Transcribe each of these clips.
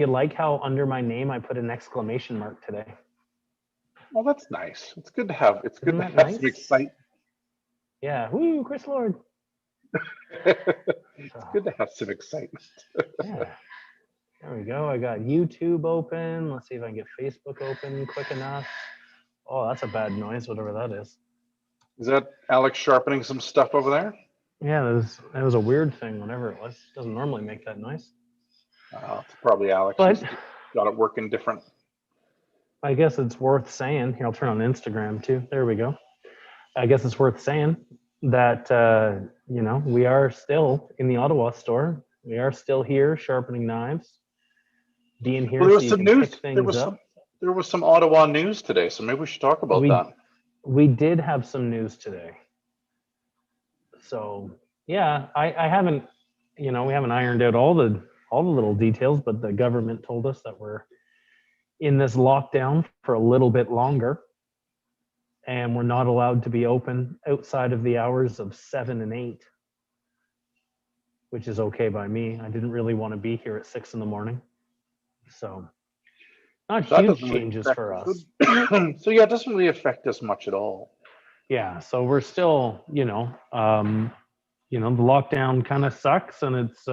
you like how under my name I put an exclamation mark today? Well, that's nice. It's good to have. It's good Isn't to that have nice? some excitement. Yeah, woo, Chris Lord. It's good to have some excitement. Yeah, there we go. I got YouTube open. Let's see if I can get Facebook open quick enough. Oh, that's a bad noise, whatever that is. Is that Alex sharpening some stuff over there? Yeah, that was a weird thing, whatever it was. It doesn't normally make that noise. It's probably Alex. But He's got it working different. I guess it's worth saying, here, I'll turn on Instagram too. There we go. I guess it's worth saying that, you know, we are still in the Ottawa store. We are still here sharpening knives. Being here Well, there so was you some can news. pick things up. There was some Ottawa news today, so maybe we should talk about that. We did have some news today. So yeah, I haven't, you know, we haven't ironed out all the little details, but the government told us that we're in this lockdown for a little bit longer, and we're not allowed to be open outside of the hours of 7 and 8, which is okay by me. I didn't really want to be here at 6 in the morning, so not huge changes for us. So yeah, it doesn't really affect us much at all. Yeah, so we're still, you know, the lockdown kind of sucks, and it's,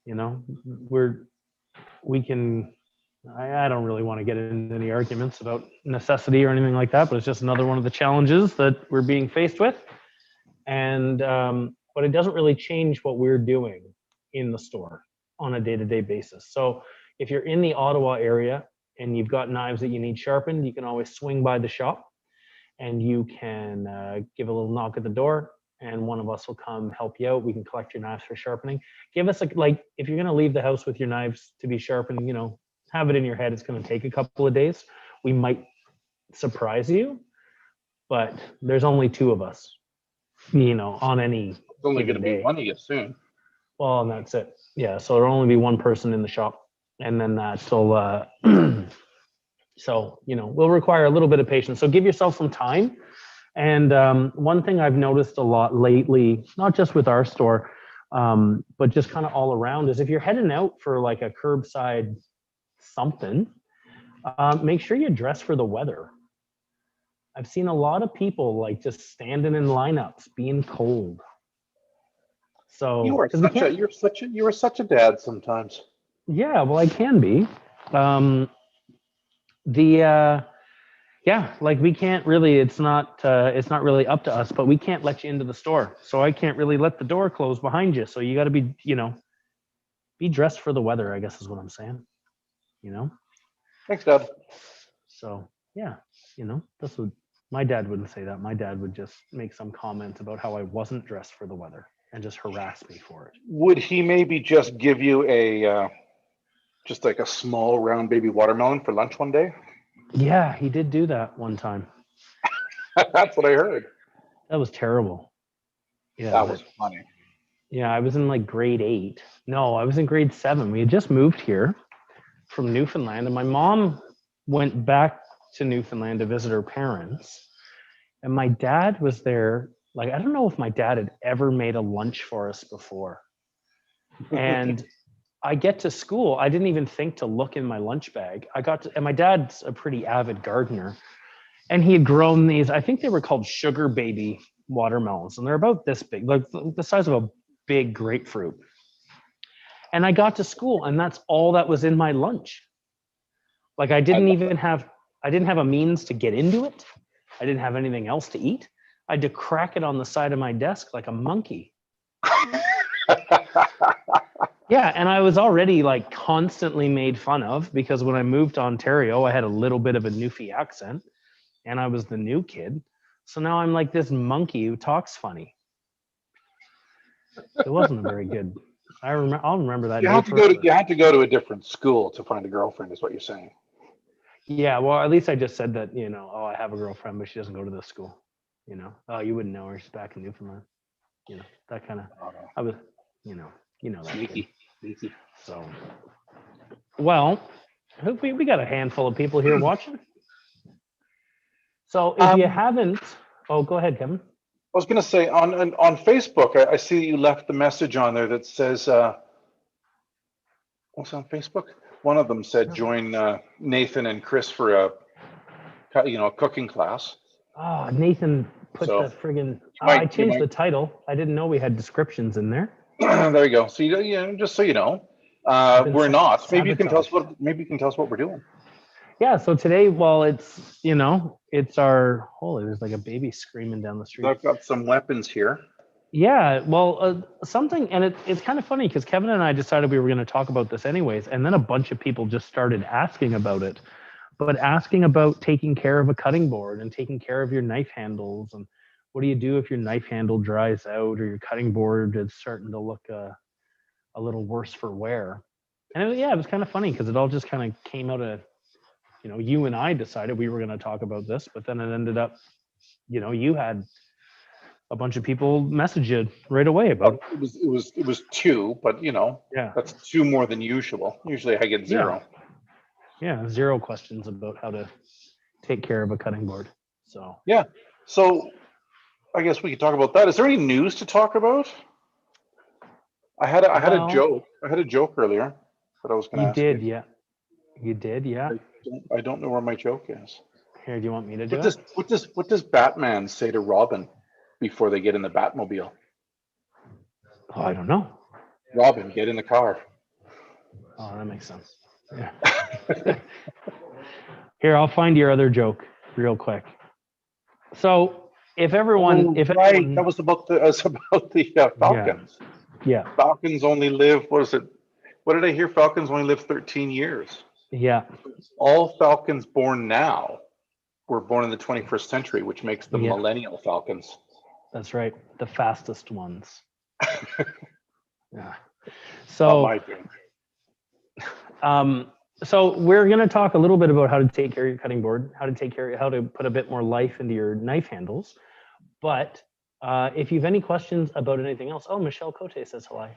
you know, we can. I don't really want to get into any arguments about necessity or anything like that, but it's just another one of the challenges that we're being faced with. And but it doesn't really change what we're doing in the store on a day-to-day basis. So if you're in the Ottawa area and you've got knives that you need sharpened, you can always swing by the shop and you can give a little knock at the door, and one of us will come help you out. We can collect your knives for sharpening. Give us if you're going to leave the house with your knives to be sharpened, you know, have it in your head it's going to take a couple of days. We might surprise you, but there's only 2 of us, you know, on any. It's only going to be one of you soon. Well, and that's it. Yeah, so there'll only be one person in the shop, and then that'll so, you know, we'll require a little bit of patience. So give yourself some time. And one thing I've noticed a lot lately, not just with our store, but just kind of all around, is if you're heading out for like a curbside something, make sure you dress for the weather. I've seen a lot of people like just standing in lineups, being cold. So you are such a dad sometimes. Yeah, well, I can be. Yeah, like we can't really. It's not really up to us, but we can't let you into the store. So I can't really let the door close behind you. So you got to be, you know, be dressed for the weather, I guess is what I'm saying. You know. Thanks, Dad. So yeah, you know, that's what my dad wouldn't say that. My dad would just make some comment about how I wasn't dressed for the weather and just harass me for it. Would he maybe just give you a just like a small round baby watermelon for lunch one day? Yeah, he did do that one time. That's what I heard. That was terrible. Yeah, that was funny. Yeah, I was in like grade 8. No, I was in grade 7. We had just moved here from Newfoundland, and my mom went back to Newfoundland to visit her parents. And my dad was there. Like, I don't know if my dad had ever made a lunch for us before. And I get to school, I didn't even think to look in my lunch bag. And my dad's a pretty avid gardener. And he had grown these, I think they were called sugar baby watermelons. And they're about this big, like the size of a big grapefruit. And I got to school, and that's all that was in my lunch. Like I didn't have a means to get into it. I didn't have anything else to eat. I had to crack it on the side of my desk like a monkey. Yeah, and I was already like constantly made fun of because when I moved to Ontario, I had a little bit of a Newfie accent, and I was the new kid. So now I'm like this monkey who talks funny. It wasn't very good. I'll remember that. You had to go to a different school to find a girlfriend, is what you're saying. Yeah, well, at least I just said that, you know, oh, I have a girlfriend, but she doesn't go to this school. You know, oh, you wouldn't know her. She's back in Newfoundland. You know, that kind of. I was, you know that. Sneaky. So, well, we got a handful of people here watching. So if you haven't, go ahead, Kevin. I was going to say on Facebook, I see you left the message on there that says what's on Facebook? One of them said join Nathan and Chris for a cooking class. Oh, Nathan put So the friggin'. I you changed the title. I didn't know we had descriptions in there. there you go. So just so you know, we're not. Maybe you can tell us what we're doing. Yeah. So today, well, it's our. Holy, there's like a baby screaming down the street. I've got some weapons here. Yeah, well, something, and it's kind of funny because Kevin and I decided we were going to talk about this anyways, and then a bunch of people just started asking about it, but asking about taking care of a cutting board and taking care of your knife handles, and what do you do if your knife handle dries out or your cutting board is starting to look a little worse for wear. And it was kind of funny because it all just kind of came out of, you and I decided we were going to talk about this, but then it ended up, you had a bunch of people message you right away about it was two, but that's two more than usual. Usually I get zero. Yeah, 0 questions about how to take care of a cutting board. So so I guess we could talk about that. Is there any news to talk about? I had a joke. I had a joke earlier that I was going to ask you. You did, yeah. I don't know where my joke is. Here, do you want me to do it? What does Batman say to Robin before they get in the Batmobile? Oh, I don't know. Robin, get in the car. Oh, that makes sense. Yeah. Here, I'll find your other joke real quick. So, if everyone, that was about the Falcons. Yeah. Falcons only live. What is it? What did I hear? Falcons only live 13 years. Yeah. All Falcons born now were born in the 21st century, which makes them millennial Falcons. That's right. The fastest ones. Yeah. So, so we're going to talk a little bit about how to take care of your cutting board, how to put a bit more life into your knife handles. But if you have any questions about anything else, Michelle Cote says hello.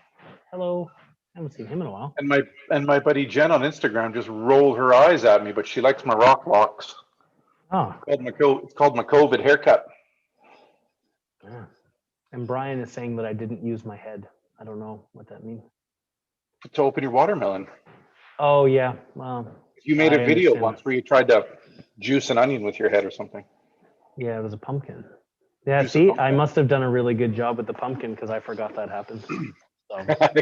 Hello. I haven't seen him in a while. And my buddy Jen on Instagram just rolled her eyes at me, but she likes my rock locks. Oh. It's called my COVID haircut. Yeah. And Brian is saying that I didn't use my head. I don't know what that means. To open your watermelon. Oh, yeah. Well, you made a video once where you tried to juice an onion with your head or something. Yeah, it was a pumpkin. Yeah, see, I must have done a really good job with the pumpkin because I forgot that happened. So.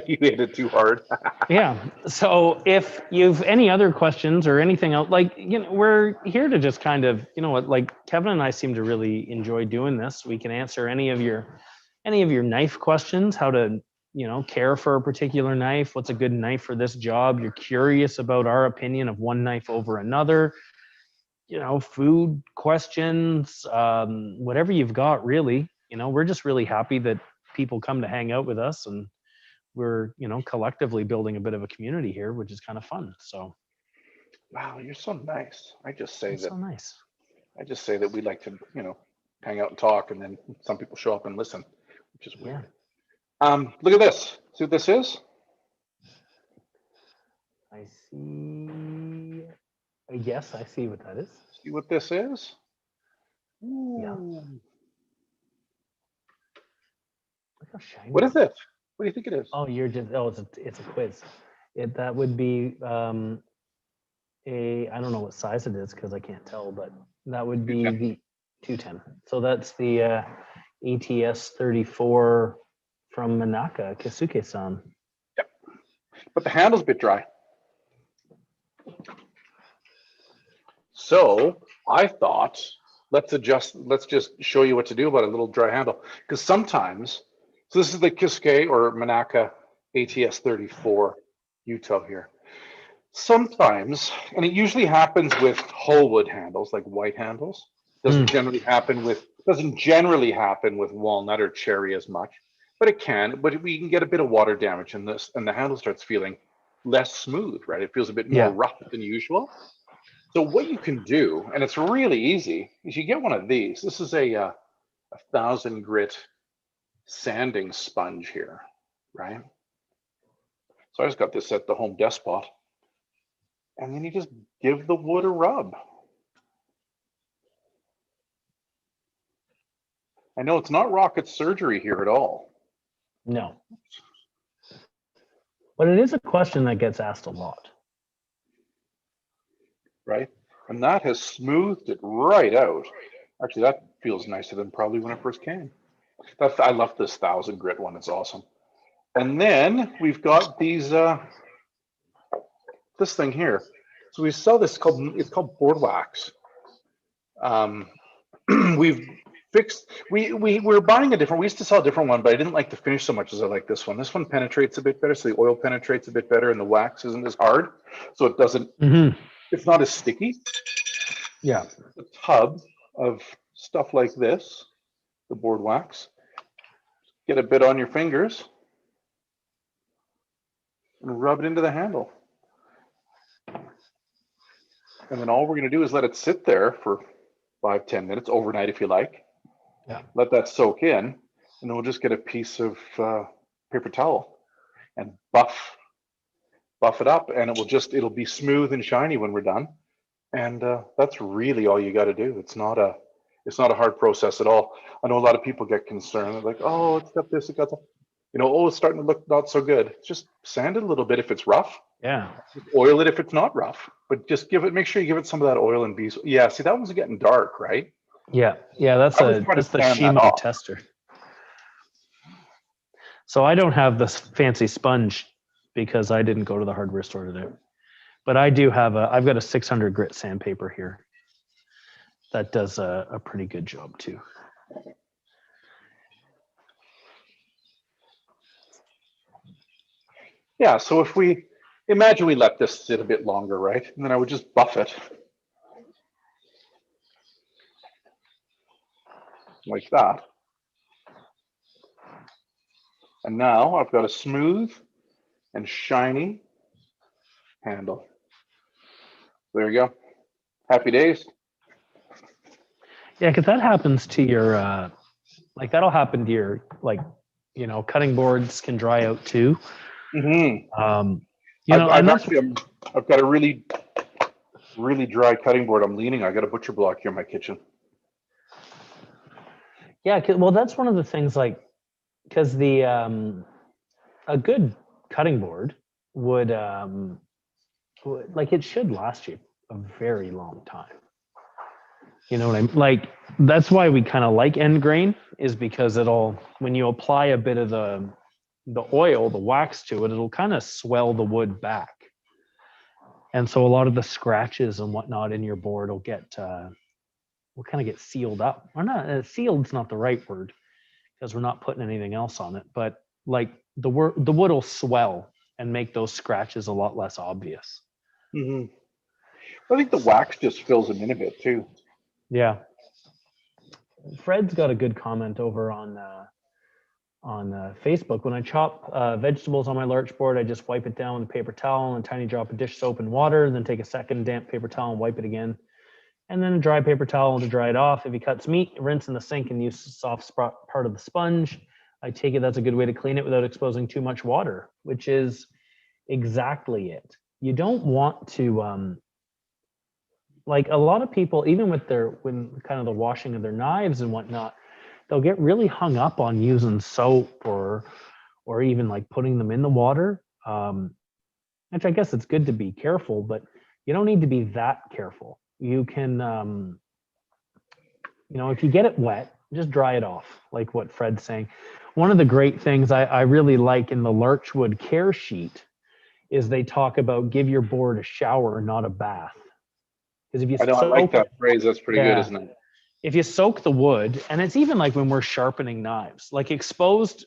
You hit it too hard. Yeah. So if you've any other questions or anything else, we're here to just kind of, like Kevin and I seem to really enjoy doing this. We can answer any of your knife questions, how to, care for a particular knife. What's a good knife for this job? You're curious about our opinion of one knife over another, food questions, whatever you've got, really. We're just really happy that people come to hang out with us, and we're, collectively building a bit of a community here, which is kind of fun. So. Wow, you're so nice. I just say so nice. I just say that we like to, hang out and talk, and then some people show up and listen, which is weird. Look at this. See what this is? I see. Yes, I see what that is. See what this is? Ooh. Yeah. Look how shiny. What is it? What do you think it is? Oh, it's a quiz. That would be I don't know what size it is because I can't tell, but that would be the 210. So that's the ATS 34 from Manaka Kisuke-san. Yep. But the handle's a bit dry. So I thought let's just show you what to do about a little dry handle. Because sometimes, so this is the Kisuke or Manaka ATS 34 Uto here. Sometimes, and it usually happens with whole wood handles, like white handles. Doesn't generally happen with walnut or cherry as much, but it can. But we can get a bit of water damage in this, and the handle starts feeling less smooth, right? It feels a bit more rough than usual. So what you can do, and it's really easy, is you get one of these. This is a 1000 grit sanding sponge here, right? So I just got this at the Home Depot. And then you just give the wood a rub. I know it's not rocket surgery here at all. No. But it is a question that gets asked a lot. right? And that has smoothed it right out. Actually, that feels nicer than probably when it first came. I love this 1,000 grit one. It's awesome. And then we've got these, this thing here. So we sell this it's called Boardwax. We've fixed, we're buying a different, we used to sell a different one, but I didn't like the finish so much as I like this one. This one penetrates a bit better, so the oil penetrates a bit better and the wax isn't as hard. So it doesn't, it's not as sticky. Yeah. A tub of stuff like this, the Boardwax, get a bit on your fingers and rub it into the handle. And then all we're going to do is let it sit there for 5-10 minutes, overnight if you like. Yeah. Let that soak in, and then we'll just get a piece of paper towel and buff it up, and it'll be smooth and shiny when we're done. And that's really all you got to do. It's not a hard process at all. I know a lot of people get concerned. They're like, oh, it's got this, it got that. You know, oh, it's starting to look not so good. Just sand it a little bit if it's rough. Yeah. Just oil it if it's not rough. But just make sure you give it some of that oil and bees. Yeah, see, that one's getting dark, right? Yeah. Yeah, that's the Shimo tester. So I don't have this fancy sponge because I didn't go to the hardware store today. But I do have I've got a 600 grit sandpaper here that does a pretty good job too. Yeah, so if we imagine we let this sit a bit longer, right? And then I would just buff it like that. And now I've got a smooth and shiny handle. There you go. Happy days. Yeah, because that happens to your, like that'll happen to your, like, you know, cutting boards can dry out too. Mm-hmm. You know, I've got a really dry cutting board. I'm leaning. I got a butcher block here in my kitchen. Yeah, well, that's one of the things, like, because the a good cutting board would like it should last you a very long time. You know what I mean? Like that's why we kind of like end grain, is because when you apply a bit of the oil, the wax to it, it'll kind of swell the wood back. And so a lot of the scratches and whatnot in your board will kind of get sealed up. Or not, sealed's not the right word because we're not putting anything else on it, but like the wood will swell and make those scratches a lot less obvious. Mm-hmm. I think the wax just fills them in a bit too. Yeah. Fred's got a good comment over on Facebook. When I chop vegetables on my larch board, I just wipe it down with a paper towel and a tiny drop of dish soap and water, then take a second damp paper towel and wipe it again. And then a dry paper towel to dry it off. If he cuts meat, rinse in the sink and use the soft part of the sponge. I take it that's a good way to clean it without exposing too much water, which is exactly it. You don't want to, like a lot of people, even with when kind of the washing of their knives and whatnot, they'll get really hung up on using soap or even like putting them in the water, which I guess it's good to be careful, but you don't need to be that careful. You can, you know, if you get it wet, just dry it off, like what Fred's saying. One of the great things I really like in the Larchwood care sheet is they talk about give your board a shower, not a bath. Because if you I like that phrase. That's pretty good, isn't it? If you soak the wood, and it's even like when we're sharpening knives, like exposing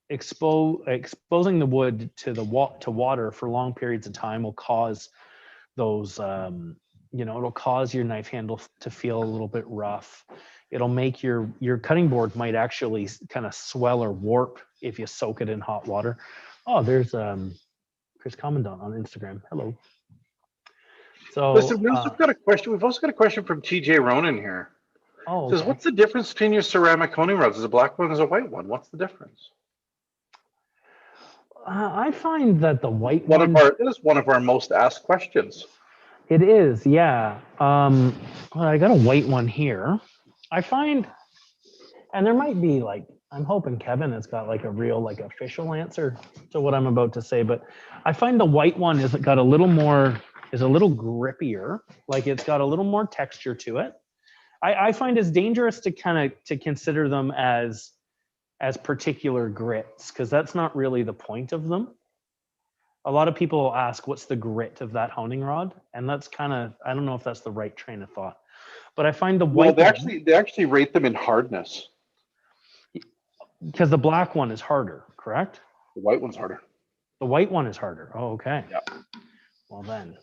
the wood to water for long periods of time will cause those, you know, it'll cause your knife handle to feel a little bit rough. It'll make your cutting board might actually kind of swell or warp if you soak it in hot water. Oh, there's Chris Commandant on Instagram. Hello. So listen, we've also got a question. We've also got a question from TJ Ronan here. Oh, okay. Says, what's the difference between your ceramic coning rods? Is a black one, is a white one? What's the difference? I find that the white it is one of our most asked questions. It is, yeah. Well, I got a white one here. I find, and there might be like I'm hoping Kevin has got like a real like official answer to what I'm about to say, but I find the white one is got a little more, is a little grippier. Like it's got a little more texture to it. I find it's dangerous to kind of to consider them as particular grits, because that's not really the point of them. A lot of people ask, what's the grit of that honing rod? And that's kind of, I don't know if that's the right train of thought. But I find the Well, white they actually rate them in hardness. because the black one is harder, correct? The white one's harder. The white one is harder. Oh, okay. Yeah. Well then,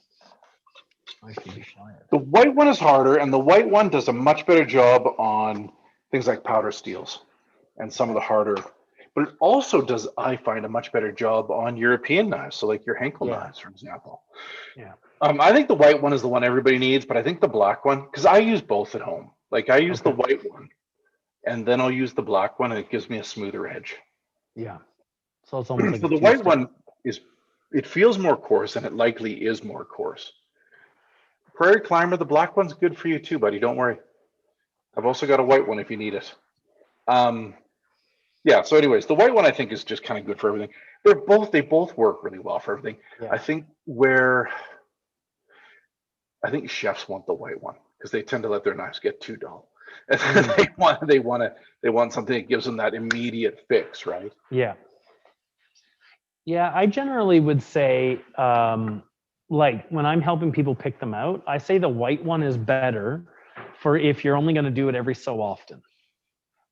I should be quiet. The white one is harder, and the white one does a much better job on things like powder steels and some of the harder. But it also does, I find, a much better job on European knives. So like your Henkel knives, for example. Yeah. I think the white one is the one everybody needs, but I think the black one, because I use both at home. Like I use the white one, and then I'll use the black one, and it gives me a smoother edge. Yeah. So it's almost like So the white one is, it feels more coarse, and it likely is more coarse. Prairie Climber, the black one's good for you too, buddy. Don't worry. I've also got a white one if you need it. Yeah. So, anyways, the white one I think is just kind of good for everything. They both work really well for everything. Yeah. I think chefs want the white one because they tend to let their knives get too dull. they want something that gives them that immediate fix, right? Yeah. Yeah, I generally would say, like when I'm helping people pick them out, I say the white one is better for if you're only going to do it every so often.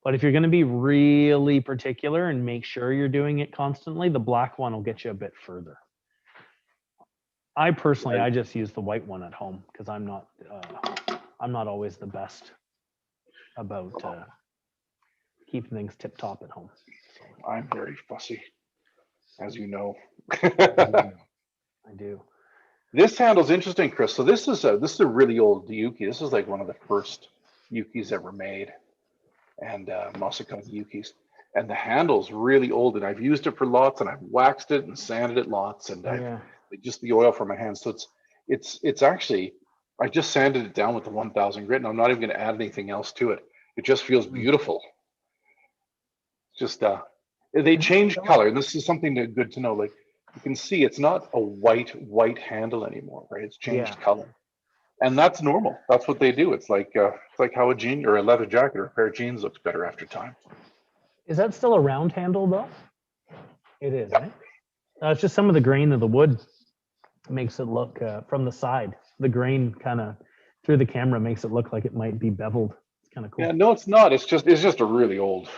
But if you're going to be really particular and make sure you're doing it constantly, the black one will get you a bit further. I personally, I just use the white one at home because I'm not always the best about keeping things tip top at home. So. I'm very fussy, as you know. I do. This handle's interesting, Chris. So this is a really old Yuki. This is like one of the first Yukis ever made, and Masakaze Yukis. And the handle's really old, and I've used it for lots, and I've waxed it and sanded it lots, and just the oil from my hands. So it's actually, I just sanded it down with the 1000 grit, and I'm not even going to add anything else to it. It just feels beautiful. Just they change color, and this is something good to know. Like you can see, it's not a white handle anymore, right? It's changed color, and that's normal. That's what they do. It's like how a jean or a leather jacket or a pair of jeans looks better after time. Is that still a round handle though? It is, right? It's just some of the grain of the wood makes it look from the side. The grain kind of through the camera makes it look like it might be beveled. It's kind of cool. Yeah, no, it's not. It's just a really old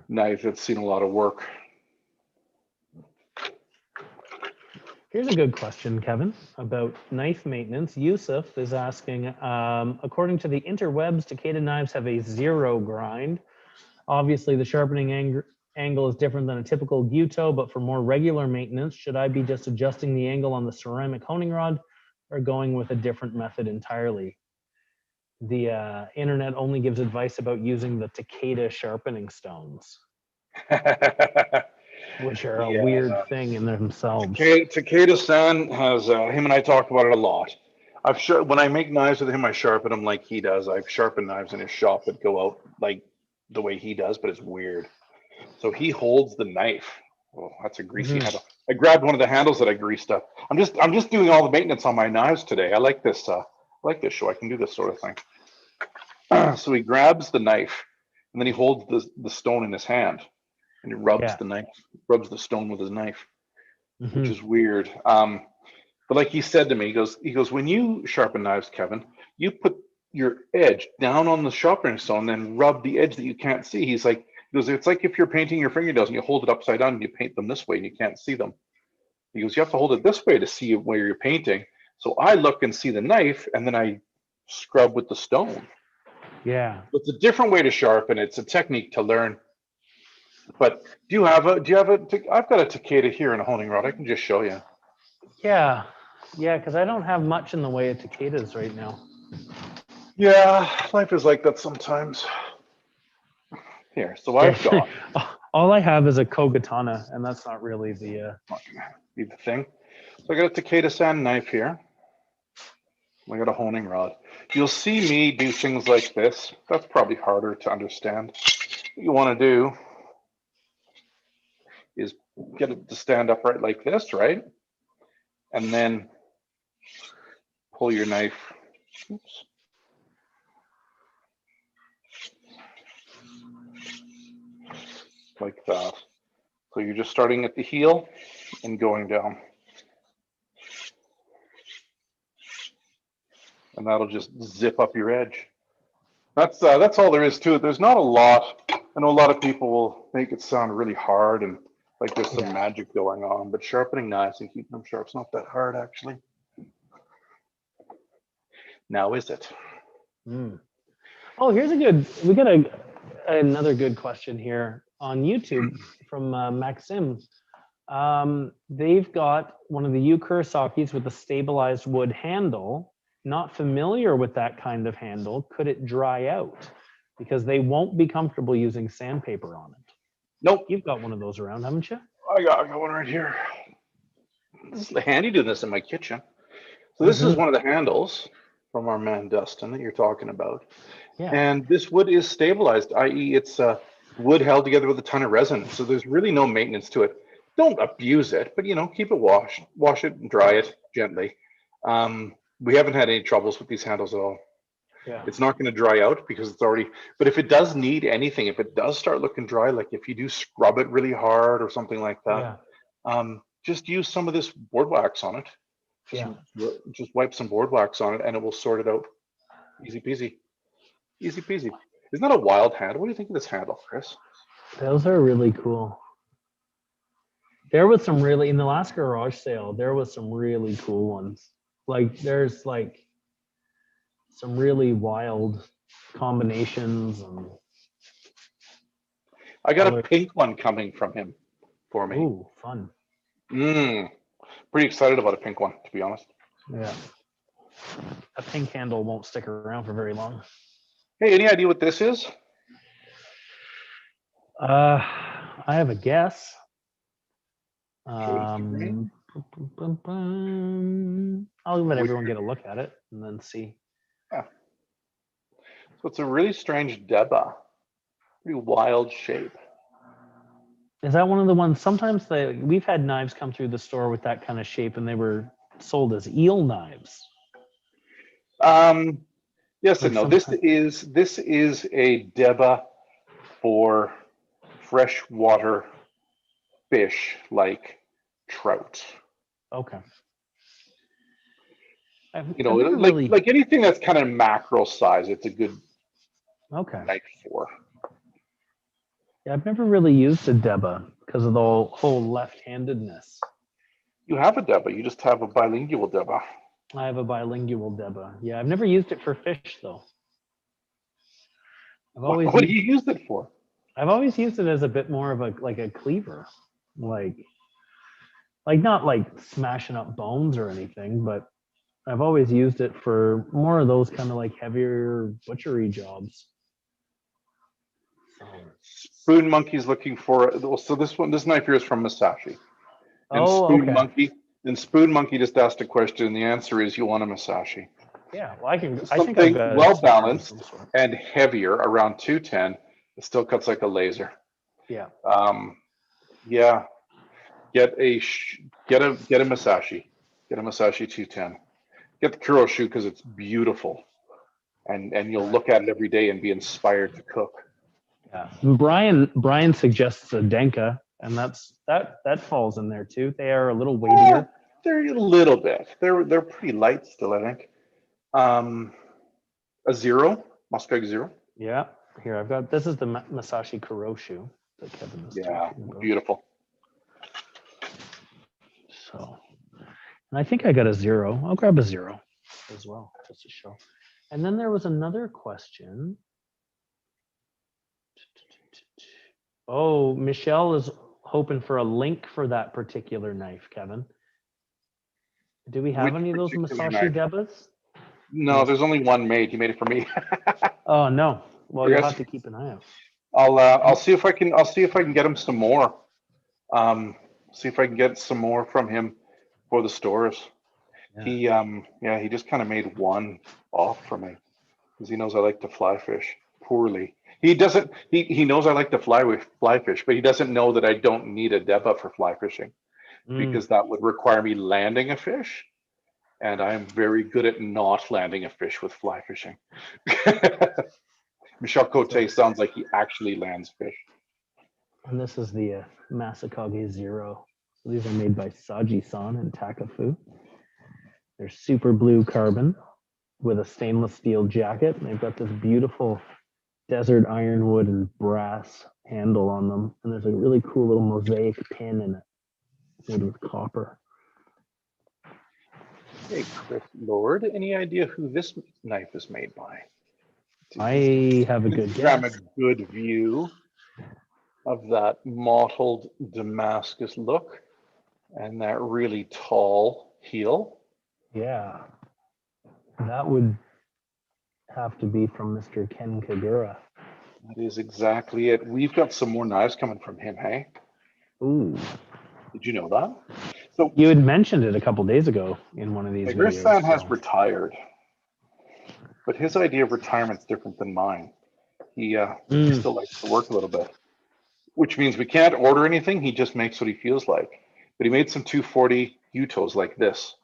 knife that's seen a lot of work. Here's a good question, Kevin, about knife maintenance. Yusuf is asking, according to the interwebs, Takeda knives have a 0 grind. Obviously, the sharpening angle is different than a typical gyuto, but for more regular maintenance, should I be just adjusting the angle on the ceramic honing rod or going with a different method entirely? The internet only gives advice about using the Takeda sharpening stones, which are a weird thing in themselves. Takeda-san has, him and I talk about it a lot. When I make knives with him, I sharpen them like he does. I've sharpened knives in his shop that go out like the way he does, but it's weird. So he holds the knife. Oh, that's a greasy handle. I grabbed one of the handles that I greased up. I'm just doing all the maintenance on my knives today. I like this. Show. I can do this sort of thing. So he grabs the knife, and then he holds the stone in his hand, and he rubs rubs the stone with his knife, which is weird. But like he said to me, he goes, when you sharpen knives, Kevin, you put your edge down on the sharpening stone, then rub the edge that you can't see. He goes, it's like if you're painting your fingernails and you hold it upside down and you paint them this way and you can't see them. He goes, you have to hold it this way to see where you're painting. So I look and see the knife, and then I scrub with the stone. Yeah. It's a different way to sharpen. It's a technique to learn. But I've got a Takeda here in a honing rod. I can just show you. Yeah, because I don't have much in the way of Takedas right now. Yeah, life is like that sometimes. Here, so I've got. All I have is a Kogatana, and that's not really the thing. So I got a Takeda-san knife here. I got a honing rod. You'll see me do things like this. That's probably harder to understand. What you want to do get it to stand upright like this, right? And then pull your knife. Oops. Like that. So you're just starting at the heel and going down. And that'll just zip up your edge. That's all there is to it. There's not a lot. I know a lot of people will make it sound really hard and like there's some magic going on, but sharpening knives and keeping them sharp is not that hard, actually. Now is it? Oh, here's we got another good question here on YouTube from Maxim. They've got one of the Yu Kurosakis with a stabilized wood handle. Not familiar with that kind of handle. Could it dry out? Because they won't be comfortable using sandpaper on it. Nope. You've got one of those around, haven't you? I got one right here. This is handy doing this in my kitchen. So this is one of the handles from our man Dustin that you're talking about. Yeah. And this wood is stabilized, i.e. it's wood held together with a ton of resin. So there's really no maintenance to it. Don't abuse it, but keep it washed. Wash it and dry it gently. We haven't had any troubles with these handles at all. Yeah. It's not going to dry out because it's already, but if it does need anything, if it does start looking dry, like if you do scrub it really hard or something like that, just use some of this board wax on it. Just wipe some board wax on it and it will sort it out. Easy peasy. Easy peasy. Isn't that a wild handle? What do you think of this handle, Chris? Those are really cool. There was some really, in the last garage sale, there was some really cool ones. Like there's like some really wild combinations. And I got a pink one coming from him for me. Ooh, fun. Pretty excited about a pink one, to be honest. Yeah. A pink handle won't stick around for very long. Hey, any idea what this is? I have a guess. I'll let everyone get a look at it and then see. Yeah. So it's a really strange deba. Pretty wild shape. Is that one of the ones? Sometimes we've had knives come through the store with that kind of shape, and they were sold as eel knives. Yes and no. This is a deba for freshwater fish like trout. Okay. Like anything that's kind of mackerel size, it's a good knife for. Yeah, I've never really used a deba because of the whole left-handedness. You have a deba, you just have a bilingual deba. I have a bilingual deba. Yeah, I've never used it for fish though. What do you use it for? I've always used it as a bit more of a cleaver, like not like smashing up bones or anything, but I've always used it for more of those kind of like heavier butchery jobs. Spoon Monkey's looking for, so this knife here is from Masashi. And Spoon Monkey just asked a question, and the answer is you want a Masashi. Yeah, well, I think something well balanced and heavier, around 210. It still cuts like a laser. Yeah. Yeah. Get a Masashi. Get a Masashi 210. Get the Kuroshu because it's beautiful, and you'll look at it every day and be inspired to cook. Yeah. Brian suggests a Denka, and that falls in there too. They are a little weightier. They're a little bit. They're pretty light still, I think. A Zero, Muscag Zero. Yeah. Here I've got. This is the Masashi Kuroshu that Kevin is talking about. Beautiful. So, and I think I got a Zero. I'll grab a Zero as well, just to show. And then there was another question. Oh, Michelle is hoping for a link for that particular knife, Kevin. Do we have any of those Masashi Debas? No, there's only one made. You made it for me. Oh no. Well, you'll have to keep an eye out. I'll see if I can get him some more. See if I can get some more from him for the stores. Yeah. He just kind of made one off for me because he knows I like to fly fish. poorly. He doesn't. He knows I like to fly fish, but he doesn't know that I don't need a deba for fly fishing because that would require me landing a fish, and I am very good at not landing a fish with fly fishing. Michel Cote sounds like he actually lands fish. And this is the Masakage Zero. So these are made by Saji-san and Takafu. They're super blue carbon with a stainless steel jacket. And they've got this beautiful desert ironwood and brass handle on them. And there's a really cool little mosaic pin in it made with copper. Hey, Chris Lord, any idea who this knife is made by? I have a good guess. A good view of that mottled Damascus look and that really tall heel. Yeah, that would have to be from Mr. Ken Kagura. That is exactly it. We've got some more knives coming from him, hey? Ooh. Did you know that? So you had mentioned it a couple days ago in one of these videos. San has retired, but his idea of retirement's different than mine. He still likes to work a little bit, which means we can't order anything. He just makes what he feels like. But he made some 240 Utos like this.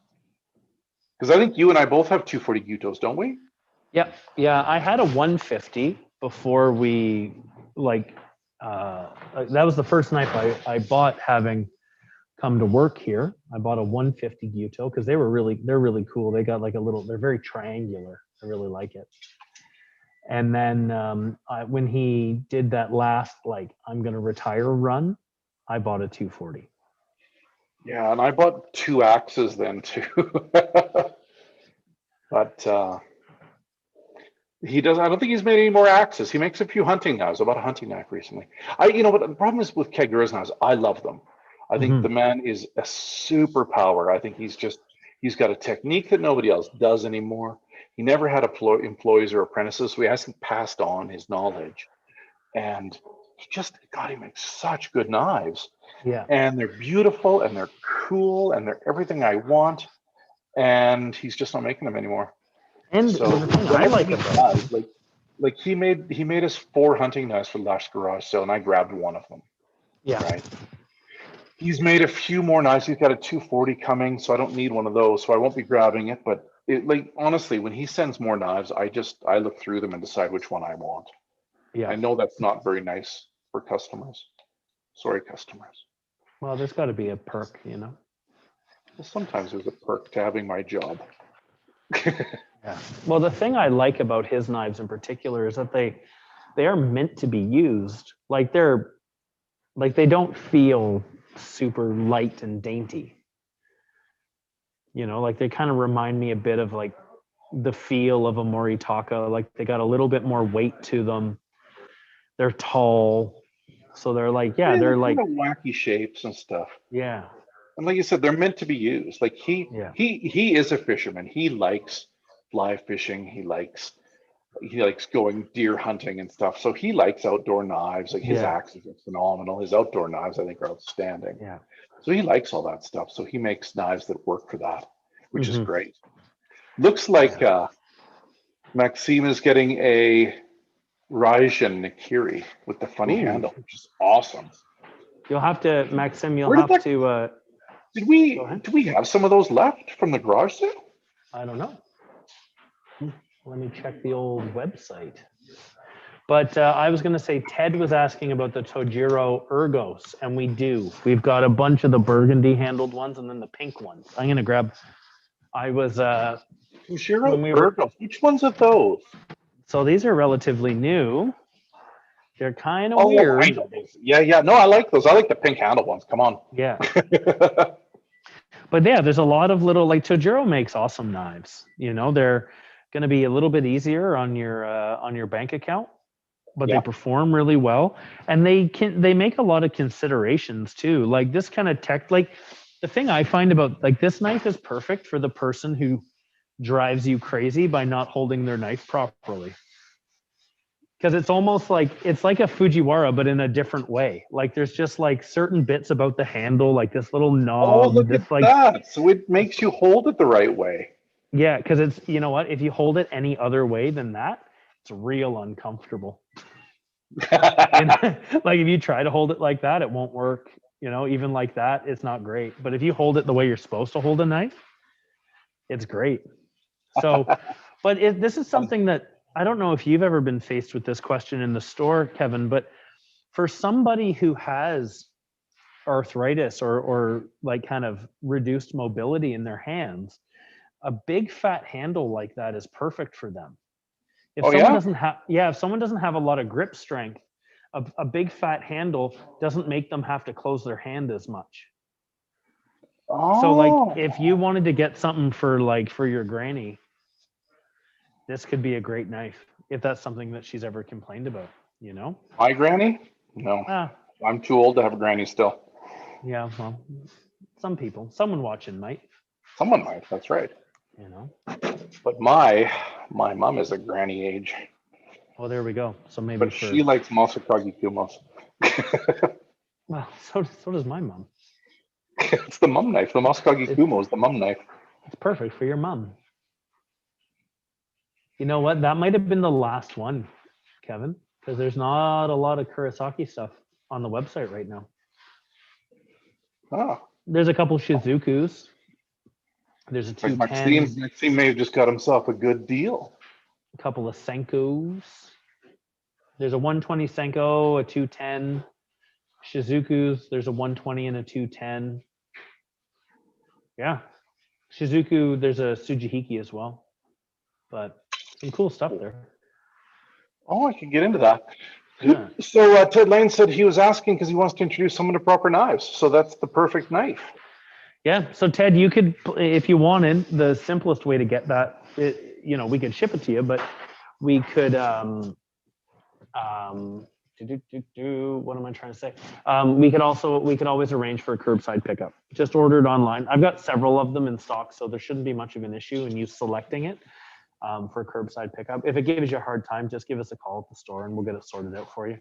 Because I think you and I both have 240 Utos, don't we? Yep. Yeah, I had a 150 before we that was the first knife I bought having come to work here. I bought a 150 Uto because they're really cool. They got like they're very triangular. I really like it. And then when he did that last I'm gonna retire run, I bought a 240. Yeah, and I bought 2 axes then too. But he does. I don't think he's made any more axes. He makes a few hunting knives. I bought a hunting knife recently. But the problem is with Kagura's knives. I love them. I think the man is a superpower. I think he's got a technique that nobody else does anymore. He never had employees or apprentices, so he hasn't passed on his knowledge. And he makes such good knives. Yeah. And they're beautiful and they're cool and they're everything I want. And he's just not making them anymore. And so the thing I like about he made us 4 hunting knives for the last garage sale, and I grabbed one of them. Yeah. Right. He's made a few more knives. He's got a 240 coming, so I don't need one of those, so I won't be grabbing it. But honestly, when he sends more knives, I look through them and decide which one I want. Yeah. I know that's not very nice for customers. Sorry, customers. Well, there's got to be a perk, Well, sometimes there's a perk to having my job. Yeah. Well, the thing I like about his knives in particular is that they are meant to be used. They don't feel super light and dainty. They kind of remind me a bit of the feel of a Moritaka. They got a little bit more weight to them. They're tall. So they're they're kind of wacky shapes and stuff. Yeah. And like you said, they're meant to be used. He is a fisherman. He likes fly fishing. He likes going deer hunting and stuff. So he likes outdoor knives. His axes are phenomenal. His outdoor knives, I think, are outstanding. Yeah. So he likes all that stuff. So he makes knives that work for that, which is great. Looks like Maxime is getting a Raijin Nikiri with the funny handle, which is awesome. You'll have to, Maxime, Did we have some of those left from the garage sale? I don't know. Let me check the old website. But I was going to say, Ted was asking about the Tojiro Ergos, and we do. We've got a bunch of the burgundy handled ones and then the pink ones. I'm going to grab. Tojiro Ergos. Which ones are those? So these are relatively new. They're kind of weird. I know those. Yeah. No, I like those. I like the pink handle ones. Come on. Yeah. But yeah, there's a lot of little Tojiro makes awesome knives. They're going to be a little bit easier on your bank account, but they perform really well, and they make a lot of considerations too. This kind of tech. The thing I find about this knife is perfect for the person who drives you crazy by not holding their knife properly. Because it's almost it's like a Fujiwara, but in a different way. There's just certain bits about the handle, this little knob. Oh, look at that! So it makes you hold it the right way. Yeah, because it's, if you hold it any other way than that, It's real uncomfortable. Like if you try to hold it like that, it won't work. Even like that, it's not great. But if you hold it the way you're supposed to hold a knife, it's great. So, but this is something that I don't know if you've ever been faced with this question in the store, Kevin, but for somebody who has arthritis or like kind of reduced mobility in their hands, a big fat handle like that is perfect for them. If someone doesn't have a lot of grip strength, a big fat handle doesn't make them have to close their hand as much. So like if you wanted to get something for your granny, this could be a great knife if that's something that she's ever complained about, My granny? No. I'm too old to have a granny still. Yeah, well, someone watching might. Someone might, that's right. But my mom is a granny age. Well, there we go. So maybe But she likes Masakagi Kumos. Well, so does my mom. It's the mum knife. The Masakagi Kumo is the mum knife. It's perfect for your mom. You know what? That might have been the last one, Kevin, because there's not a lot of Kurosaki stuff on the website right now. Oh. There's a couple Shizukus. There's a 210. Maxime may have just got himself a good deal. A couple of Senkos. There's a 120 Senko, a 210. Shizukus, there's a 120 and a 210. Yeah. Shizuku, there's a Tsujihiki as well. But some cool stuff there. Oh, I can get into that. Yeah. So Ted Lane said he was asking because he wants to introduce someone to proper knives. So that's the perfect knife. Yeah. So Ted, you could, if you wanted, the simplest way to get that, we could ship it to you, but we could, what am I trying to say? We could always arrange for a curbside pickup. Just order it online. I've got several of them in stock, so there shouldn't be much of an issue in you selecting it for curbside pickup. If it gives you a hard time, just give us a call at the store and we'll get it sorted out for you.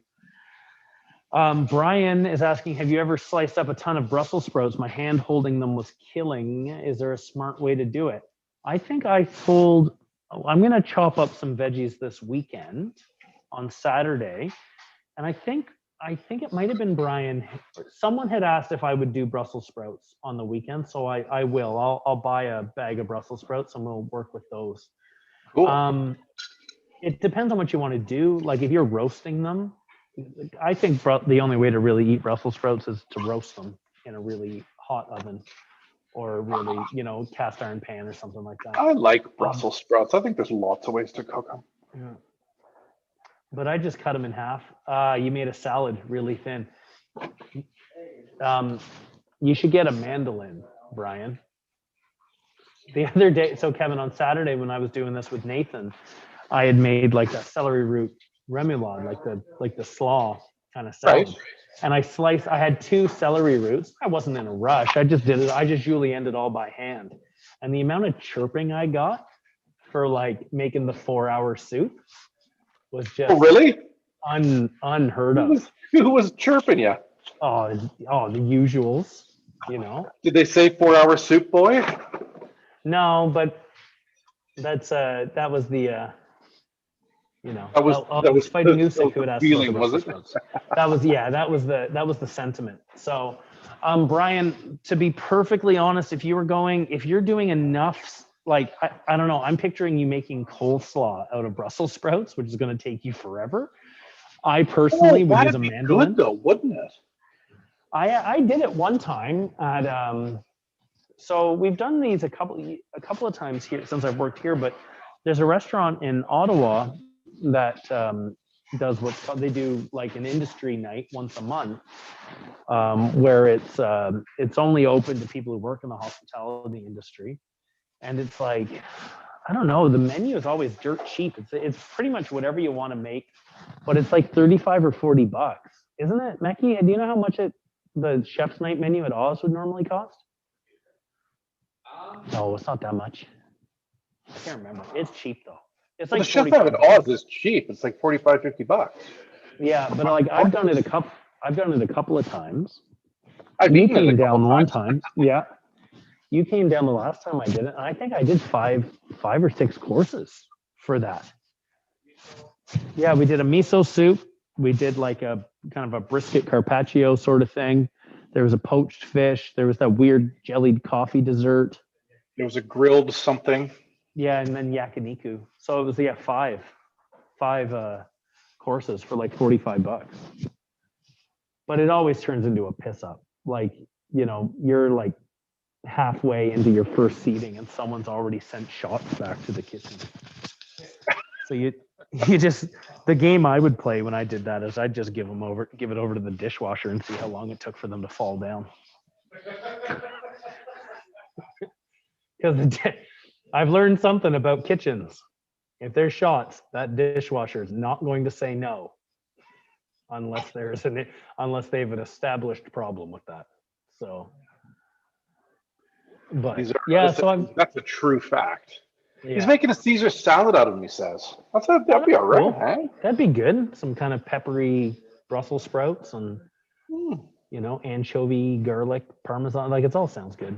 Brian is asking, have you ever sliced up a ton of Brussels sprouts? My hand holding them was killing. Is there a smart way to do it? I think I'm going to chop up some veggies this weekend on Saturday. And I think it might have been Brian. Someone had asked if I would do Brussels sprouts on the weekend. So I will. I'll buy a bag of Brussels sprouts and we'll work with those. Cool. It depends on what you want to do. Like if you're roasting them, I think the only way to really eat Brussels sprouts is to roast them in a really hot oven or really, cast iron pan or something like that. I like Brussels sprouts. I think there's lots of ways to cook them. Yeah. But I just cut them in half. You made a salad really thin. You should get a mandolin, Brian. The other day, so Kevin, on Saturday when I was doing this with Nathan, I had made like a celery root remoulade, like the slaw kind of salad. Right. And I had 2 celery roots. I wasn't in a rush. I just did it. I just julienned it all by hand. And the amount of chirping I got for like making the 4-hour soup was just really unheard of. Who was chirping you? Oh, the usuals, Did they say 4-hour soup boy? No, but that was the that was fighting Usyk who had asked feeling, was it? That was the sentiment. So, Brian, to be perfectly honest, if you're doing enough, like I don't know, I'm picturing you making coleslaw out of Brussels sprouts, which is going to take you forever. I personally would use a mandolin. Good though, wouldn't it? I did it one time at so we've done these a couple of times here since I've worked here, but there's a restaurant in Ottawa that does they do like an industry night once a month, where it's only open to people who work in the hospitality industry, and it's like, I don't know, the menu is always dirt cheap. It's pretty much whatever you want to make, but it's like $35 or $40, isn't it, Mecky? Do you know how much the chef's night menu at Oz would normally cost? No, it's not that much. I can't remember. It's cheap though. It's like the chef night at Oz is cheap. It's like $45-$50. Yeah, but like I've done it a couple of times. You came down one time. Yeah. You came down the last time I did it, and I think I did 5 or 6 courses for that. Yeah, we did a miso soup. We did like a kind of a brisket carpaccio sort of thing. There was a poached fish. There was that weird jellied coffee dessert. There was a grilled something. Yeah, and then yakiniku. So it was five courses for like $45. But it always turns into a piss up. Like, you're like halfway into your first seating and someone's already sent shots back to the kitchen. So you just, the game I would play when I did that is I'd just give it over to the dishwasher and see how long it took for them to fall down. Because I've learned something about kitchens. If there's shots, that dishwasher is not going to say no unless they have an established problem with that. So, but that's a true fact. Yeah. He's making a Caesar salad out of them, he says. That'd be all right, cool. Hey? That'd be good. Some kind of peppery Brussels sprouts and anchovy, garlic, parmesan. Like, it all sounds good.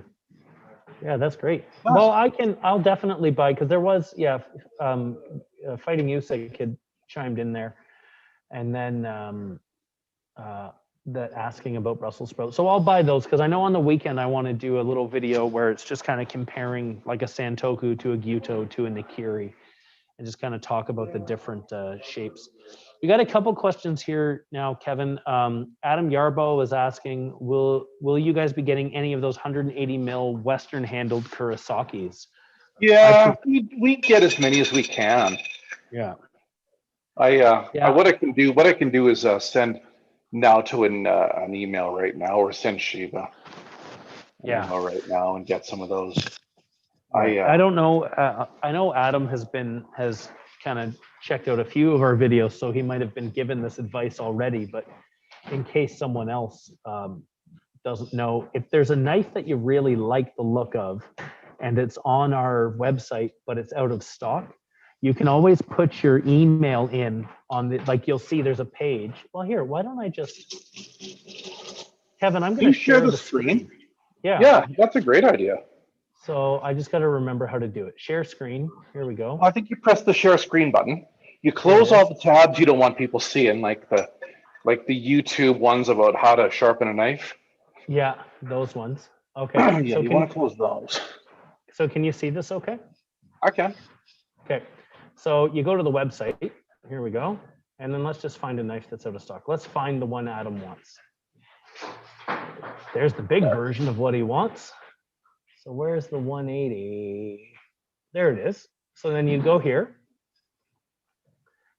Yeah, that's great. Nice. Well, I'll definitely buy, because there was, Fighting Usyk had chimed in there, and then that asking about Brussels sprouts. So I'll buy those, because I know on the weekend I want to do a little video where it's just kind of comparing like a Santoku to a Gyuto to a Nikiri, and just kind of talk about the different shapes. We got a couple questions here now, Kevin. Adam Yarbo is asking, will you guys be getting any of those 180 mil Western handled Kurosakis? Yeah, we get as many as we can. Yeah. What I can do is send now to an email right now, or send Shiva an email right now and get some of those. I don't know. I know Adam has kind of checked out a few of our videos, so he might have been given this advice already, but in case someone else doesn't know, if there's a knife that you really like the look of and it's on our website but it's out of stock, you can always put your email in on the, like, you'll see there's a page. Well, here, why don't I just, Kevin, I'm going to share the screen. Yeah, that's a great idea. So I just got to remember how to do it. Share screen. Here we go. I think you press the share screen button. You close all the tabs you don't want people seeing, like the YouTube ones about how to sharpen a knife. Yeah, those ones. Okay. Yeah, so you want to close those. So can you see this okay? I can. Okay. So you go to the website. Here we go. And then let's just find a knife that's out of stock. Let's find the one Adam wants. There's the big version of what he wants. So where's the 180? There it is. So then you go here.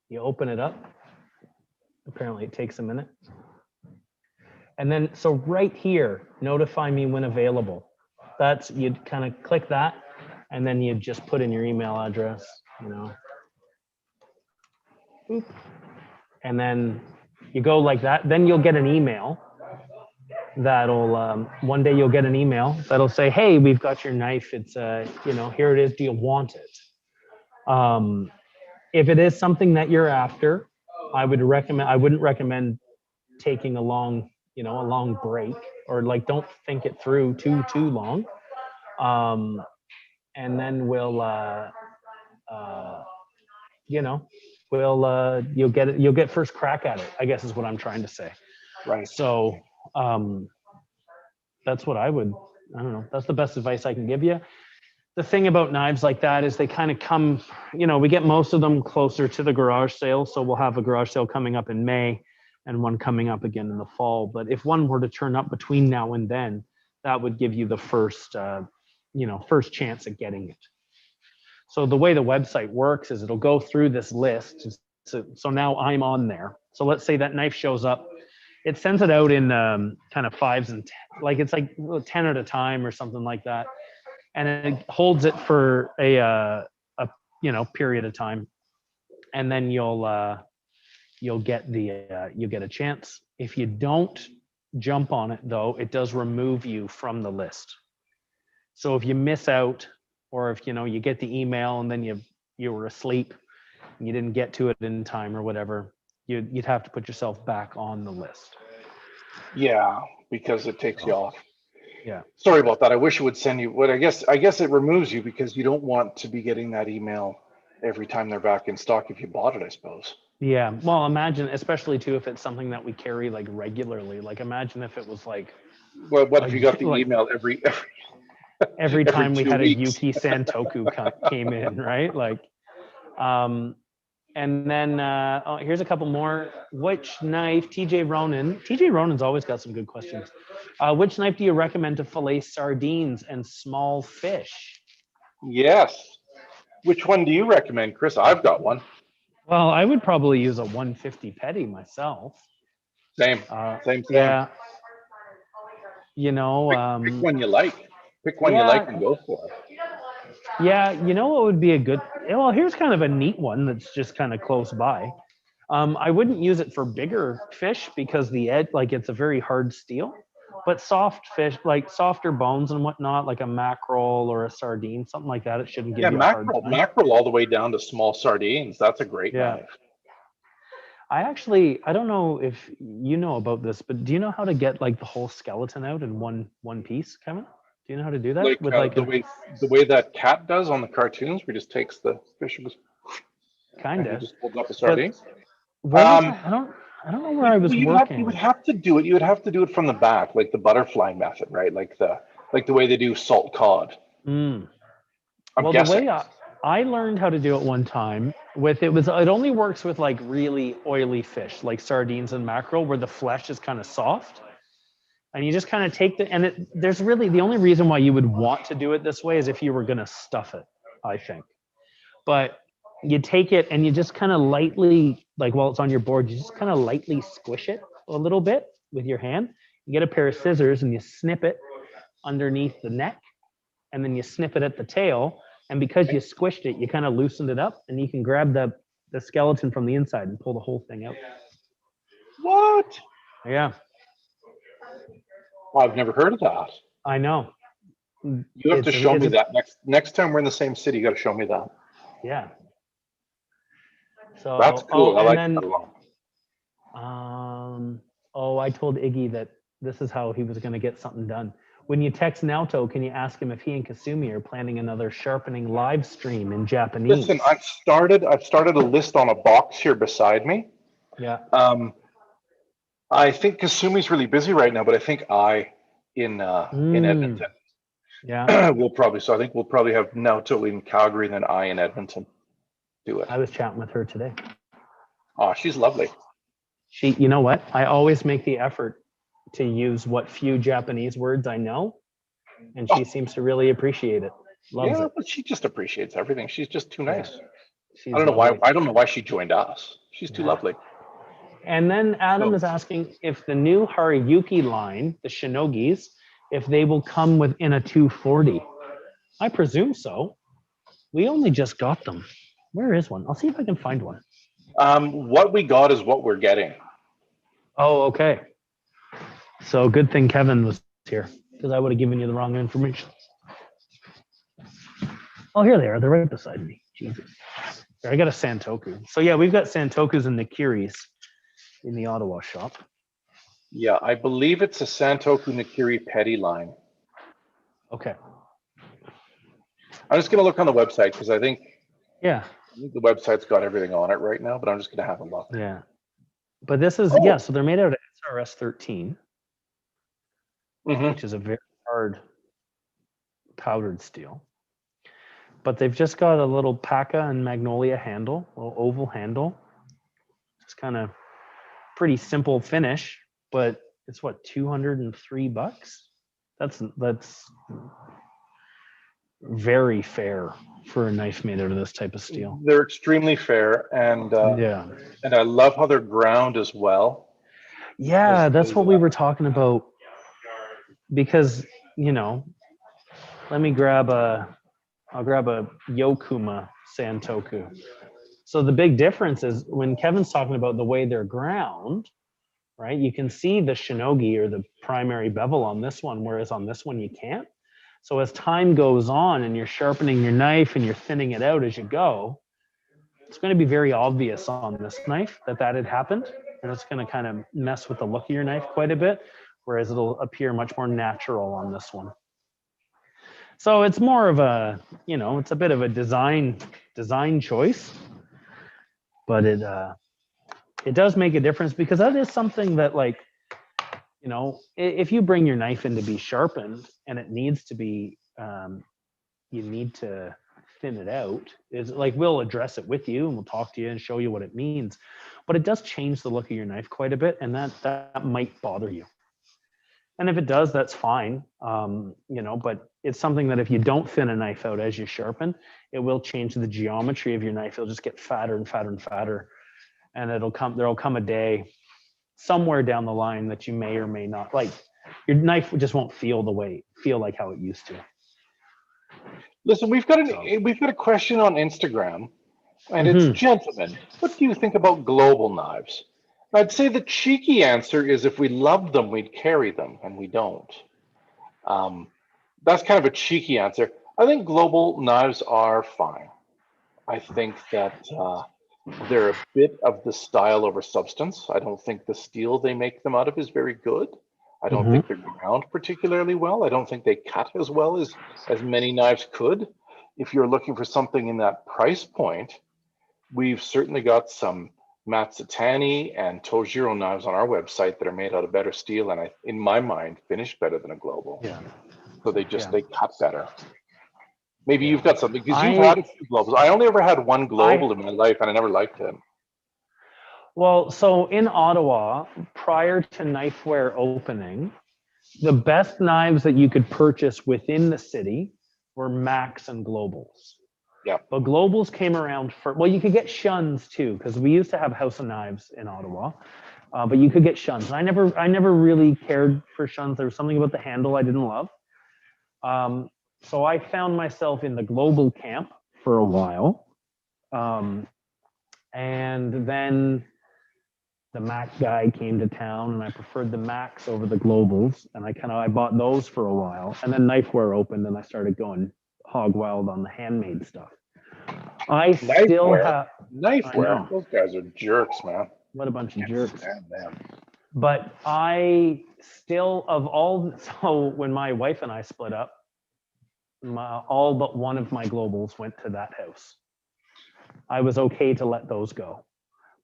You open it up. Apparently it takes a minute. And then, so right here, notify me when available. That's, you'd kind of click that, and then you just put in your email address, Boop. And then you go like that. Then you'll get an email that'll, one day you'll get an email that'll say, hey, we've got your knife. It's, here it is. Do you want it? If it is something that you're after, I wouldn't recommend taking a long break, or like, don't think it through too long. And then you'll get first crack at it, I guess is what I'm trying to say. Right. So that's what I don't know. That's the best advice I can give you. The thing about knives like that is they kind of come, we get most of them closer to the garage sale. So we'll have a garage sale coming up in May and one coming up again in the fall. But if one were to turn up between now and then, that would give you the first chance at getting it. So the way the website works is it'll go through this list. So now I'm on there. So let's say that knife shows up. It sends it out in kind of 5s and 10, like it's like 10 at a time or something like that. And it holds it for a period of time. And then you'll get a chance. If you don't jump on it though, it does remove you from the list. So if you miss out, or if you get the email and then you were asleep and you didn't get to it in time or whatever, you'd have to put yourself back on the list. Yeah, because it takes you off. Yeah. Sorry about that. I wish it would send you. But I guess it removes you because you don't want to be getting that email every time they're back in stock if you bought it, I suppose. Yeah. Well, imagine, especially too, if it's something that we carry like regularly. Like, imagine if it was like, Well, what if you got the email every every every time we 2 had a weeks? Yuki Santoku came in, right? Like, and then oh, here's a couple more. Which knife, TJ Ronan? TJ Ronan's always got some good questions. Which knife do you recommend to fillet sardines and small fish? Yes. Which one do you recommend, Chris? I've got one. Well, I would probably use a 150 petty myself. Same. Same. Yeah. You Pick know, one you like. Pick one you like and go for it. yeah, you know what would be a good, well, here's kind of a neat one that's just kind of close by. I wouldn't use it for bigger fish because the edge, like it's a very hard steel, but soft fish, like softer bones and whatnot, like a mackerel or a sardine, something like that, it shouldn't give Yeah, you a hard time. mackerel all the way down to small sardines. That's a great knife. I don't know if you know about this, but do you know how to get like the whole skeleton out in one piece, Kevin? Do you know how to do that? Like, With like the way that cat does on the cartoons, where he just takes the fish and goes, kind and he of just holds up a sardine. I don't know where I was working. You would have to do it. You would have to do it from the back, like the butterfly method, right? Like the way they do salt cod. Mm. I'm Well, guessing. the way I learned how to do it one time with it only works with like really oily fish, like sardines and mackerel, where the flesh is kind of soft. And you just kind of take there's really the only reason why you would want to do it this way is if you were going to stuff it, I think. But you take it and you just kind of lightly, like while it's on your board, you just kind of lightly squish it a little bit with your hand. You get a pair of scissors and you snip it underneath the neck, and then you snip it at the tail. And because you squished it, you kind of loosened it up, and you can grab the skeleton from the inside and pull the whole thing out. What? Yeah. I've never heard of that. I know. You have to show me that next time we're in the same city. You got to show me that. Yeah. So that's cool. I like that a lot. I told Iggy that this is how he was going to get something done. When you text Naoto, can you ask him if he and Kasumi are planning another sharpening live stream in Japanese? Listen, I've started a list on a box here beside me. Yeah. I think Kasumi's really busy right now, but I think in Edmonton. Yeah. I think we'll probably have Naoto in Calgary and then I in Edmonton do it. I was chatting with her today. Oh, she's lovely. You know what? I always make the effort to use what few Japanese words I know, and she seems to really appreciate it. Loves it. But she just appreciates everything. She's just too nice. Yeah. I don't know why she joined us. She's too lovely. And then Adam is asking if the new Haruyuki line, the Shinogis, if they will come within a 240. I presume so. We only just got them. Where is one? I'll see if I can find one. What we got is what we're getting. Oh, okay. So good thing Kevin was here, because I would have given you the wrong information. Oh, here they are. They're right beside me. Jesus. Here, I got a Santoku. So yeah, we've got Santokus and Nikiris in the Ottawa shop. Yeah, I believe it's a Santoku Nikiri Petty line. Okay. I'm just going to look on the website because I think the website's got everything on it right now, but I'm just going to have a look. Yeah. But this is, so they're made out of SRS 13, which is a very hard powdered steel. But they've just got a little Paca and Magnolia handle, a little oval handle. It's kind of pretty simple finish, but it's what, $203? That's very fair for a knife made out of this type of steel. They're extremely fair, and and I love how they're ground as well. Yeah, that's what we were talking about. Because, let me grab I'll grab a Yokuma Santoku. So the big difference is when Kevin's talking about the way they're ground, right? You can see the shinogi or the primary bevel on this one, whereas on this one you can't. So as time goes on and you're sharpening your knife and you're thinning it out as you go, it's going to be very obvious on this knife that had happened. And it's going to kind of mess with the look of your knife quite a bit, whereas it'll appear much more natural on this one. So it's more of a, it's a bit of a design design choice, but it does make a difference, because that is something that, like, you know, if you bring your knife in to be sharpened and it needs to be, you need to thin it out, is like, we'll address it with you and we'll talk to you and show you what it means, but it does change the look of your knife quite a bit, and that might bother you. And if it does, that's fine. You know, but it's something that if you don't thin a knife out as you sharpen, it will change the geometry of your knife. It'll just get fatter and fatter and fatter. And there'll come a day somewhere down the line that you may or may not, like, your knife just won't feel like how it used to. Listen, we've got a question on Instagram, and it's, gentlemen, what do you think about global knives? I'd say the cheeky answer is, if we loved them, we'd carry them, and we don't. That's kind of a cheeky answer. I think global knives are fine. I think that they're a bit of the style over substance. I don't think the steel they make them out of is very good. I don't think they're ground particularly well. I don't think they cut as well as many knives could. If you're looking for something in that price point, we've certainly got some Matsutani and Tojiro knives on our website that are made out of better steel, and in my mind, finish better than a global. Yeah. So they cut better. Maybe you've got something, because you've had a few globals. I only ever had one global in my life, and I never liked it. Well, so in Ottawa, prior to Knifewear opening, the best knives that you could purchase within the city were Max and Globals. Yeah. But Globals came around well, you could get Shuns too, because we used to have House of Knives in Ottawa, but you could get Shuns. And I never really cared for Shuns. There was something about the handle I didn't love. So I found myself in the Global camp for a while. And then the Mac guy came to town, and I preferred the Macs over the Globals, and I bought those for a while. And then Knifewear opened, and I started going hog wild on the handmade stuff. I still have Knifewear. Those guys are jerks, man. What a bunch of jerks. But I still, so when my wife and I split up, all but one of my Globals went to that house. I was okay to let those go,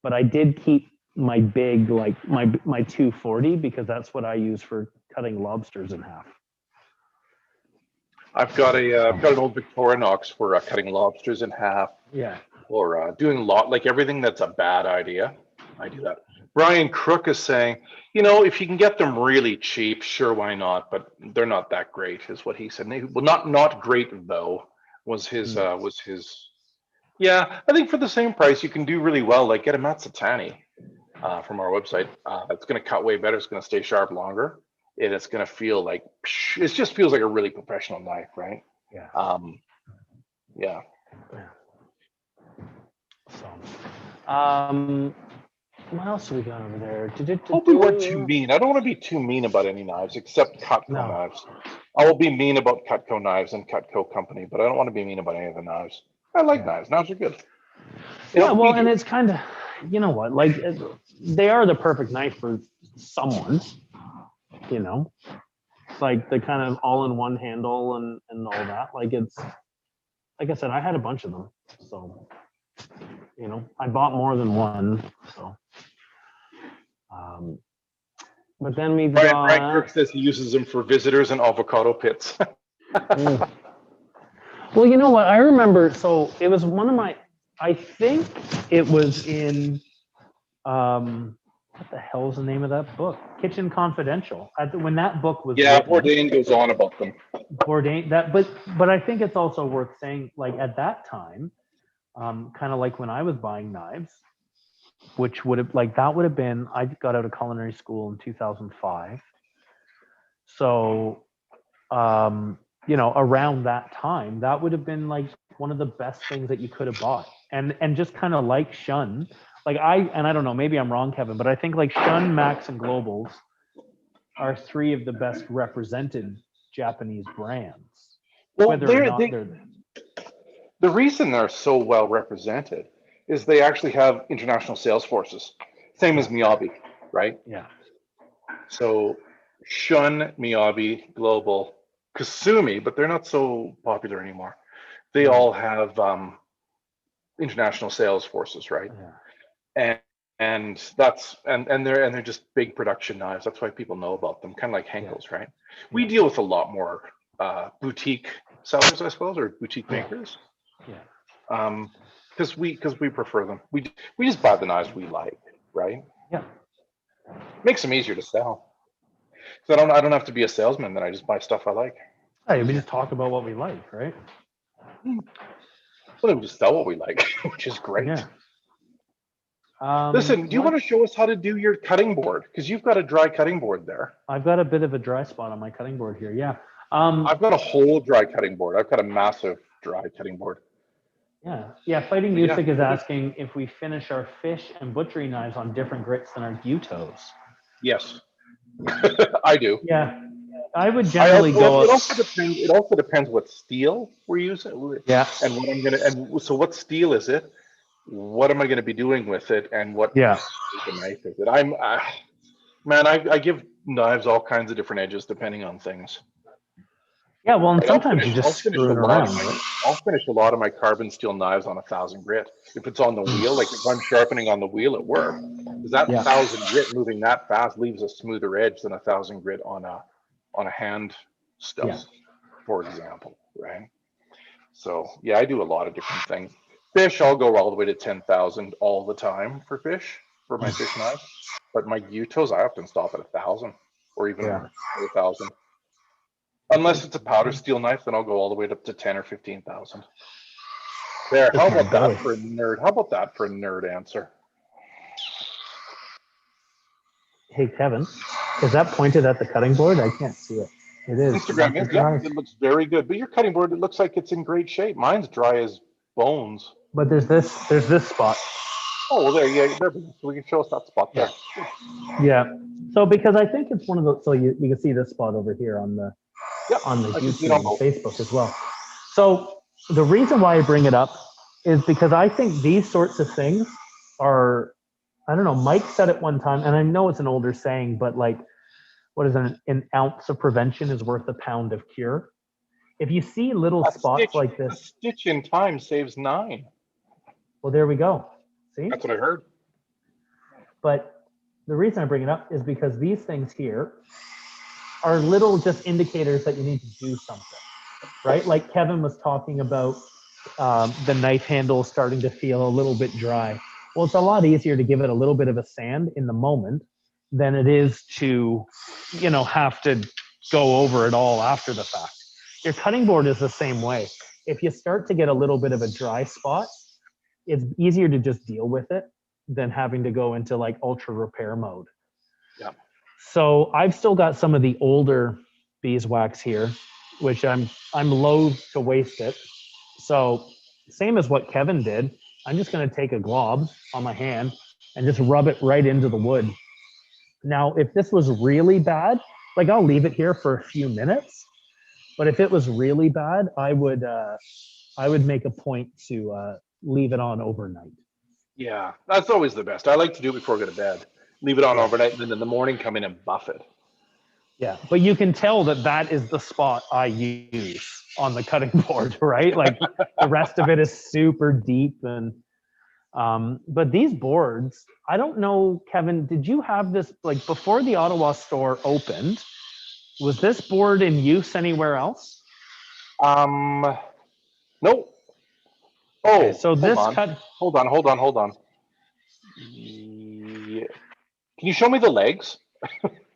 but I did keep my big, like my 240, because that's what I use for cutting lobsters in half. I've got an old Victorinox for cutting lobsters in half. Yeah. Or doing like everything that's a bad idea. I do that. Brian Crook is saying, you know, if you can get them really cheap, sure, why not? But they're not that great, is what he said. Well, not great though. Was his. Yeah, I think for the same price, you can do really well. Like, get a Matsutani from our website. It's going to cut way better. It's going to stay sharp longer. And it's going to feel like, it just feels like a really professional knife, right? Yeah. Yeah. So, what else have we got over there? Hope we weren't too mean. I don't want to be too mean about any knives except Cutco knives. I will be mean about Cutco knives and Cutco company, but I don't want to be mean about any of the knives. I like knives. Knives are good. And it's kind of, you know what, like, they are the perfect knife for someone, you know, like the kind of all-in-one handle and all that. Like, it's, like I said, I had a bunch of them, so, you know, I bought more than one, so. But then we've got... Brian Kirk says he uses them for visitors and avocado pits. Well, you know what? I remember, so it was one of my, I think it was in, what the hell is the name of that book? Kitchen Confidential. When that book was written, Bourdain goes on about them. Bourdain, but I think it's also worth saying, like, at that time, kind of like when I was buying knives, which would have, like, that would have been, I got out of culinary school in 2005. So, you know, around that time, that would have been like one of the best things that you could have bought. And just kind of like Shun, like I don't know, maybe I'm wrong, Kevin, but I think like Shun, Max, and Globals are three of the best represented Japanese brands. Well, the reason they're so well represented is they actually have international sales forces, same as Miyabi, right? Yeah. So Shun, Miyabi, Global, Kasumi, but they're not so popular anymore. They all have international sales forces, right? Yeah. And they're just big production knives. That's why people know about them, kind of like Yeah. Henkel's, right? We Yeah. deal with a lot more boutique sellers, I suppose, or boutique makers, Yeah. because we prefer them. We just buy the knives we like, right? Yeah. Makes them easier to sell. So I don't have to be a salesman. Then I just buy stuff I like. Hey, we just talk about what we like, right? Well, then we just sell what we like, which is great. Yeah. Listen, do you want to show us how to do your cutting board? Because you've got a dry cutting board there. I've got a bit of a dry spot on my cutting board here. Yeah. I've got a whole dry cutting board. I've got a massive dry cutting board. Yeah. Yeah. Fighting But Music is asking if we finish our fish and butchery knives on different grits than our gyutos. Yes, I do. Yeah. I would generally go. It also depends what steel we're using. Yeah. And what I'm gonna and so what steel is it? What am I going to be doing with it? And what Yeah. the knife is it? I give knives all kinds of different edges depending on things. Yeah. Well, and Like, sometimes you just screw it around. Right? I'll finish a lot of my carbon steel knives on 1,000 grit. If it's on the wheel, like if I'm sharpening on the wheel at work, because that 1,000 grit moving that fast leaves a smoother edge than 1,000 grit on a hand stuff, for example, right? So yeah, I do a lot of different things. Fish, I'll go all the way to 10,000 all the time for fish, for my fish knives. But my gyutos, I often stop at 1,000 or even 1,000. Unless it's a powder steel knife, then I'll go all the way up to 10 or 15,000. There, how about that for a nerd? How about that for a nerd answer? Hey, Kevin, is that pointed at the cutting board? I can't see it. It is. Instagram is, yeah, it looks very good. But your cutting board, it looks like it's in great shape. Mine's dry as bones. But there's this spot. Oh, well, there, yeah, there, so we can show us that spot there. Yeah. So because I think it's one of the, so you can see this spot over here on the YouTube and Facebook as well. So the reason why I bring it up is because I think these sorts of things are, I don't know, Mike said it one time, and I know it's an older saying, but like, what is an ounce of prevention is worth a pound of cure. If you see little spots like this, a stitch in time saves 9. Well, there we go. See? That's what I heard. But the reason I bring it up is because these things here are little just indicators that you need to do something, right? Like Kevin was talking about the knife handle starting to feel a little bit dry. Well, it's a lot easier to give it a little bit of a sand in the moment than it is to, have to go over it all after the fact. Your cutting board is the same way. If you start to get a little bit of a dry spot, it's easier to just deal with it than having to go into like ultra repair mode. Yeah. So I've still got some of the older beeswax here, which I'm loath to waste it. So same as what Kevin did, I'm just going to take a glob on my hand and just rub it right into the wood. Now, if this was really bad, like I'll leave it here for a few minutes, but if it was really bad, I would make a point to leave it on overnight. Yeah, that's always the best. I like to do it before I go to bed. Leave it on overnight, and then in the morning come in and buff it. Yeah, but you can tell that is the spot I use on the cutting board, right? Like the rest of it is super deep. And but these boards, I don't know, Kevin, did you have this, like before the Ottawa store opened, was this board in use anywhere else? No. Oh, okay, so this hold on. Yeah. Can you show me the legs?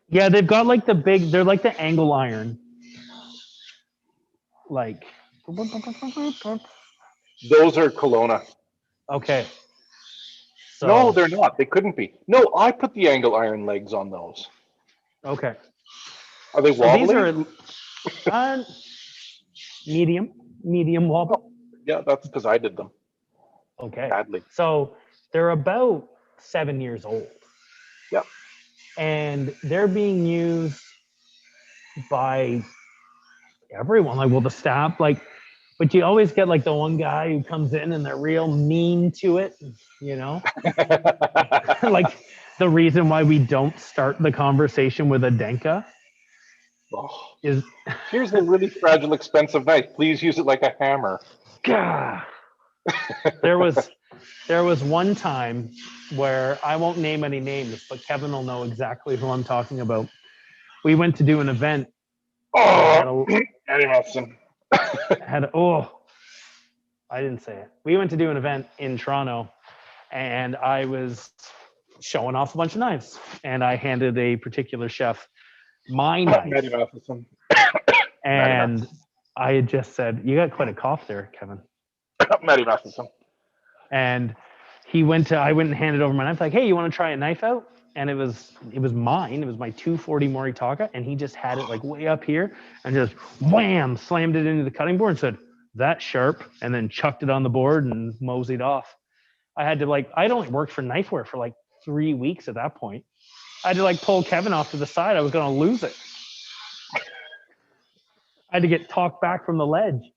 Yeah, they've got like they're like the angle iron. Like. Those are Kelowna. Okay. So, no, they're not. They couldn't be. No, I put the angle iron legs on those. Okay. Are they wobbly? These are medium wobble. Oh, yeah, that's because I did them. Okay. Badly. So they're about 7 years old. Yep. And they're being used by everyone. Like, well, the staff, like, but you always get like the one guy who comes in and they're real mean to it, like the reason why we don't start the conversation with a Denka is here's a really fragile, expensive knife. Please use it like a hammer. Gah. There was one time where I won't name any names, but Kevin will know exactly who I'm talking about. We went to do an event. Oh, Eddie Matson. I didn't say it. We went to do an event in Toronto, and I was showing off a bunch of knives, and I handed a particular chef my knife, Eddie Matson. and I had just said, "You got quite a cough there, Kevin." Eddie Matson. And I went and handed over my knife, like, "Hey, you want to try a knife out?" And it was mine. It was my 240 Moritaka, and he just had it like way up here and just wham, slammed it into the cutting board and said, "That's sharp," and then chucked it on the board and moseyed off. I had to I'd only worked for Knifewear for like 3 weeks at that point. I had to pull Kevin off to the side. I was going to lose it. I had to get talked back from the ledge.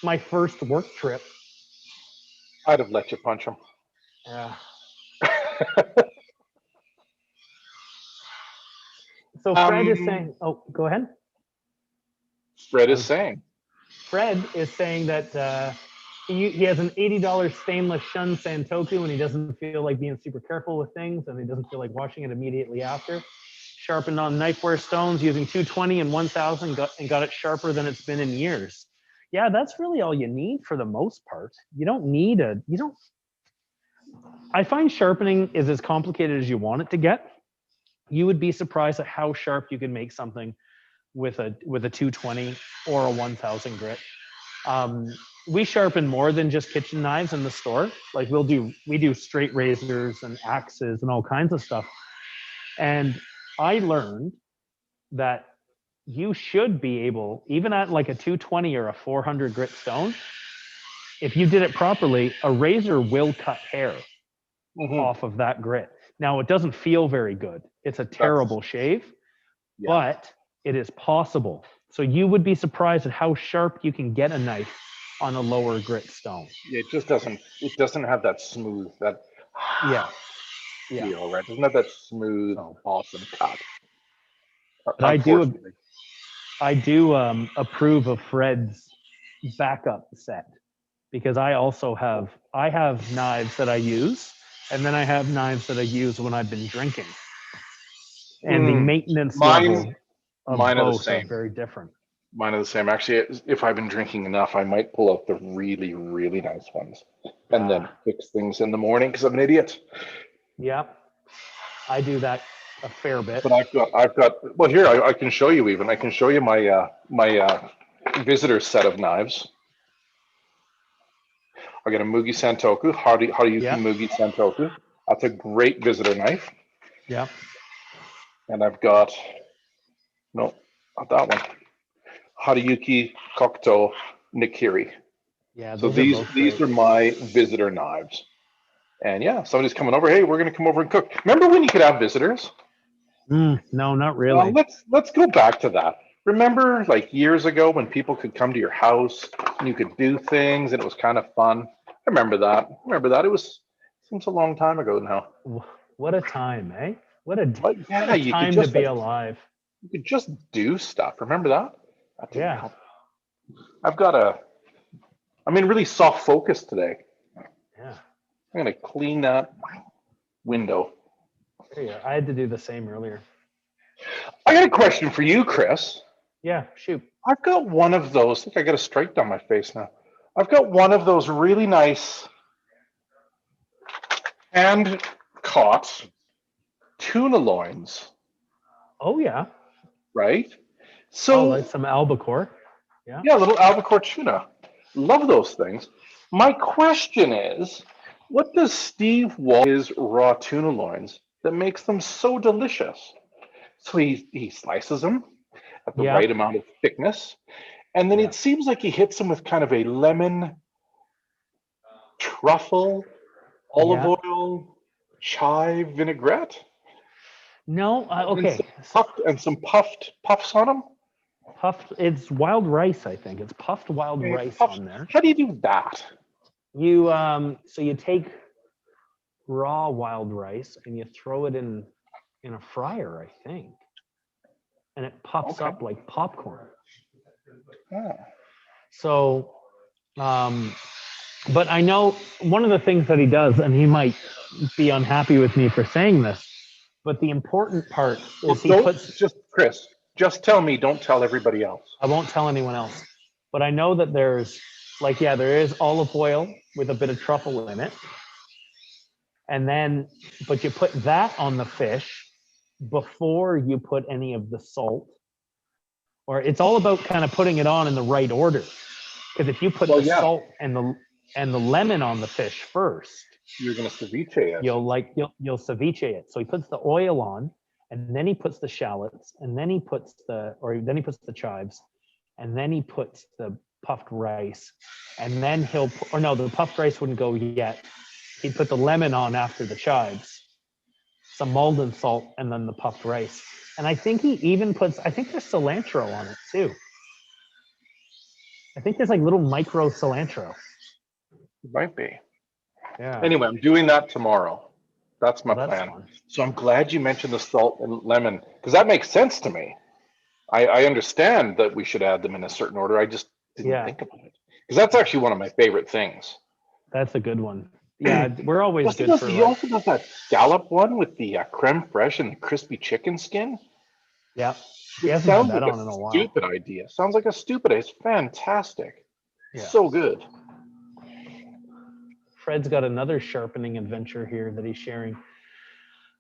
My first work trip. I'd have let you punch him. Yeah. So Fred is saying, oh, go ahead. Fred is saying that he has an $80 stainless Shun Santoku and he doesn't feel like being super careful with things and he doesn't feel like washing it immediately after. Sharpened on Knifewear stones using 220 and 1000 and got it sharper than it's been in years. Yeah, that's really all you need for the most part. You don't need I find sharpening is as complicated as you want it to get. You would be surprised at how sharp you can make something with a 220 or a 1000 grit. We sharpen more than just kitchen knives in the store. Like we do straight razors and axes and all kinds of stuff. And I learned that you should be able, even at like a 220 or a 400 grit stone, if you did it properly, a razor will cut hair off of that grit. Now, it doesn't feel very good. It's a terrible shave, but it is possible. So you would be surprised at how sharp you can get a knife on a lower grit stone. It just doesn't have that smooth, that feel, right? It doesn't have that smooth, awesome cut. But I do approve of Fred's backup set because I have knives that I use, and then I have knives that I use when I've been drinking. And the maintenance level of both are very different. Mine are the same. Actually, if I've been drinking enough, I might pull out the really, really nice ones and then fix things in the morning because I'm an idiot. Yeah, I do that a fair bit. But I've got. Well, here I can show you. I can show you my visitor set of knives. I got a Mugi Santoku, Haruyuki Mugi Santoku. That's a great visitor knife. Yeah. And I've got not that one. Haruyuki Kokuto Nikiri. Yeah. So these are my visitor knives. And somebody's coming over. Hey, we're going to come over and cook. Remember when you could have visitors? No, not really. Well, let's go back to that. Remember, like years ago, when people could come to your house and you could do things, and it was kind of fun. I remember that. Seems a long time ago now. What a time, eh? What a you time could just, to be alive. You could just do stuff. Remember that? Yeah. I'm in really soft focus today. Yeah. I'm going to clean that window. There you go. I had to do the same earlier. I got a question for you, Chris. Yeah, shoot. I've got one of those. I think I got a stripe down my face now. I've got one of those really nice hand-caught tuna loins. Oh, yeah. Right? So, like some albacore. Yeah. Yeah, little albacore tuna. Love those things. My question is, what does Steve want his raw tuna loins that makes them so delicious? So he slices them at the right amount of thickness, and then it seems like he hits them with kind of a lemon, truffle, olive oil, chive vinaigrette. No, okay. And some puffs on them. It's wild rice, I think. It's puffed wild rice on there. How do you do that? So you take raw wild rice and you throw it in a fryer, I think, and it puffs up like popcorn. Oh. So But I know one of the things that he does, and he might be unhappy with me for saying this, but the important part Well, is he don't puts, just Chris. Just tell me. Don't tell everybody else. I won't tell anyone else, but I know that there's like, yeah, there is olive oil with a bit of truffle in it. And then, but you put that on the fish before you put any of the salt, or it's all about kind of putting it on in the right order. Because if you put Well, the yeah, salt and the lemon on the fish first, you're gonna ceviche it. you'll ceviche it. So he puts the oil on, and then he puts the shallots, and then he puts the chives, and then he puts the puffed rice, and then or no, the puffed rice wouldn't go yet. He'd put the lemon on after the chives, some Malden salt, and then the puffed rice. And I think he even puts, I think there's cilantro on it too. I think there's like little micro cilantro. Might be. Yeah. Anyway, I'm doing that tomorrow. That's my Well, that's plan. fun. So I'm glad you mentioned the salt and lemon because that makes sense to me. I understand that we should add them in a certain order. I just didn't Yeah, think about it because that's actually one of my favorite things. that's a good one. Yeah, we're always Plus, good for he like, also does that scallop one with the creme fraiche and the crispy chicken skin. yeah. He It hasn't had sounds that like a on in a while. stupid idea. Sounds like a stupid idea. It's fantastic. Yeah. So good. Fred's got another sharpening adventure here that he's sharing.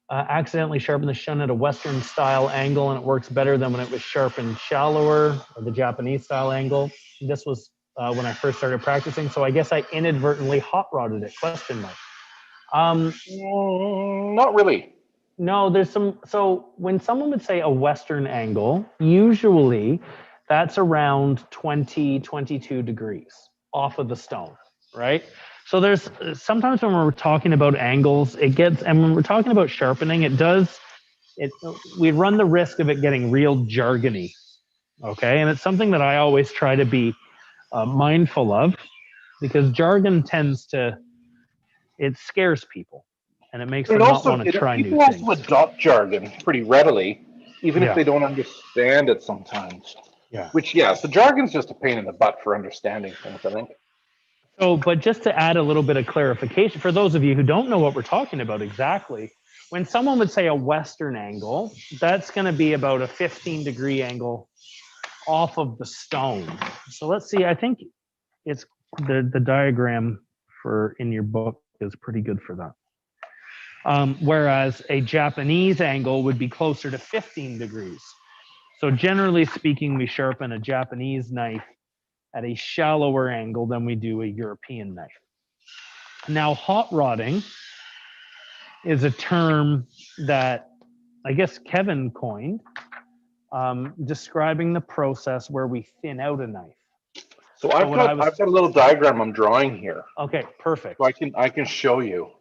Accidentally sharpened the shun at a Western style angle, and it works better than when it was sharpened shallower, or the Japanese style angle. This was when I first started practicing, so I guess I inadvertently hot rodded it, question mark. Not really. No, there's some, so when someone would say a Western angle, usually that's around 20, 22 degrees off of the stone, right? So there's sometimes when we're talking about angles, it gets, and when we're talking about sharpening, we run the risk of it getting real jargony, okay? And it's something that I always try to be mindful of, because jargon it scares people, and it makes But it them not also, want to try new people things. also adopt jargon pretty readily, even if Yeah. they don't understand it sometimes. Yeah. Which, yes, the jargon's just a pain in the butt for understanding things, I think. So, but just to add a little bit of clarification for those of you who don't know what we're talking about exactly, when someone would say a Western angle, that's going to be about a 15-degree angle off of the stone. So let's see, I think it's the diagram for in your book is pretty good for that. Whereas a Japanese angle would be closer to 15 degrees. So generally speaking, we sharpen a Japanese knife at a shallower angle than we do a European knife. Now, hot rodding is a term that I guess Kevin coined, describing the process where we thin out a knife. So I've got a little diagram I'm drawing here. Okay, perfect. So I can show you.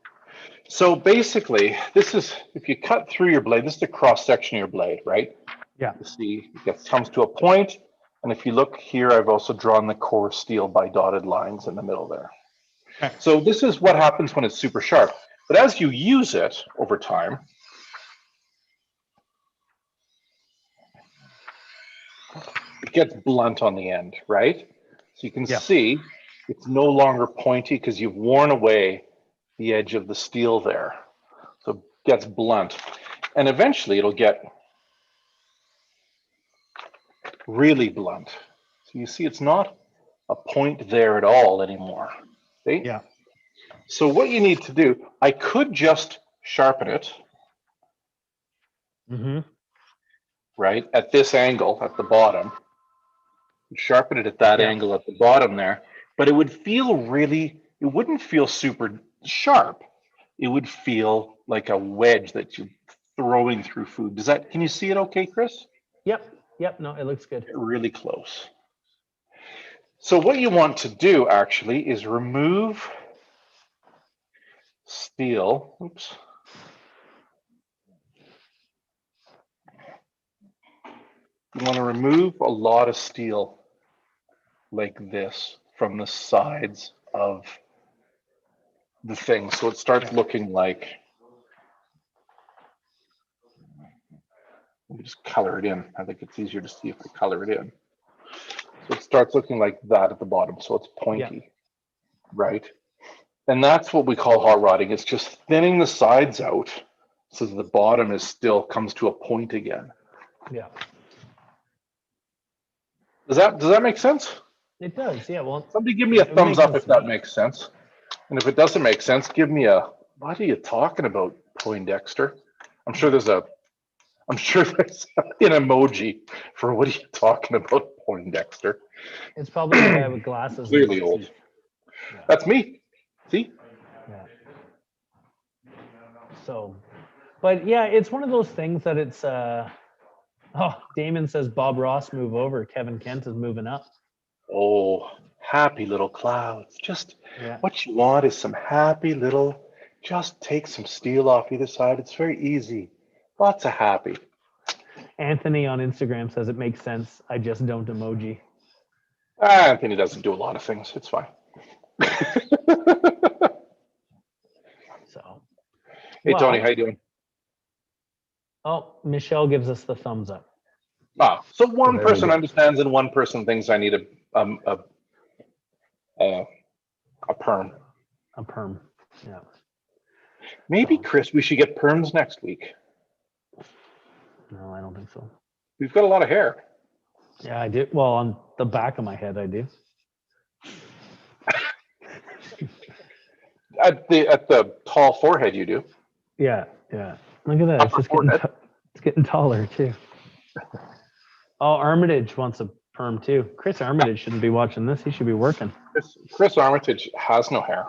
So basically, this is, if you cut through your blade, this is the cross section of your blade, right? Yeah. You see, it comes to a point, and if you look here, I've also drawn the core steel by dotted lines in the middle there. Okay. So this is what happens when it's super sharp. But as you use it over time, it gets blunt on the end, right? So you can see it's no longer pointy because you've worn away the edge of the steel there. So it gets blunt. And eventually it'll get really blunt. So you see it's not a point there at all anymore. See? Yeah. So what you need to do, I could just sharpen it, right, at this angle at the bottom. Sharpen it at that angle at the bottom there, but it would feel really, it wouldn't feel super sharp. It would feel like a wedge that you're throwing through food. Does that, can you see it okay, Chris? Yep, no, it looks good. Really close. So what you want to do actually is remove steel. Oops. You want to remove a lot of steel like this from the sides of the thing. So it starts looking like, let me just color it in. I think it's easier to see if I color it in. So it starts looking like that at the bottom. So it's pointy, right? And that's what we call hot rodding. It's just thinning the sides out so that the bottom is still comes to a point again. Yeah. Does that make sense? It does. Yeah. Well, Somebody give me a it thumbs makes up sense if to that me. makes sense. And if it doesn't make sense, give me a, what are you talking about, Poindexter? I'm sure there's an emoji for what are you talking about, Poindexter? It's probably the guy with glasses. Clearly and old. teeth. Yeah. That's me. See? Yeah. So, but yeah, it's one of those things that it's. Oh, Damon says Bob Ross move over. Kevin Kent is moving up. Oh, happy little clouds. Just Yeah. what you want is some happy little, just take some steel off either side. It's very easy. Lots of happy. Anthony on Instagram says it makes sense. I just don't emoji. Anthony doesn't do a lot of things. It's fine. So. Hey, Well, Tony, how you doing? Oh, Michelle gives us the thumbs up. So one there we person go. understands and one person thinks I need a perm. A perm. Yeah. Maybe, So. Chris, we should get perms next week. No, I don't think so. We've got a lot of hair. Yeah, I do. Well, on the back of my head, I do. At the tall forehead, you do. Yeah, yeah. Look at that. It's just getting it's getting taller too. Oh, Armitage wants a perm too. Chris Armitage shouldn't be watching this. He should be working. Chris Armitage has no hair.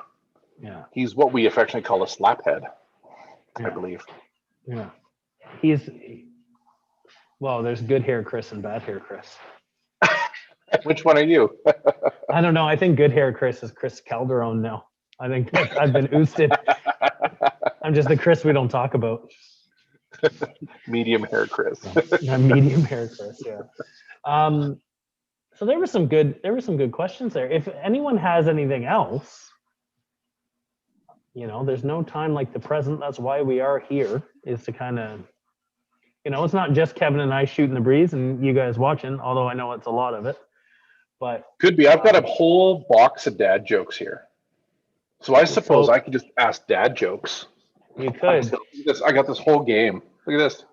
Yeah. He's what we affectionately call a slaphead, I believe. Yeah. Well, there's good hair Chris and bad hair Chris. Which one are you? I don't know. I think good hair Chris is Chris Calderon now. I think I've been oosted. I'm just the Chris we don't talk about. Medium hair Chris. Medium hair Chris, yeah. So there were some good questions there. If anyone has anything else, there's no time like the present. That's why we are here, is to kind of, it's not just Kevin and I shooting the breeze and you guys watching, although I know it's a lot of it. But could be. I've got a whole box of dad jokes here. So I suppose I could just ask dad jokes. You could. I got this whole game. Look at this.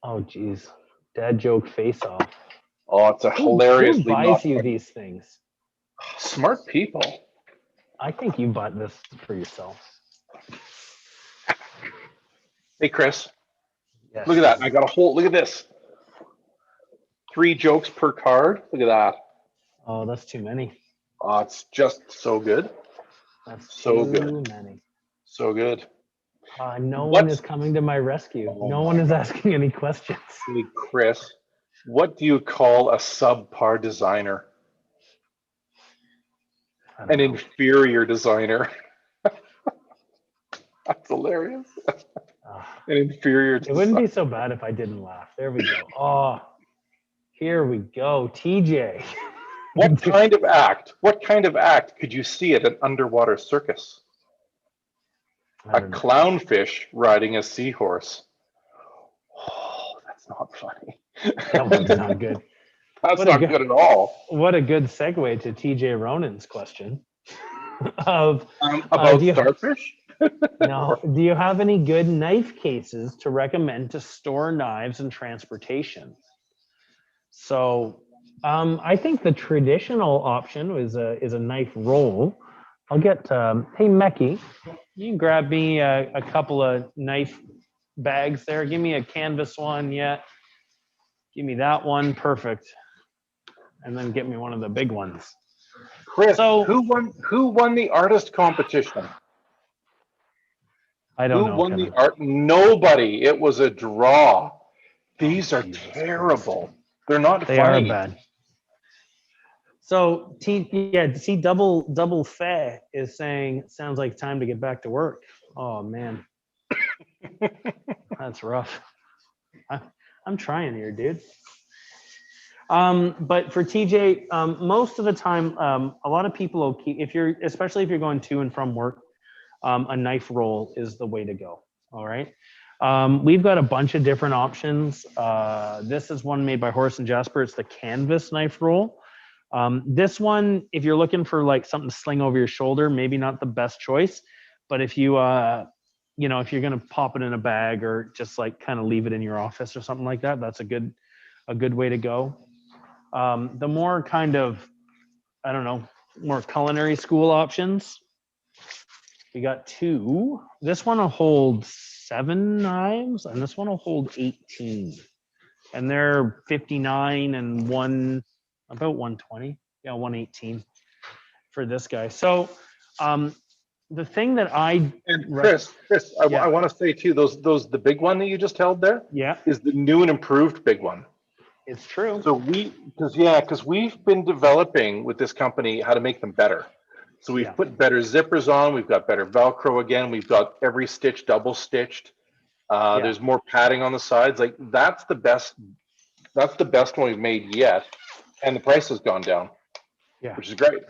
Oh, geez. Dad joke face off. Oh, it's a hilariously. Who buys you these things? Smart people. I think you bought this for yourself. Hey, Chris. Yes. Look at that. I got a whole. Look at this. 3 jokes per card. Look at that. Oh, that's too many. Oh, it's just so good. That's so too good. many. So good. No one is coming to my rescue. No one is asking any questions. Hey, Chris, what do you call a subpar designer? An inferior designer. That's hilarious. An inferior designer. It wouldn't be so bad if I didn't laugh. There we go. Oh, here we go. TJ. What kind of act could you see at an underwater circus? A clownfish riding a seahorse. Oh, that's not funny. That one's not good. That's not good at all. What a good segue to TJ Ronan's question of about starfish. No. Do you have any good knife cases to recommend to store knives and transportation? So, I think the traditional option is a knife roll. I'll get. Hey, Mecky, you can grab me a couple of knife bags there. Give me a canvas one. Yeah. Give me that one. Perfect. And then get me one of the big ones. Chris, who won the artist competition? I don't know. Who won the art? Nobody. It was a draw. These are terrible. They're not They funny. are bad. So see, double fat is saying sounds like time to get back to work. Oh man. That's rough. I'm trying here, dude. But for TJ, most of the time, a lot of people will keep, especially if you're going to and from work, a knife roll is the way to go. All right. We've got a bunch of different options. This is one made by Horace and Jasper. It's the canvas knife roll. This one, if you're looking for like something to sling over your shoulder, maybe not the best choice. But if you, you know, if you're going to pop it in a bag or just like kind of leave it in your office or something like that, that's a good way to go. The more kind of, I don't know, more culinary school options. We got two. This one will hold 7 knives, and this one will hold 18. And they're 59 and about 120. Yeah, 118 for this guy. So the thing that and Chris, I want to say too, the big one that you just held there, yeah, is the new and improved big one. It's true. So because we've been developing with this company how to make them better. So we've put better zippers on. We've got better Velcro again. We've got every stitch double stitched. There's more padding on the sides. Like that's the best one we've made yet, and the price has gone down. Yeah, which is great.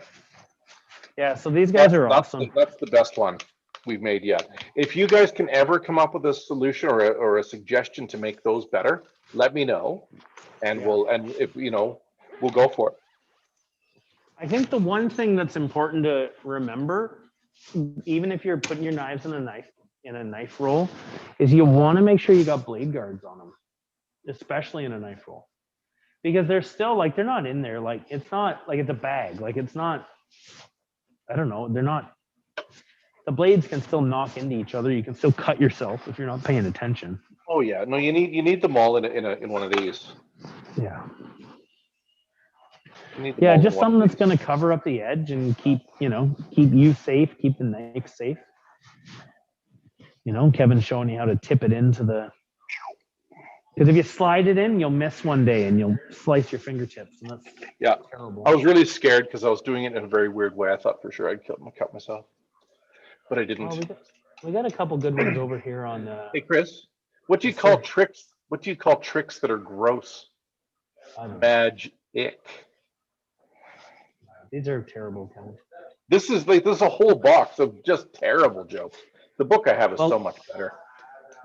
Yeah, so these guys are awesome. That's the best one we've made yet. If you guys can ever come up with a solution or a suggestion to make those better, let me know, and if you know, we'll go for it. I think the one thing that's important to remember, even if you're putting your knives in a knife roll, is you want to make sure you got blade guards on them, especially in a knife roll, because they're still like, they're not in there. Like, it's not like it's a bag. Like, it's not, I don't know. They're not, the blades can still knock into each other. You can still cut yourself if you're not paying attention. Oh yeah. No, you need them all in one of these. Yeah. Yeah, just something that's going to cover up the edge and keep you safe, keep the knife safe. You know, Kevin's showing you how to tip it into because if you slide it in, you'll miss one day and you'll slice your fingertips, and that's terrible. I was really scared because I was doing it in a very weird way. I thought for sure I'd cut myself, but I didn't. Well, we got a couple good ones over here on. Hey Chris, what do you call tricks? What do you call tricks that are gross? Magic. These are terrible, Kevin. This is a whole box of just terrible jokes. The book I have is so much better.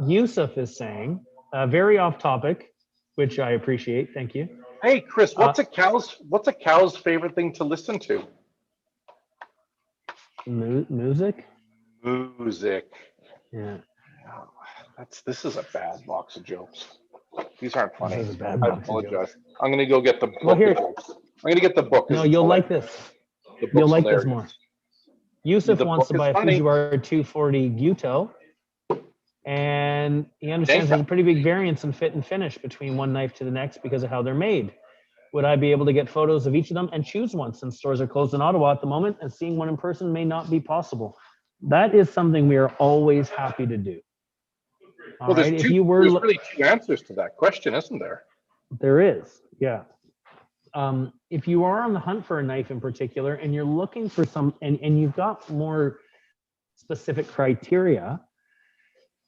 Yusuf is saying, very off topic, which I appreciate. Thank you. Hey, Chris, what's a cow's favorite thing to listen to? Music. Music. Yeah. This is a bad box of jokes. These aren't funny. This is a bad I box apologize. I'm gonna go get the book. Well, here. I'm gonna get the book. No, you'll like this. You'll like this more. Yusuf wants to buy a Fujiwara 240 Gyuto, and he understands there's a pretty big variance in fit and finish between one knife to the next because of how they're made. Would I be able to get photos of each of them and choose one, since stores are closed in Ottawa at the moment and seeing one in person may not be possible? That is something we are always happy to do. Well, there's really two answers to that question, isn't there? There is, yeah. If you are on the hunt for a knife in particular and you're looking for and you've got more specific criteria,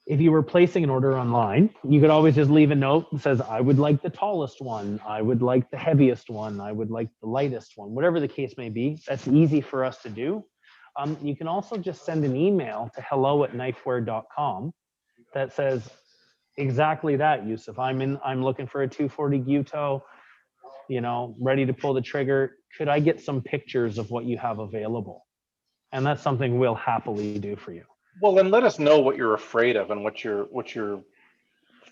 if you were placing an order online, you could always just leave a note that says, I would like the tallest one, I would like the heaviest one, I would like the lightest one, whatever the case may be. That's easy for us to do. You can also just send an email to hello@knifewear.com that says exactly that, Yusuf. I'm looking for a 240 Gyuto, ready to pull the trigger. Could I get some pictures of what you have available? And that's something we'll happily do for you. Well, then let us know what you're afraid of and what you're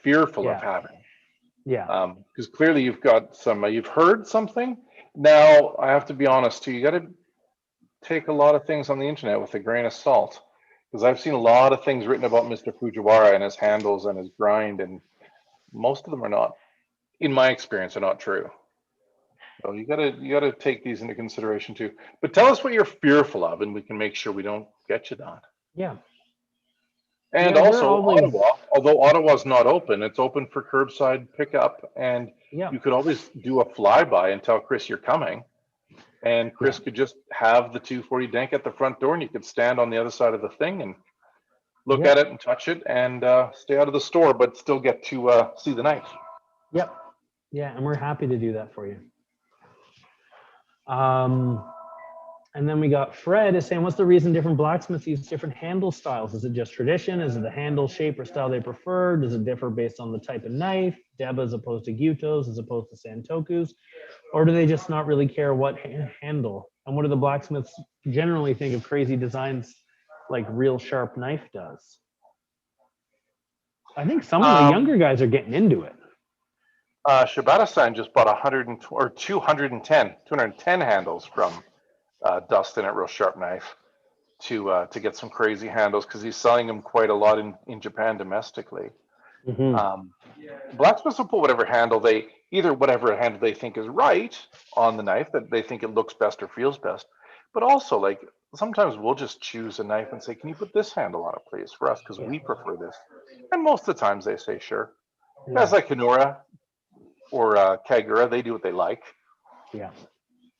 fearful of having. Yeah. Because clearly you've got you've heard something. Now, I have to be honest too, you got to take a lot of things on the internet with a grain of salt. Because I've seen a lot of things written about Mr. Fujiwara and his handles and his grind, and most of them are not, in my experience, are not true. So you gotta take these into consideration too. But tell us what you're fearful of, and we can make sure we don't get you that. Yeah. And also Ottawa, although Ottawa's not open, it's open for curbside pickup, and you could always do a flyby and tell Chris you're coming. And Chris could just have the 240 Denk at the front door, and you could stand on the other side of the thing and look at it and touch it and stay out of the store, but still get to see the knife. Yep. Yeah, and we're happy to do that for you. And And then we got Fred is saying, what's the reason different blacksmiths use different handle styles? Is it just tradition? Is it the handle shape or style they prefer? Does it differ based on the type of knife, Deba as opposed to Gyutos as opposed to Santokus? Or do they just not really care what handle? And what do the blacksmiths generally think of crazy designs like Real Sharp Knife does? I think some of the younger guys are getting into it. Shibata-san just bought 210 handles from Dustin at Real Sharp Knife to get some crazy handles because he's selling them quite a lot in Japan domestically. Blacksmiths will put whatever handle they think is right on the knife, that they think it looks best or feels best. But also, like, sometimes we'll just choose a knife and say, can you put this handle on it, please, for us, because we prefer this. And most of the times they say, sure. Guys like Hinura or Kagura, they do what they like. Yeah.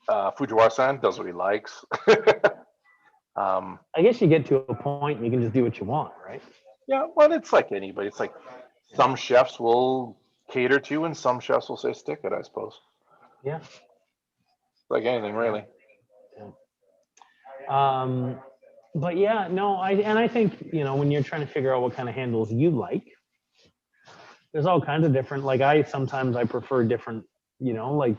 Fujiwara-san does what he likes. I guess you get to a point and you can just do what you want, right? Yeah, well, it's like anybody. It's like some chefs will cater to and some chefs will say stick it, I suppose. Yeah. Like anything, really. Yeah. But yeah, no, I think, you know, when you're trying to figure out what kind of handles you like, there's all kinds of different, like sometimes I prefer different, you know, like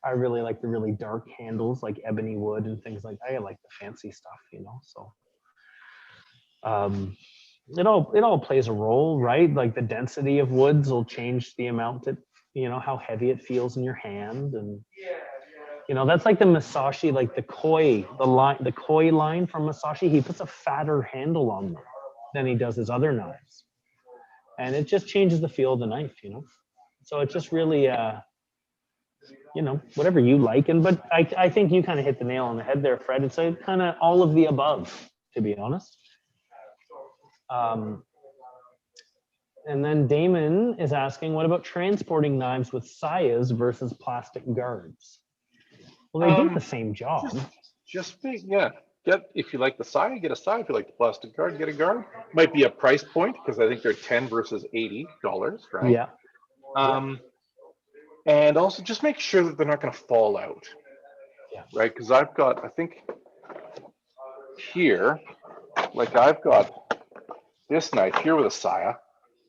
I really like the really dark handles like ebony wood and things like that. I like the fancy stuff, you know, so it all plays a role, right? Like the density of woods will change the amount that, you know, how heavy it feels in your hand. And you know, that's like the Masashi, like the koi line from Masashi. He puts a fatter handle on them than he does his other knives, and it just changes the feel of the knife, you know. So it's just really, you know, whatever you like. But I think you kind of hit the nail on the head there, Fred. It's like kind of all of the above, to be honest. And then Damon is asking, what about transporting knives with sayas versus plastic guards? Well, they do the same job. If you like the saya, get a saya. If you like the plastic guard, get a guard. Might be a price point because I think they're $10 versus $80, right? Yeah. And also just make sure that they're not going to fall out. Yeah. Right? Because I think here, like I've got this knife here with a saya,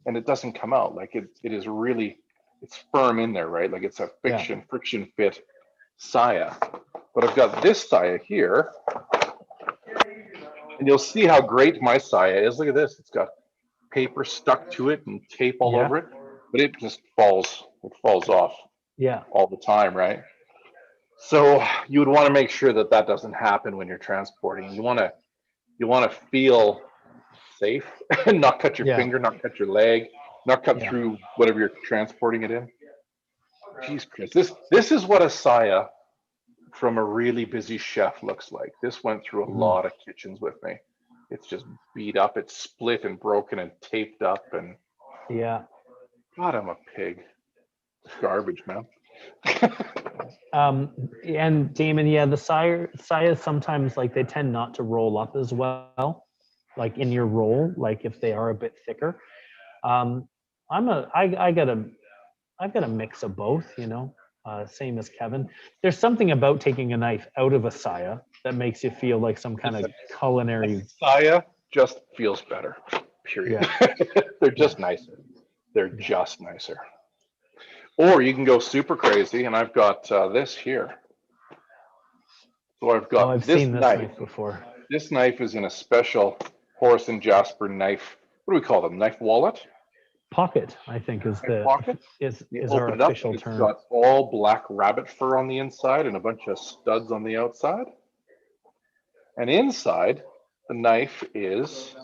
and it doesn't come out. Like it is really, it's firm in there, right? Like it's a friction fit saya. But I've got this saya here, and you'll see how great my saya is. Look at this. It's got paper stuck to it and tape all over it, but it just falls. It falls off. Yeah. All the time, right? So you would want to make sure that that doesn't happen when you're transporting. You want to feel safe and not cut your finger, not cut your leg, not cut through whatever you're transporting it in. Jeez, Chris, this is what a saya from a really busy chef looks like. This went through a lot of kitchens with me. It's just beat up, it's split and broken and taped up, and God, I'm a pig. It's garbage, man. And Damon, the sayas sometimes, like, they tend not to roll up as well, like in your roll, like if they are a bit thicker. I've got a mix of both, you know. Same as Kevin. There's something about taking a knife out of a saya that makes you feel like some kind of culinary. Saya just feels better. Period. They're just nicer. They're just nicer. Or you can go super crazy, and I've got this here. So I've got I've seen this knife before. This knife is in a special Horace and Jasper knife. What do we call them? Knife wallet? Pocket, I think, is pocket? is our official term. It's got all black rabbit fur on the inside and a bunch of studs on the outside. And inside, the knife is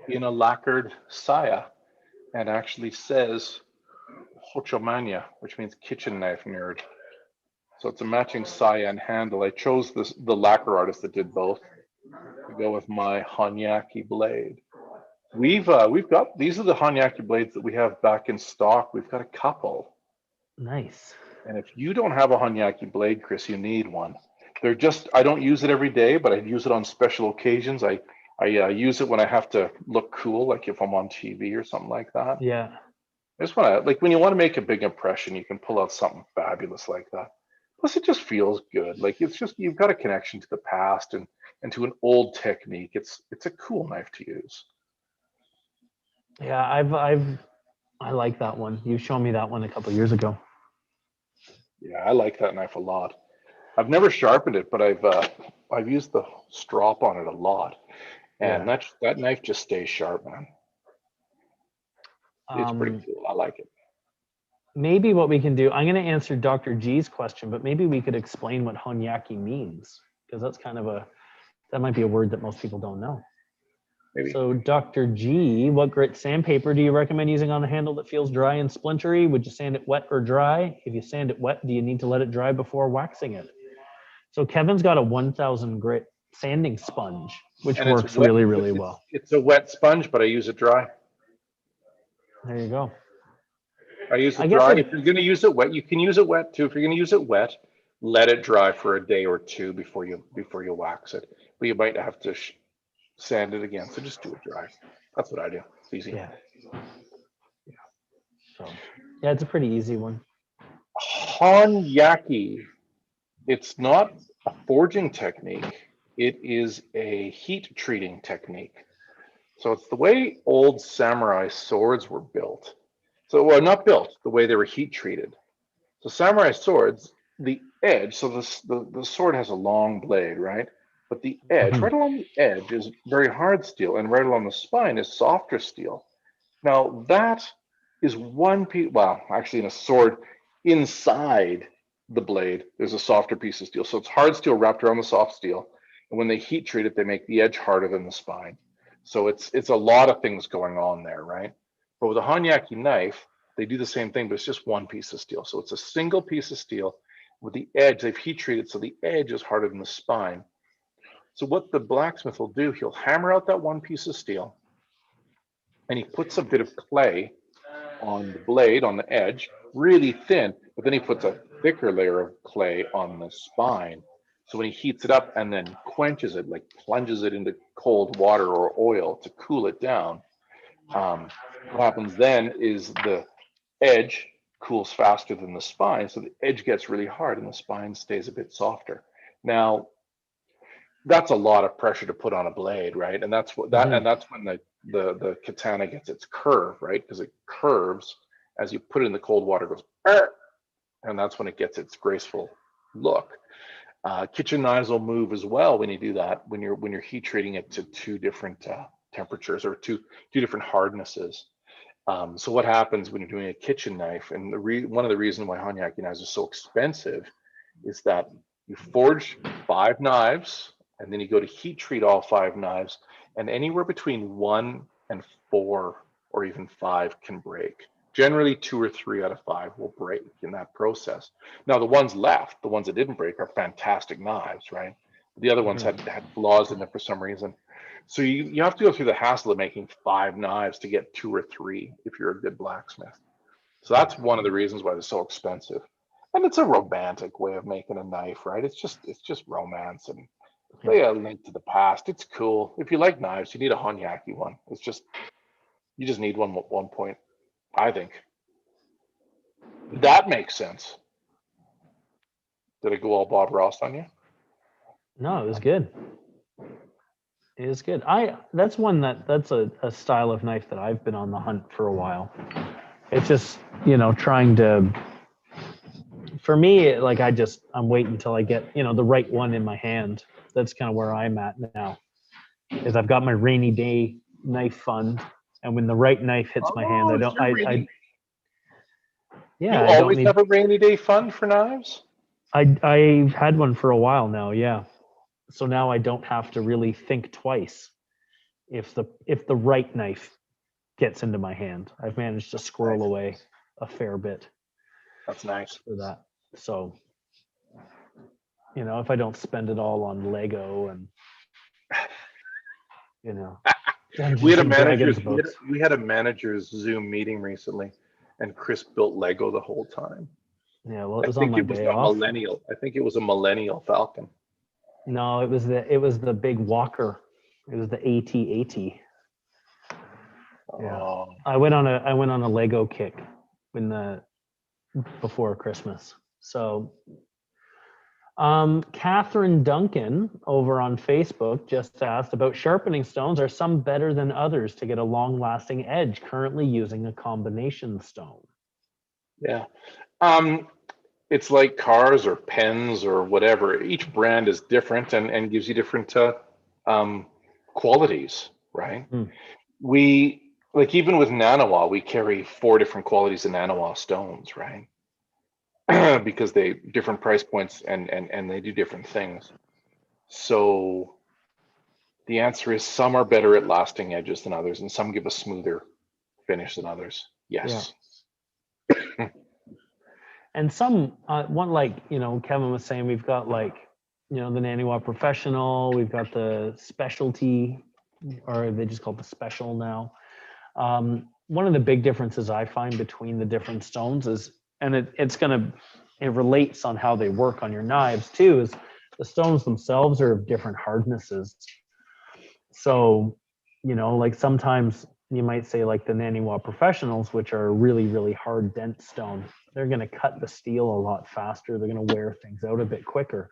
in a lacquered saya and actually says Hochomania, which means kitchen knife nerd. So it's a matching saya and handle. I chose the lacquer artist that did both to go with my Hanyaki blade. We've got, these are the Hanyaki blades that we have back in stock. We've got a couple. Nice. And if you don't have a Hanyaki blade, Chris, you need one. They're just, I don't use it every day, but I use it on special occasions. I use it when I have to look cool, like if I'm on TV or something like that. Yeah. I just want to, like, when you want to make a big impression, you can pull out something fabulous like that. Plus, it just feels good. Like it's just you've got a connection to the past and to an old technique. It's a cool knife to use. Yeah, I like that one. You showed me that one a couple years ago. Yeah, I like that knife a lot. I've never sharpened it, but I've used the strop on it a lot, and Yeah. that knife just stays sharp, man. It's pretty Um, cool. I like it. maybe what we can do, I'm going to answer Dr. G's question, but maybe we could explain what honyaki means, because that's kind of that might be a word that most people don't know. Maybe. So Dr. G, what grit sandpaper do you recommend using on the handle that feels dry and splintery? Would you sand it wet or dry? If you sand it wet, do you need to let it dry before waxing it? So Kevin's got a 1000 grit sanding sponge, which And it's works wet. really, really well. It's a wet sponge, but I use it dry. There you go. I use I it guess dry. it, If you're going to use it wet, you can use it wet too. If you're going to use it wet, let it dry for a day or two before you wax it. But you might have to sand it again. So just do it dry. That's what I do. It's easy. yeah. So yeah, it's a pretty easy one. Honyaki. It's not a forging technique. It is a heat treating technique. So it's the way old samurai swords were built. So, well, not built, the way they were heat treated. So samurai swords, the edge, so the sword has a long blade, right? But the edge, Mhm. right along the edge, is very hard steel, and right along the spine is softer steel. Now that is one piece. Well, actually, in a sword, inside the blade, there's a softer piece of steel. So it's hard steel wrapped around the soft steel, and when they heat treat it, they make the edge harder than the spine. So it's a lot of things going on there, right? But with a Hanyaki knife, they do the same thing, but it's just one piece of steel. So it's a single piece of steel with the edge. They've heat treated, so the edge is harder than the spine. So what the blacksmith will do, he'll hammer out that one piece of steel, and he puts a bit of clay on the blade, on the edge, really thin, but then he puts a thicker layer of clay on the spine. So when he heats it up and then quenches it, like plunges it into cold water or oil to cool it down, what happens then is the edge cools faster than the spine, so the edge gets really hard and the spine stays a bit softer. Now, that's a lot of pressure to put on a blade, right? And Mhm. that's when the katana gets its curve, right? Because it curves as you put it in the cold water, it goes, "Arr!" And that's when it gets its graceful look. Kitchen knives will move as well when you do that, when you're heat treating it to two different temperatures or two different hardnesses. So what happens when you're doing a kitchen knife, and one of the reasons why Hanyaki knives are so expensive is that you forge 5 knives and then you go to heat treat all 5 knives, and anywhere between 1 and 4 or even 5 can break. Generally, 2 or 3 out of 5 will break in that process. Now, the ones left, the ones that didn't break, are fantastic knives, right? The other ones Mhm. had flaws in them for some reason. So you have to go through the hassle of making 5 knives to get 2 or 3 if you're a good blacksmith. So Yeah. that's one of the reasons why they're so expensive. And it's a romantic way of making a knife, right? It's just romance and Yeah. they link to the past. It's cool. If you like knives, you need a Honyaki one. It's just you just need one at one point, I think. That makes sense. Did I go all Bob Ross on you? No, it was good. It is good. That's one that's a style of knife that I've been on the hunt for a while. It's just, trying to, for me, like I'm waiting until I get, the right one in my hand. That's kind of where I'm at now. Is I've got my rainy day knife fund, and when the right knife hits my hand, Oh, I is don't, there rainy? yeah, You I don't always need. have a rainy day fund for knives? I've had one for a while now, yeah. So now I don't have to really think twice if the right knife gets into my hand. I've managed to That's squirrel nice. away a fair bit That's nice. for that. So, if I don't spend it all on Lego and, you know, We had Dungeons a and manager's Dragons books. we had a manager's Zoom meeting recently, and Chris built Lego the whole time. Yeah, well, it I was on think my it was day a off. millennial. I think it was a millennial Falcon. No, it was the big walker. It was the AT-AT. Yeah. Oh, I went on a Lego kick when the before Christmas. So Catherine Duncan over on Facebook just asked about sharpening stones. Are some better than others to get a long-lasting edge? Currently using a combination stone. Yeah. It's like cars or pens or whatever. Each brand is different and gives you different qualities, right? We, like, even with Nanawa, we carry 4 different qualities of Nanawa stones, right? Because they different price points and they do different things. So the answer is some are better at lasting edges than others, and some give a smoother finish than others. Yes. And some one, like, you know, Kevin was saying, we've got, like, you know, the Nanawa Professional, we've got the specialty, or they just call it the special now. One of the big differences I find between the different stones is, and it relates on how they work on your knives too, is the stones themselves are of different hardnesses. So, you know, like sometimes you might say, like the Naniwa Professionals, which are really, really hard, dense stone, they're going to cut the steel a lot faster. They're going to wear things out a bit quicker.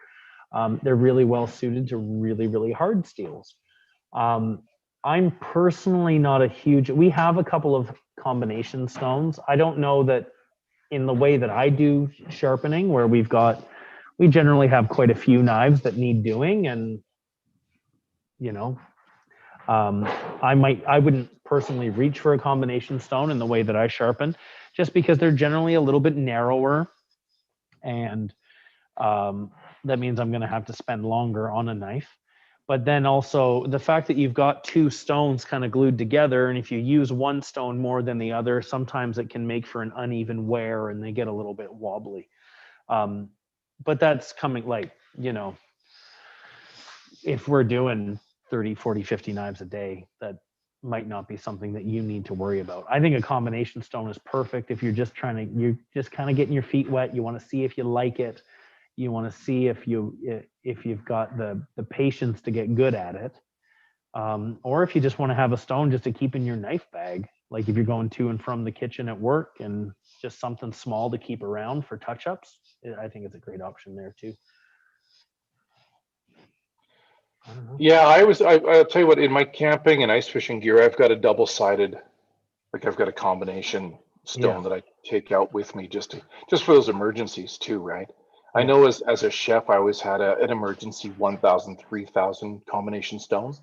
They're really well suited to really, really hard steels. I'm personally not a huge, we have a couple of combination stones. I don't know that in the way that I do sharpening, where we generally have quite a few knives that need doing, and, you know, I wouldn't personally reach for a combination stone in the way that I sharpen, just because they're generally a little bit narrower, and that means I'm going to have to spend longer on a knife. But then also the fact that you've got 2 stones kind of glued together, and if you use one stone more than the other, sometimes it can make for an uneven wear and they get a little bit wobbly. But that's coming, like, you know, if we're doing 30, 40, 50 knives a day, that might not be something that you need to worry about. I think a combination stone is perfect if you're just kind of getting your feet wet. You want to see if you like it. You want to see if you've got the patience to get good at it, or if you just want to have a stone just to keep in your knife bag, like if you're going to and from the kitchen at work, and just something small to keep around for touch-ups. I think it's a great option there too. Yeah, I'll tell you what, in my camping and ice fishing gear, I've got a double-sided, like I've got a combination stone that I take out with me just for those emergencies too, right? I know as a chef, I always had an emergency 1,000, 3,000 combination stone.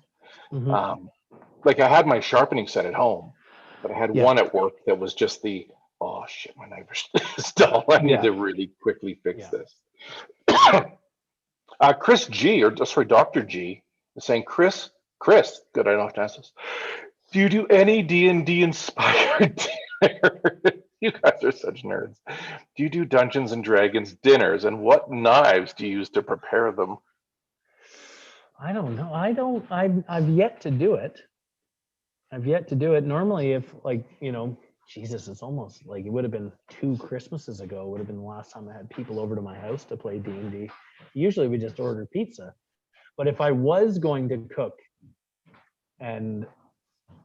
Like I had my sharpening set at home, but I had one at work that was just oh shit, my knife is dull. I need to really quickly fix this. Chris G, or sorry, Dr. G, is saying, Chris, good, I don't have to ask this. Do you do any D&D inspired dinners? You guys are such nerds. Do you do Dungeons and Dragons dinners, and what knives do you use to prepare them? I don't know. I've yet to do it. Normally, if, like, you know, Jesus, it's almost like it would have been 2 Christmases ago, would have been the last time I had people over to my house to play D&D. Usually we just order pizza. But if I was going to cook and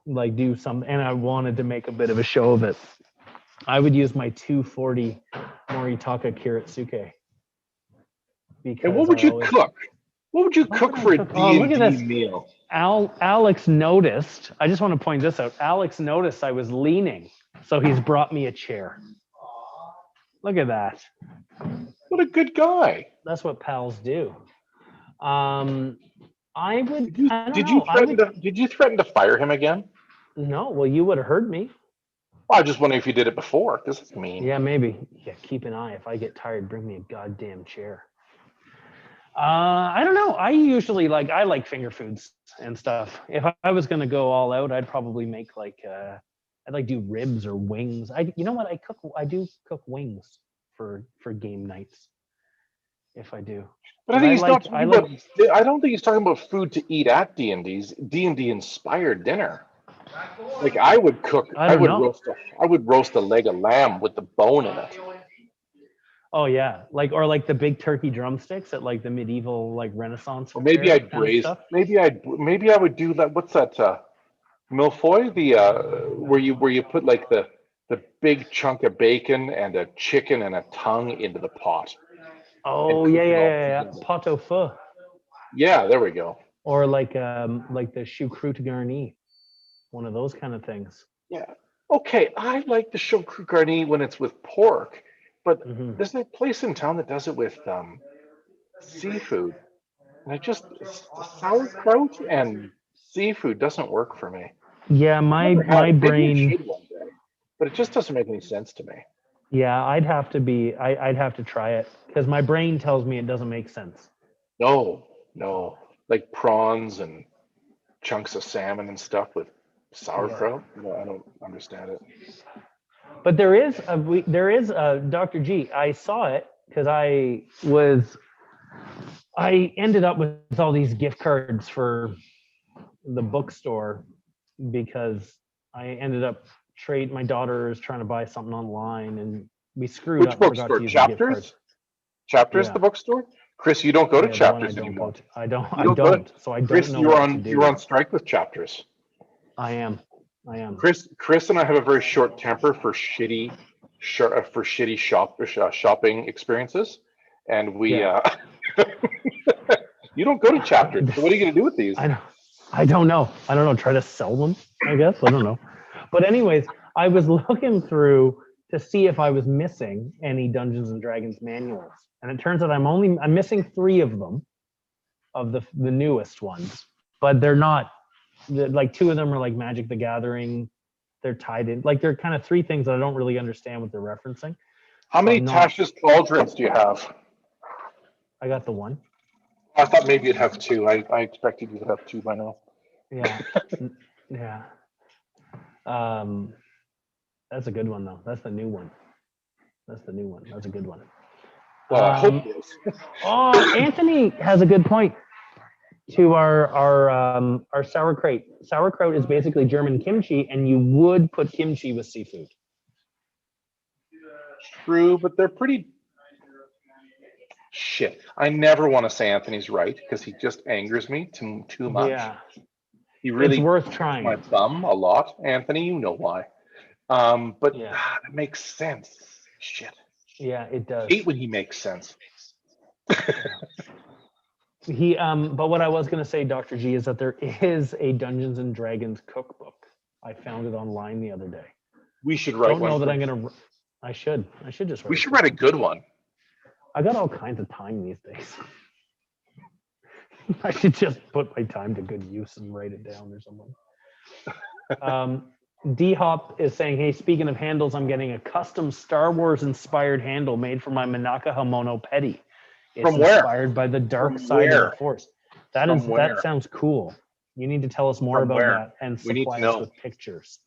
like do some, and I wanted to make a bit of a show of it, I would use my 240 Moritaka Kiritsuke. And what would you cook? What would you cook for a D&D meal? Alex noticed, I just want to point this out. Alex noticed I was leaning, so he's brought me a chair. Look at that. What a good guy. That's what pals do. I would. Did you threaten to fire him again? No. Well, you would have heard me. Well, I was just wondering if you did it before, because it's mean. Yeah, maybe. Yeah, keep an eye. If I get tired, bring me a goddamn chair. I don't know. I usually I like finger foods and stuff. If I was gonna go all out, I'd probably make I'd do ribs or wings. You know what? I do cook wings for game nights. If I do. But I think he's not talking about. I don't think he's talking about food to eat at D&D's D&D inspired dinner. Like I would cook. I would roast a leg of lamb with the bone in it. Oh yeah, or the big turkey drumsticks at the medieval Renaissance. Or maybe I'd braise. Maybe I would do that. What's that? Milfoy, where you put the big chunk of bacon and a chicken and a tongue into the pot. Oh cook yeah, it yeah, all yeah, yeah. together. Pot au feu, Yeah, there we go. or like the choucroute garni, one of those kind of things. Yeah. Okay, I like the choucroute garni when it's with pork, but Hmm. there's a place in town that does it with seafood. And sauerkraut and seafood doesn't work for me. Yeah, I've never had my it. Maybe I brain. should one day, but it just doesn't make any sense to me. Yeah, I'd have to try it because my brain tells me it doesn't make sense. No, no, like prawns and chunks of salmon and stuff with Yeah. sauerkraut. No, I don't understand it. But there is a Dr. G. I saw it because I ended up with all these gift cards for the bookstore because I ended up my daughter is trying to buy something online and we screwed Which up, forgot bookstore? to use the gift cards. Chapters? Chapters, Yeah. the bookstore? Chris, you don't go to Yeah, the one I Chapters don't go anymore. to. I don't You I don't go to don't. So I don't Chris. know what to You're do. on strike with Chapters. I am. I am. Chris and I have a very short temper for shitty shopping experiences, and we Yeah. you don't go to Chapters. So what are you going to do with these? I know. I don't know. I don't know. Try to sell them, I guess. I don't know. But anyways, I was looking through to see if I was missing any Dungeons and Dragons manuals. And it turns out I'm missing 3 of them, of the newest ones. But they're not like 2 of them are like Magic the Gathering. They're tied in. Like they're kind of 3 things that I don't really understand what they're referencing. How So many I'm not Tasha's Cauldrons do you have? I got the one. I thought maybe you'd have 2. I expected you to have 2 by now. Yeah. Yeah. Um that's a good one though. That's the new one. That's the new one. That's a good one. Well, I hope it is. Oh, Anthony has a good point to our sauerkraut. Sauerkraut is basically German kimchi, and you would put kimchi with seafood. True, but they're pretty shit. I never want to say Anthony's right because he just angers me too much. Yeah, He it's really worth kicks my trying. bum a lot, Anthony. You know why? But Yeah, it makes sense. Shit. yeah, it does. Hate when he makes sense. But what I was gonna say, Dr. G, is that there is a Dungeons and Dragons cookbook. I found it online the other day. We should write Don't one. know that I'm gonna. I should just write. We should write a good one. I got all kinds of time these days. I should just put my time to good use and write it down or something. D Hop is saying, "Hey, speaking of handles, I'm getting a custom Star Wars inspired handle made for my Manaka Hamono Petty. It's From where? inspired by the dark From side of where? the Force." From where? That sounds cool. You need to tell us more From about where? that and We need to supply us know. with pictures.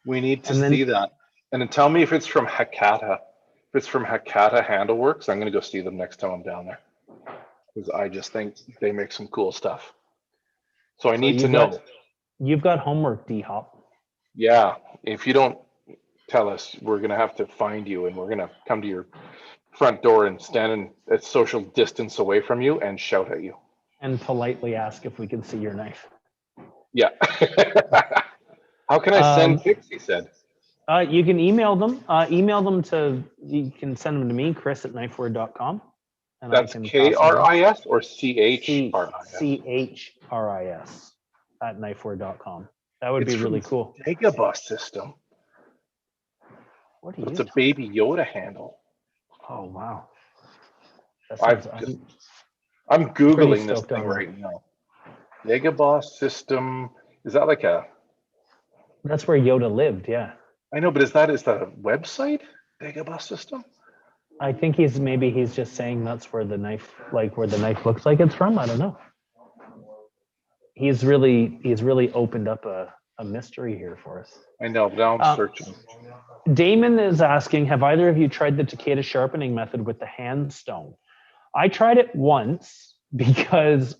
We need to And then- see that. And then tell me if it's from Hakata. If it's from Hakata Handleworks, I'm going to go see them next time I'm down there. Because I just think they make some cool stuff. So I need to know. You've got homework, D Hop. Yeah. If you don't tell us, we're going to have to find you and we're going to come to your front door and stand at social distance away from you and shout at you. And politely ask if we can see your knife. Yeah. How can I send pics, he said? You can email them. You can send them to me, Chris@knifewear.com. And That's I can KRIS or CHRIS? CHRIS @knifewear.com. That would be really cool. Takeda system. What are you? It's a Baby Yoda handle. Oh wow. I'm Googling this stoked thing on that. right now. Dagobah system. Is that like a? That's where Yoda lived. Yeah. I know, but is that a website? Dagobah system. I think he's just saying that's where the knife looks like it's from. I don't know. He's really opened up a mystery here for us. I know, but now I'm searching. Damon is asking, have either of you tried the Takeda sharpening method with the hand stone? I tried it once because,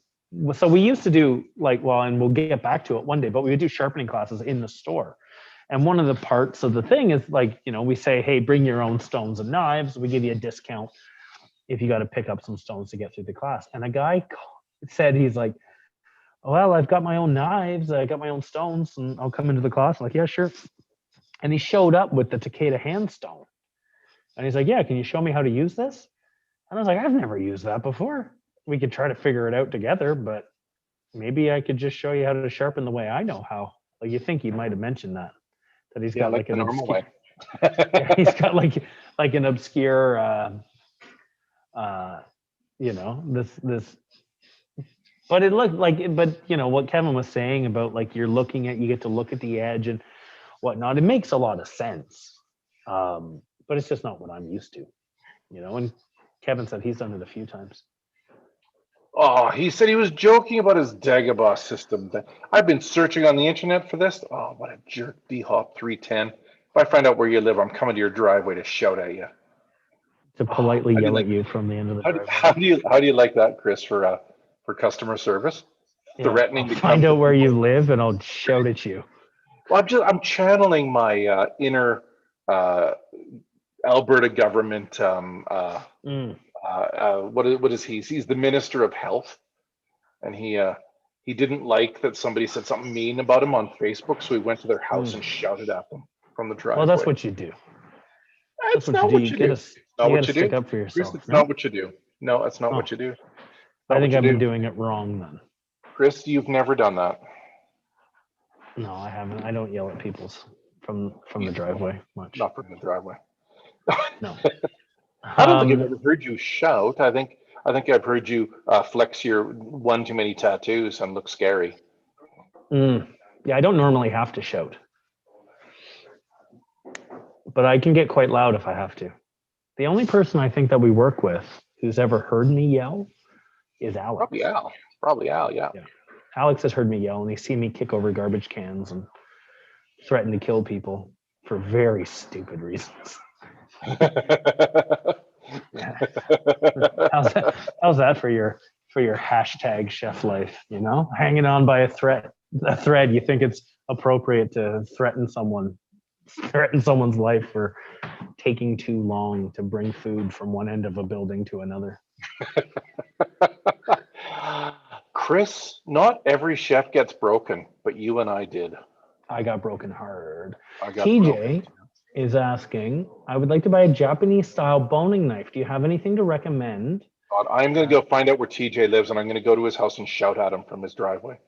so we used to do and we'll get back to it one day, but we would do sharpening classes in the store. And one of the parts of the thing is we say, hey, bring your own stones and knives. We give you a discount if you got to pick up some stones to get through the class. And a guy said, he's like, well, I've got my own knives. I got my own stones and I'll come into the class. I'm like, yeah, sure. And he showed up with the Takeda hand stone. And he's like, yeah, can you show me how to use this? And I was like, I've never used that before. We could try to figure it out together, but maybe I could just show you how to sharpen the way I know how. Like you think he might have mentioned that he's Yeah, got like like the an normal obscure, way. yeah, he's got like an obscure, uh, this. But it looked like, but what Kevin was saying about like you get to look at the edge and whatnot. It makes a lot of sense, but it's just not what I'm used to, And Kevin said he's done it a few times. Oh, he said he was joking about his Dagobah system. I've been searching on the internet for this. Oh, what a jerk, D-Hop 310. If I find out where you live, I'm coming to your driveway to shout at you. To Oh, politely yell at you from the end of the driveway. how do you like that, Chris, for customer service? Yeah, Threatening I'll to come find to out where people. you live and I'll shout at you. Well, I'm channeling my inner uh, Alberta government. What is he? He's the Minister of Health, and he didn't like that somebody said something mean about him on Facebook, so he went to their house and shouted at them from the Well, that's driveway. what you do. That's It's what you not do. what you do. It's not You got what to you stick do. up for Chris, yourself. it's No. not what you do. No, that's not Oh, what you do. I Not think what you I've been do. doing it wrong then. Chris, you've never done that. No, I haven't. I don't yell at people from the driveway much. Not from the driveway. No. I don't think I've ever heard you shout. I think I've heard you flex your one too many tattoos and look scary. Yeah, I don't normally have to shout, but I can get quite loud if I have to. The only person I think that we work with who's ever heard me yell is Alex. Probably Al. Probably Al. Yeah. Alex has heard me yell, and he's seen me kick over garbage cans and threaten to kill people for very stupid reasons. Yeah. How's that for your hashtag chef life? Hanging on by a thread. You think it's appropriate to threaten someone's life for taking too long to bring food from one end of a building to another. Chris, not every chef gets broken, but you and I did. I got broken hard. I got TJ broken. is asking, I would like to buy a Japanese style boning knife. Do you have anything to recommend? God, I'm going to go find out where TJ lives, and I'm going to go to his house and shout at him from his driveway.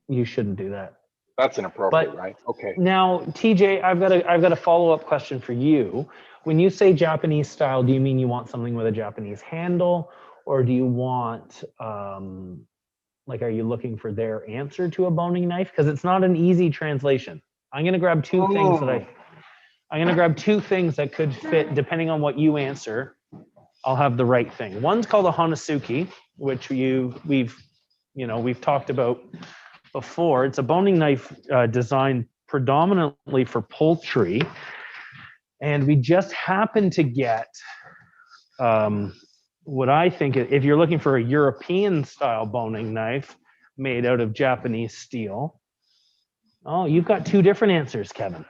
You shouldn't do that. That's inappropriate, right? Okay. Now, TJ, I've got a follow-up question for you. When you say Japanese style, do you mean you want something with a Japanese handle, or do you want are you looking for their answer to a boning knife? Because it's not an easy translation. I'm gonna grab two things that could fit depending on what you answer. I'll have the right thing. One's called a Hanasuki, which we've talked about before. It's a boning knife designed predominantly for poultry, and we just happen to get what I think, if you're looking for a European style boning knife made out of Japanese steel. Oh, you've got two different answers, Kevin.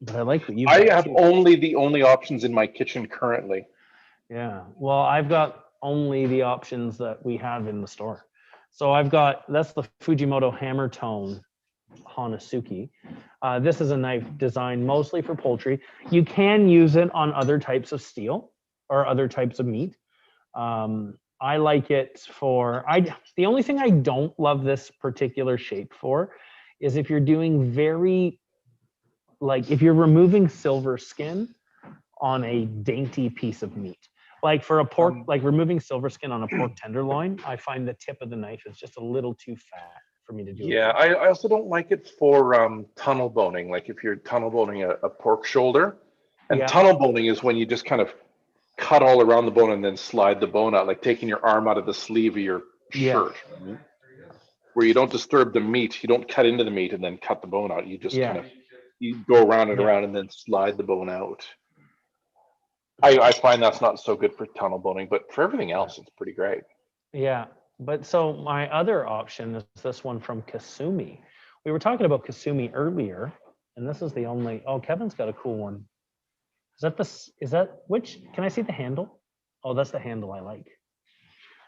But I like what you. I have the only options in my kitchen currently. Yeah. Well, I've got only the options that we have in the store. So that's the Fujimoto Hammer Tone Hanasuki. This is a knife designed mostly for poultry. You can use it on other types of steel or other types of meat. I like it the only thing I don't love this particular shape for is if you're doing if you're removing silver skin on a dainty piece of meat. Like for a pork, like removing silver skin on a pork tenderloin, I find the tip of the knife is just a little too fat for me to do. Yeah, I also don't like it for tunnel boning. Like if you're tunnel boning a pork shoulder, and tunnel boning is when you just kind of cut all around the bone and then slide the bone out, like taking your arm out of the sleeve of your shirt, right? Where you don't disturb the meat, you don't cut into the meat and then cut the bone out. You just kind of you go around and around and then slide the bone out. I find that's not so good for tunnel boning, but for everything else, it's pretty great. Yeah, but so my other option is this one from Kasumi. We were talking about Kasumi earlier, and this is the only. Oh, Kevin's got a cool one. Which? Can I see the handle? Oh, that's the handle I like.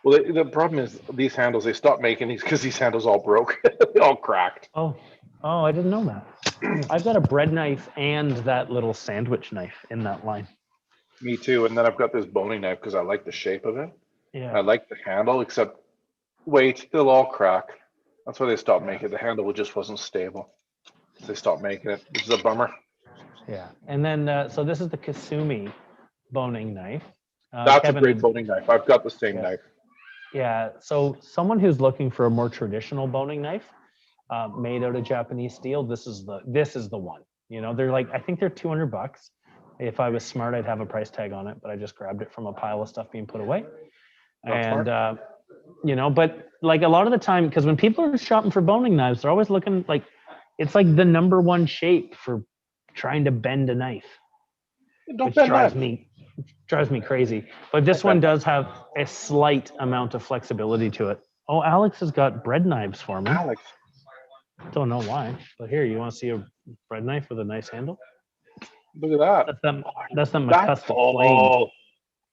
Well, the problem is these handles. They stopped making these because these handles all broke, they all cracked. Oh, I didn't know that. I've got a bread knife and that little sandwich knife in that line. Me too. And then I've got this boning knife because I like the shape of it. I Yeah. like the handle, except wait, they'll all crack. That's why they stopped making it. The handle just wasn't stable. So they stopped making it, which is a bummer. Yeah. And then, so this is the Kasumi boning knife. That's a Kevin great had, boning knife. I've got the same yeah. knife. Yeah. So someone who's looking for a more traditional boning knife, made out of Japanese steel, this is the one. You know, they're like, I think they're $200. If I was smart, I'd have a price tag on it, but I just grabbed it from a pile of stuff being put away. Not And smart. you know, but like a lot of the time, because when people are shopping for boning knives, they're always looking like it's like the number one shape for trying to bend a knife, Don't which bend that. drives me crazy. But this one does have a slight amount of flexibility to it. Oh, Alex has got bread knives for me. Alex. Don't know why, but here, you want to see a bread knife with a nice handle? Look at that. That's them That's McCusker flame. all.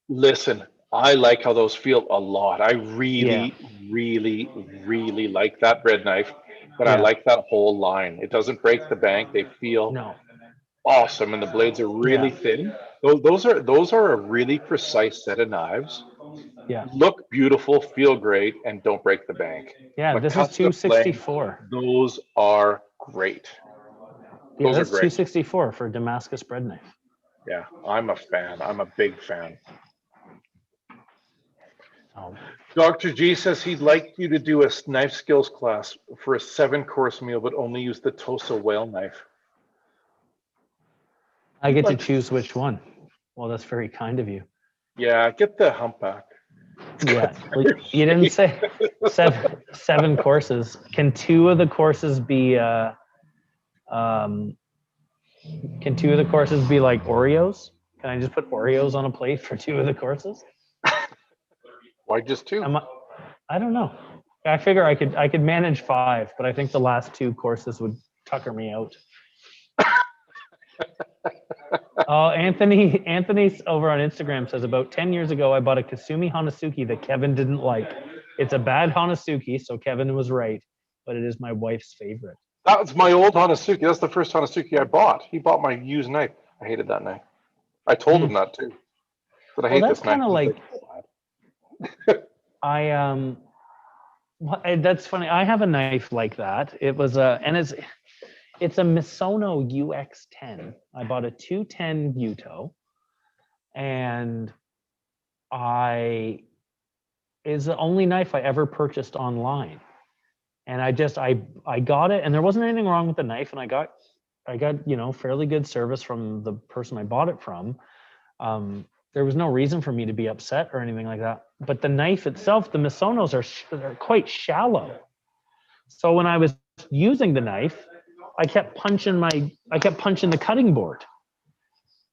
Listen, I like how those feel a lot. I Yeah, really, really, really like that bread knife, but I yeah, like that whole line. It doesn't break the bank. They feel no, awesome, and the blades are really yeah, thin. Those are a really precise set of knives. yeah, Look beautiful, feel great, and don't break the bank. yeah. This is Makaska Flame, 264. those are great. Yeah, Those are that's great. 264 for Damascus bread knife. Yeah, I'm a fan. I'm a big fan. Oh, Dr. G says he'd like you to do a knife skills class for a 7-course meal, but only use the Tosa whale knife. I get to choose which one. Well, that's very kind of you. Yeah, get the humpback. It's Yeah, got well, better you didn't shape. say seven courses. Can two of the courses be um, can two of the courses be like Oreos? Can I just put Oreos on a plate for two of the courses? Why just two? I don't know. I figure I could manage five, but I think the last two courses would tucker me out. Oh, Anthony's over on Instagram says about 10 years ago I bought a Kasumi Hanasuki that Kevin didn't like. It's a bad Hanasuki, so Kevin was right, but it is my wife's favorite. That was my old Hanasuki. That's the first Hanasuki I bought. He bought my used knife. I hated that knife. I told him Mm. that too. But I Well, hate that's this knife. kind of He's like like, "Oh, I that's funny. I have a knife like that. It was and it's a Misono UX10. I bought a 210 Buto, and I is the only knife I ever purchased online. And I got it, and there wasn't anything wrong with the knife, and I got fairly good service from the person I bought it from. There was no reason for me to be upset or anything like that. But the knife itself, the Misonos are quite shallow. So when I was using the knife, I kept punching the cutting board.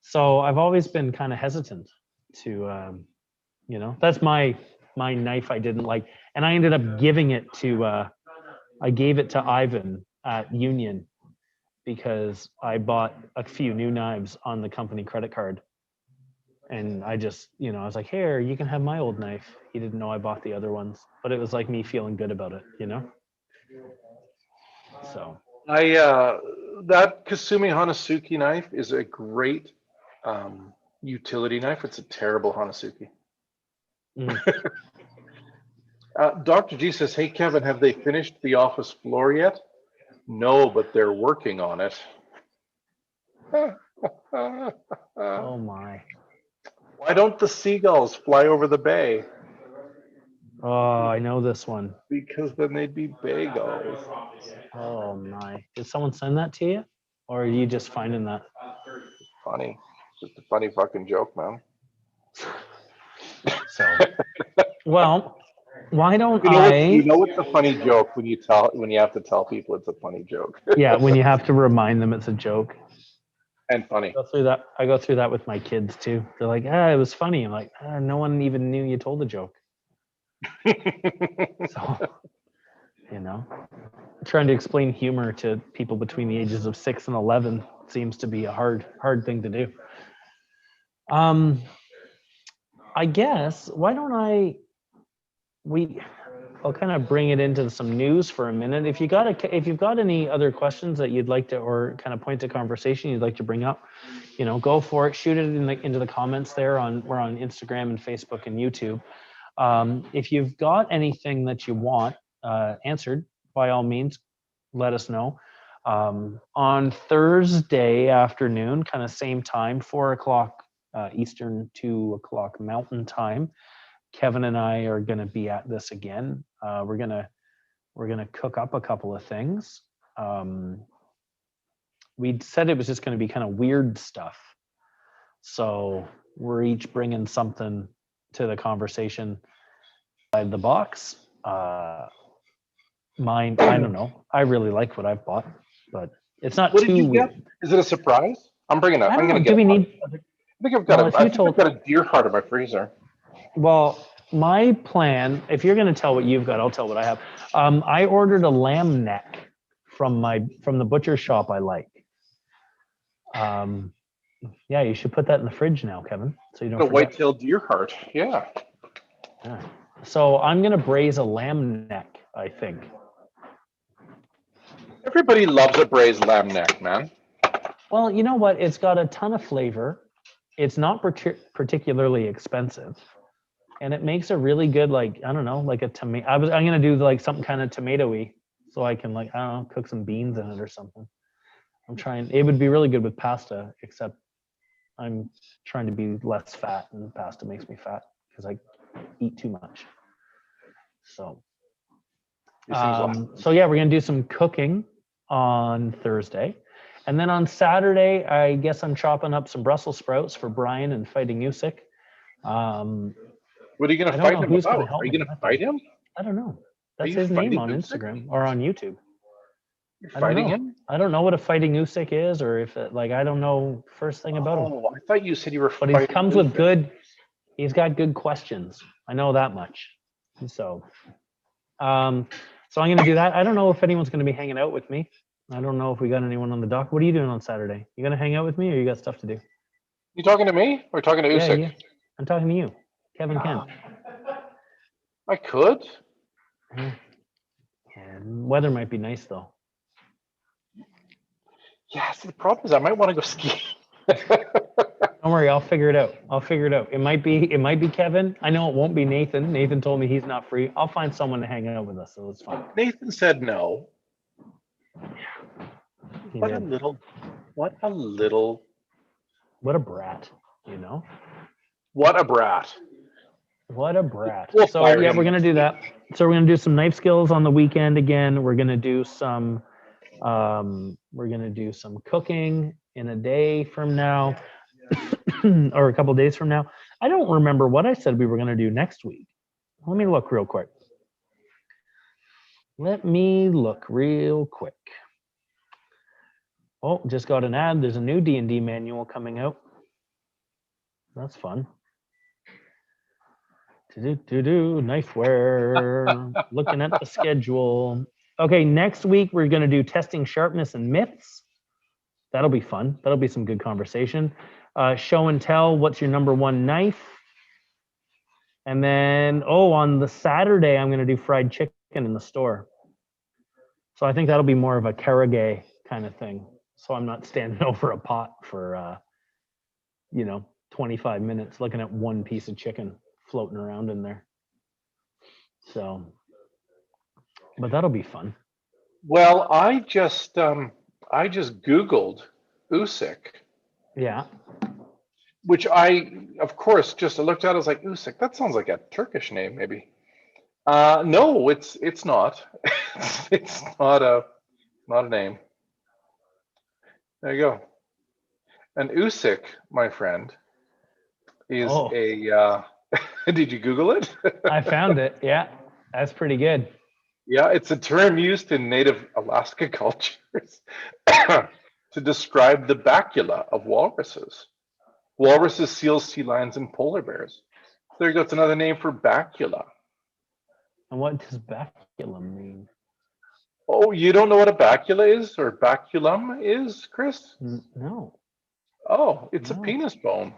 So I've always been kind of hesitant to, that's my knife I didn't like, and I ended up giving it to. I gave it to Ivan at Union because I bought a few new knives on the company credit card. And I just, I was like, here, you can have my old knife. He didn't know I bought the other ones, but it was like me feeling good about it. So, I that Kasumi Hanasuki knife is a great utility knife. It's a terrible Hanasuki. mm. Dr. G says, "Hey Kevin, have they finished the office floor yet?" No, but they're working on it. Oh my. Why don't the seagulls fly over the bay? Oh, I know this one. Because then they'd be bagels. Oh my. Did someone send that to you? Or are you just finding that? Funny. Just a funny fucking joke, man. So, well, why don't You I? know it's a funny joke when you have to tell people it's a funny joke. Yeah, when you have to remind them it's a joke. And funny. I go through that with my kids too. They're like, it was funny. I'm like, no one even knew you told a joke. So, trying to explain humor to people between the ages of 6 and 11 seems to be a hard thing to do. I guess, why don't we I'll kind of bring it into some news for a minute. If you've got any other questions that you'd like to, or kind of points of conversation you'd like to bring up, go for it. Shoot it into the comments there. We're on Instagram and Facebook and YouTube. If you've got anything that you want answered, by all means, let us know. On Thursday afternoon, kind of same time, 4:00 Eastern, 2:00 Mountain Time, Kevin and I are going to be at this again. We're gonna cook up a couple of things. We said it was just going to be kind of weird stuff, so we're each bringing something to the conversation outside the box. Mine, I don't know. I really like what I've bought, but it's not What too did you weird. get? Is it a surprise? I'm bringing up. I I'm don't know. going to Do get. we need? I think I've got Well, a. if I you think told, I've got a deer heart in my freezer. well, my plan. If you're going to tell what you've got, I'll tell what I have. I ordered a lamb neck from the butcher shop I like. Yeah, you should put that in the fridge now, Kevin, so you don't A forget. white-tailed deer heart. Yeah. Yeah. So I'm gonna braise a lamb neck, I think. Everybody loves a braised lamb neck, man. Well, you know what? It's got a ton of flavor. It's not particularly expensive, and it makes a really good, like, I don't know, like a tomato. I'm gonna do like something kind of tomatoey, so I can, like, I don't know, cook some beans in it or something. I'm trying. It would be really good with pasta, except I'm trying to be less fat, and pasta makes me fat because I eat too much. So, so yeah, we're gonna do some cooking on Thursday, and then on Saturday, I guess I'm chopping up some Brussels sprouts for Brian and fighting Usyk. What are you going I to don't fight know him who's about? gonna help Are you me. going to fight him? I don't know. Are That's you his name fighting on Usyk? Instagram or on YouTube. You're I don't fighting know. him? I don't know what a fighting Usyk is, or if it, like, I don't know first thing about him. Oh, I thought you said you were But he fighting comes with Usyk. good. He's got good questions. I know that much. So, so I'm gonna do that. I don't know if anyone's gonna be hanging out with me. I don't know if we got anyone on the dock. What are you doing on Saturday? You gonna hang out with me, or you got stuff to do? You talking to me or talking to Usyk? Yeah. I'm talking to you, Kevin Kent. I could. And weather might be nice though. Yeah, see, the problem is I might want to go ski. Don't worry, I'll figure it out. It might be Kevin. I know it won't be Nathan. Nathan told me he's not free. I'll find someone to hang out with us, so it's fine. Nathan said no. He What did. what a brat, you know? What a brat. What a brat. We'll So fire yeah, him we're gonna next do week. that. So we're gonna do some knife skills on the weekend again. We're gonna do some cooking in a day from now, or a couple days from now. I don't remember what I said we were gonna do next week. Let me look real quick. Oh, just got an ad. There's a new D&D manual coming out. That's fun. Knifewear. Looking at the schedule. Okay, next week we're going to do testing sharpness and myths. That'll be fun. That'll be some good conversation. Show and tell. What's your number one knife? And then, on the Saturday, I'm going to do fried chicken in the store. So I think that'll be more of a karage kind of thing. So I'm not standing over a pot for, 25 minutes looking at one piece of chicken floating around in there. So, but that'll be fun. Well, I just Googled Usyk. Yeah. Which I, of course, just looked at. I was like, Usyk. That sounds like a Turkish name, maybe. No, it's not. It's not a name. There you go. An Usyk, my friend, is a. Did you Google it? I found it. Yeah, that's pretty good. Yeah, it's a term used in native Alaska cultures to describe the bacula of walruses. Walruses, seals, sea lions, and polar bears. There you go. It's another name for bacula. And what does baculum mean? Oh, you don't know what a bacula is or baculum is, Chris? No. Oh, it's a penis bone.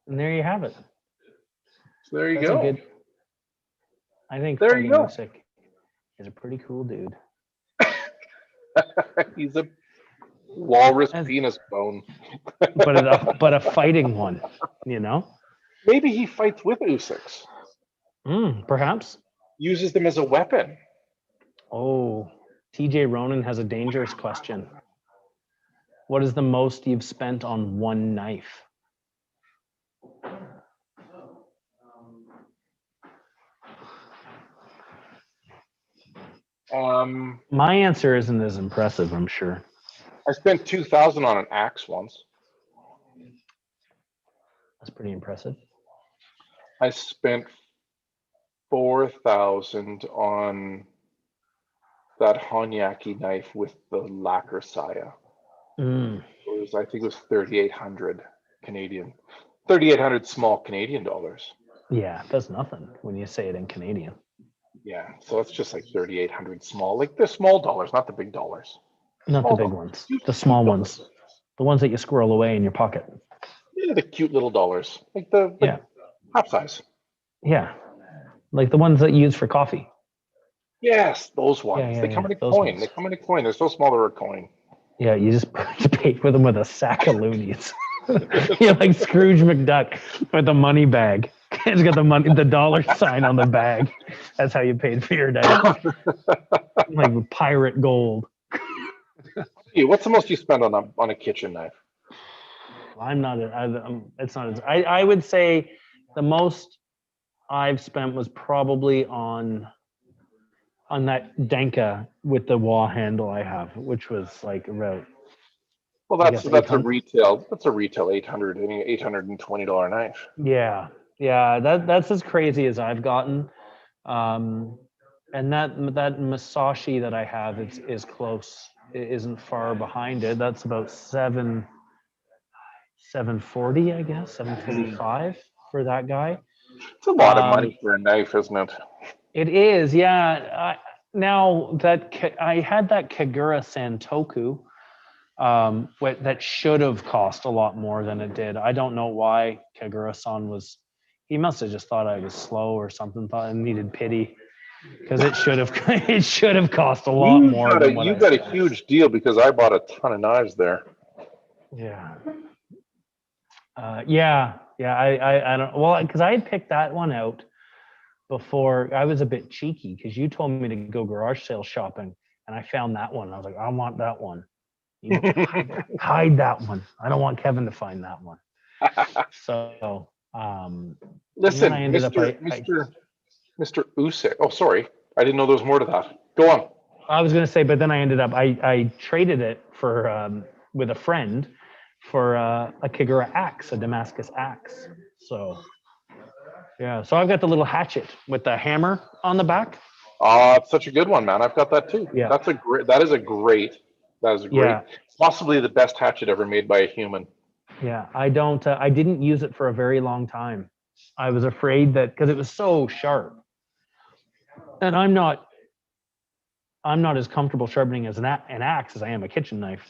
And there you have it. So there you That's go. a good. I think There you fighting go. Usyk is a pretty cool dude. He's a walrus As- penis bone. but a fighting one, you know? Maybe he fights with Usyks, Perhaps. uses them as a weapon. Oh, TJ Ronan has a dangerous question. What is the most you've spent on one knife? My answer isn't as impressive, I'm sure. I spent 2,000 on an axe once. That's pretty impressive. I spent 4,000 on that Honyaki knife with the lacquer saya. I think it was 3,800 Canadian, 3,800 small Canadian dollars. Yeah, that's nothing when you say it in Canadian. Yeah, so it's just like 3,800 small, like the small dollars, not the big dollars. Not Small the big dollars. ones, the small dollars. ones, the ones that you squirrel away in your pocket. Yeah, the cute little dollars, like the half size. Yeah, like the ones that you use for coffee. Yes, those ones. Yeah, they come in a those coin. ones. They come in a coin. They're so small they're a coin. Yeah, you just pay for them with a sack of loonies. You're like Scrooge McDuck with a money bag. It's got the dollar sign on the bag. That's how you paid for your knife. Like with pirate gold. Hey, what's the most you spend on a kitchen knife? I'm not. It's not. I would say the most I've spent was probably on that Denka with the wah handle I have, which was like about. Well, I that's guess a 800. retail. That's a retail $820 knife. Yeah, that's as crazy as I've gotten. And that Masashi that I have is close. It isn't far behind it. That's about 740, I guess, 745 for that guy. It's a lot of money for a knife, isn't it? It is, yeah. Now that I had that Kagura Santoku, that should have cost a lot more than it did. I don't know why Kagura-san he must have just thought I was slow or something, thought I needed pity. Because it should have cost a lot more. You got a huge deal because I bought a ton of knives there. Yeah. I don't. Well, because I had picked that one out before. I was a bit cheeky because you told me to go garage sale shopping, and I found that one. I was like, I want that one. You need to hide that one. I don't want Kevin to find that one. So, listen, Mr. Usyk. Oh, sorry, I didn't know there was more to that. Go on. I was going to say, but then I ended up I traded it for with a friend for a Kagura axe, a Damascus axe. So yeah, so I've got the little hatchet with the hammer on the back. It's such a good one, man. I've got that too. Yeah, that is a great. Yeah. Possibly the best hatchet ever made by a human. Yeah, I didn't use it for a very long time. I was afraid that because it was so sharp, and I'm not as comfortable sharpening as an axe as I am a kitchen knife.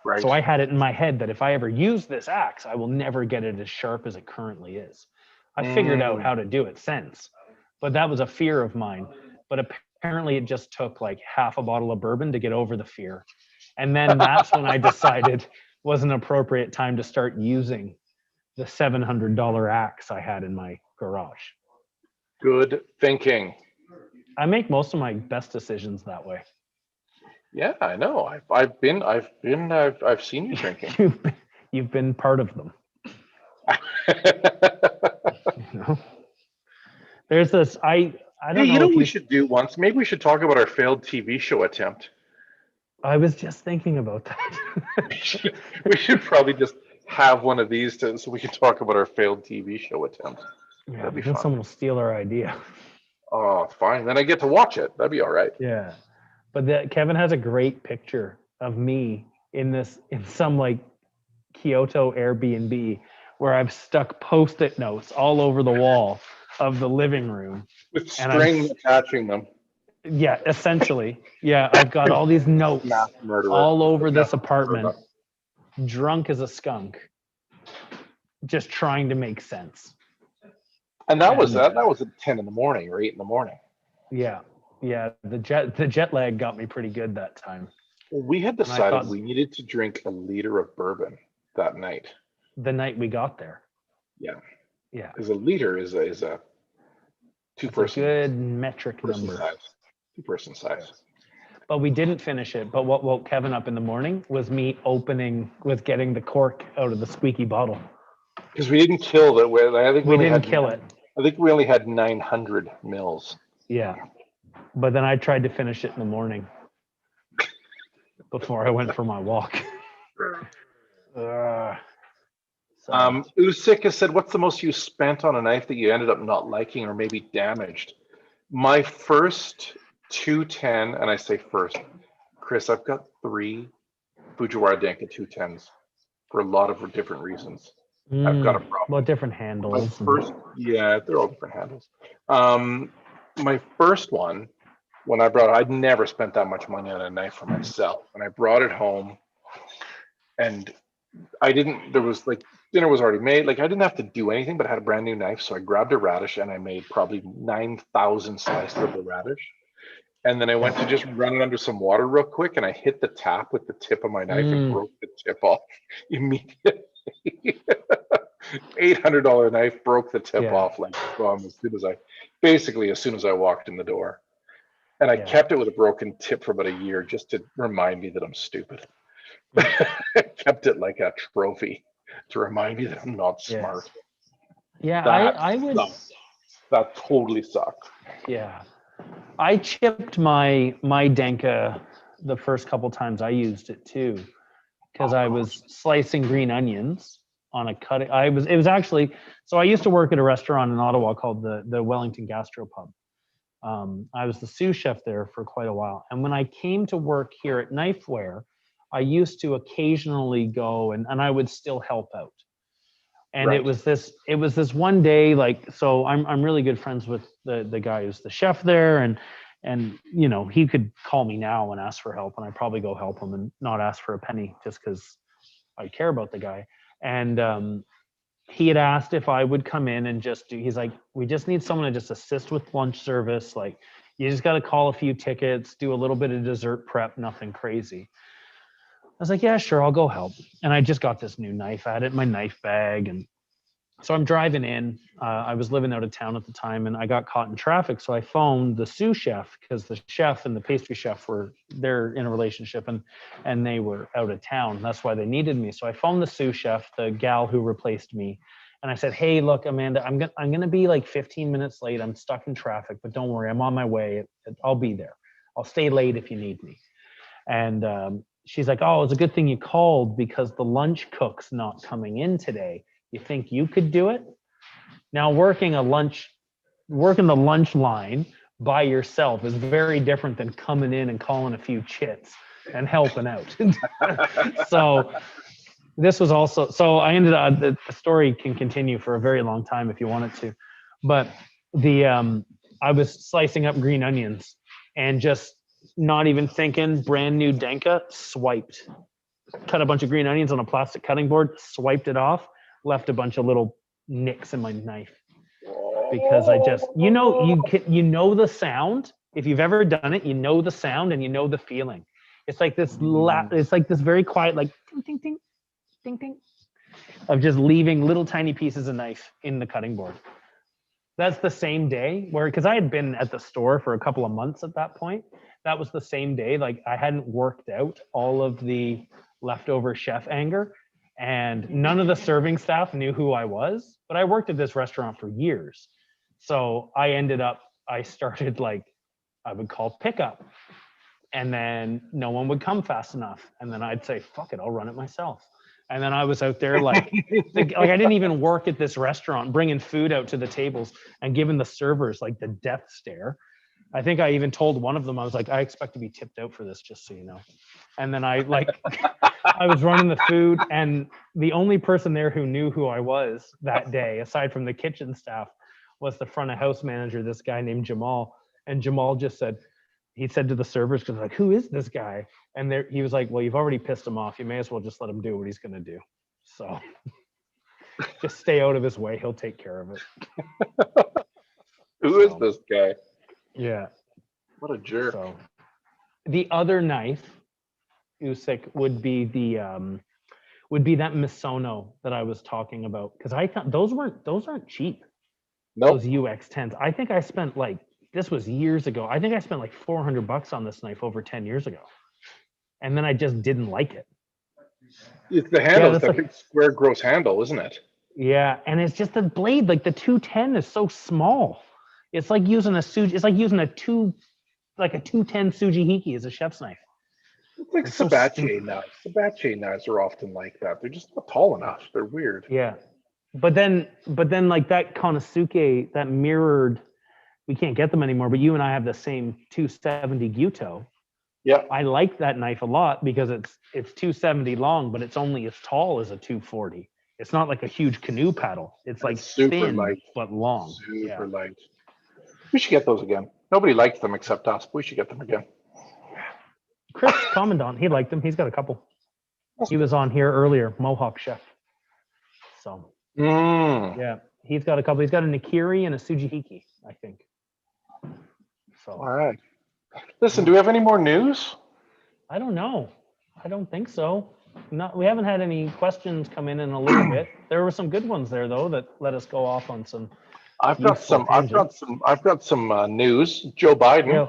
Right. So I had it in my head that if I ever use this axe, I will never get it as sharp as it currently is. I figured out how to do it since, but that was a fear of mine. But apparently it just took like half a bottle of bourbon to get over the fear. And then that's when I decided was an appropriate time to start using the $700 axe I had in my garage. Good thinking. I make most of my best decisions that way. Yeah, I know. I've seen you drinking. You've been part of them. You know? There's this. I don't know. You know what we should do once? Maybe we should talk about our failed TV show attempt. I was just thinking about that. we should probably just have one of these so we can talk about our failed TV show attempt. Yeah, that'd be fun. Someone will steal our idea. Oh, fine. Then I get to watch it. That'd be all right. Yeah. But Kevin has a great picture of me in some like Kyoto Airbnb where I've stuck Post-it notes all over the wall of the living room. With string attaching them. Yeah, essentially. Yeah, I've got all these notes all over this apartment, drunk as a skunk, just trying to make sense. And that was And that was at 10 in the morning or 8 in the morning. yeah, the jet lag got me pretty good that time. Well, we had And I decided thought we needed to drink a liter of bourbon that night. the night we got there. Yeah, Yeah. because a liter is a two That's a person good metric person number. size. 2-person size. But we didn't finish it. But what woke Kevin up in the morning was me getting the cork out of the squeaky bottle. Because we didn't kill the. I think We didn't kill it. I think we only had 900 mils. Yeah. But then I tried to finish it in the morning before I went for my walk. Usyk has said, "What's the most you spent on a knife that you ended up not liking or maybe damaged?" My first 210, and I say first, Chris, I've got 3 Fujiwara Denka 210s for a lot of different reasons. I've got a problem. Well, different My handles. first, yeah, they're all different handles. My first one, when I brought it, I'd never spent that much money on a knife for myself. When I brought it home, and there was like, dinner was already made. Like I didn't have to do anything, but I had a brand new knife. So I grabbed a radish and I made probably 9,000 slices of the radish. And then I went to just run it under some water real quick, and I hit the tap with the tip of my knife and broke the tip off immediately. $800 knife, broke the tip off like as soon as I walked in the door. And I kept it with a broken tip for about a year just to remind me that I'm stupid. I kept it like a trophy to remind me that I'm not smart. Yeah, I would. Sucks. That totally sucks. Yeah, I chipped my Denka the first couple times I used it too, because I was slicing green onions on a cutting. It was actually, so I used to work at a restaurant in Ottawa called the Wellington Gastropub. I was the sous chef there for quite a while. And when I came to work here at Knifewear, I used to occasionally go and I would still help out. And it was this one day, like, so I'm really good friends with the guy who's the chef there, and you know, he could call me now and ask for help, and I'd probably go help him and not ask for a penny just because I care about the guy. And he had asked if I would come in and he's like, we just need someone to just assist with lunch service. Like, you just got to call a few tickets, do a little bit of dessert prep, nothing crazy. I was like, yeah, sure, I'll go help. And I just got this new knife. I had it in my knife bag. And so I'm driving in. I was living out of town at the time, and I got caught in traffic. So I phoned the sous chef, because the chef and the pastry chef they're in a relationship, and they were out of town. That's why they needed me. So I phoned the sous chef, the gal who replaced me. And I said, hey, look, Amanda, I'm going to be like 15 minutes late. I'm stuck in traffic, but don't worry, I'm on my way. I'll be there. I'll stay late if you need me. And she's like, oh, it's a good thing you called, because the lunch cook's not coming in today. You think you could do it? Now, working the lunch line by yourself is very different than coming in and calling a few chits and helping out. So this was also, so I ended up, the story can continue for a very long time if you want it to, but I was slicing up green onions and just not even thinking, brand new Denka, swiped, cut a bunch of green onions on a plastic cutting board, swiped it off, left a bunch of little nicks in my knife, because I just, you know the sound. If you've ever done it, you know the sound and you know the feeling. It's like this it's like this very quiet, like ding ding ding ding ding, of just leaving little tiny pieces of knife in the cutting board. That's the same day because I had been at the store for a couple of months at that point. That was the same day, like I hadn't worked out all of the leftover chef anger. And none of the serving staff knew who I was, but I worked at this restaurant for years. So I started like, I would call pickup, and then no one would come fast enough. And then I'd say, fuck it, I'll run it myself. And then I was out there like I didn't even work at this restaurant, bringing food out to the tables and giving the servers like the death stare. I think I even told one of them, I was like, I expect to be tipped out for this, just so you know. And then I was running the food, and the only person there who knew who I was that day, aside from the kitchen staff, was the front of house manager, this guy named Jamal. And Jamal just said to the servers, because like, who is this guy? And he was like, well, you've already pissed him off. You may as well just let him do what he's going to do. So Just stay out of his way. He'll take care of it. Who is this guy? Yeah. What a jerk. So the other knife, Usyk, would be that Misono that I was talking about, because I thought those aren't cheap. Nope. Those UX10s. I think I spent this was years ago. I think I spent like $400 on this knife over 10 years ago, and then I just didn't like it. It's the handle. It's that big square, gross handle, isn't it? Yeah, and it's just the blade. Like the 210 is so small. It's like using a a 210 Sujihiki as a chef's knife. It's like Sabache knives. Sabache knives are often like that. They're just not tall enough. They're weird. Yeah, but then like that Konosuke, that mirrored, we can't get them anymore. But you and I have the same 270 Gyuto. Yeah, I like that knife a lot because it's 270 long, but it's only as tall as a 240. It's not like a huge canoe paddle. It's like super thin light, but long. Super light. We should get those again. Nobody likes them except us. But we should get them again. Chris Commandant, he liked them. He's got a couple. He was on here earlier, Mohawk Chef. So yeah, he's got a couple. He's got a Nikiri and a Sujihiki, I think. So all right. Listen, do we have any more news? I don't know. I don't think so. We haven't had any questions come in a little bit. There were some good ones there though that let us go off on some. I've got some news. Joe Biden. Yeah.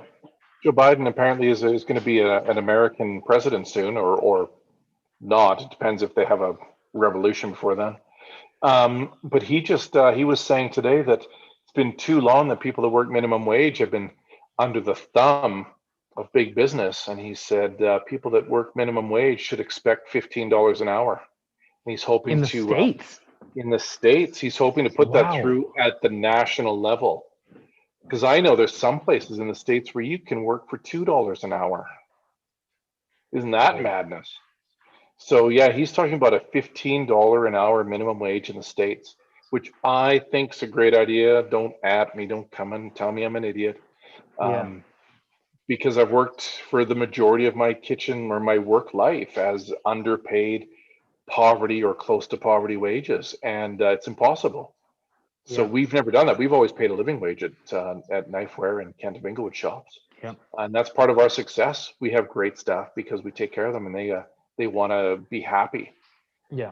Joe Biden apparently is going to be an American president soon, or not. It depends if they have a revolution before then. But he was saying today that it's been too long that people that work minimum wage have been under the thumb of big business, and he said people that work minimum wage should expect $15 an hour. And he's hoping in the States. In the States, he's hoping to put that through at the national level. Because I know there's some places in the States where you can work for $2 an hour. Isn't that madness? So yeah, he's talking about a $15 an hour minimum wage in the States, which I think's a great idea. Don't at me, don't come and tell me I'm an idiot. Because I've worked for the majority of my kitchen or my work life as underpaid, poverty or close to poverty wages, and it's impossible. So we've never done that. We've always paid a living wage at Knifewear and Kent of Inglewood shops, and that's part of our success. We have great staff because we take care of them, and they want to be happy. Yeah.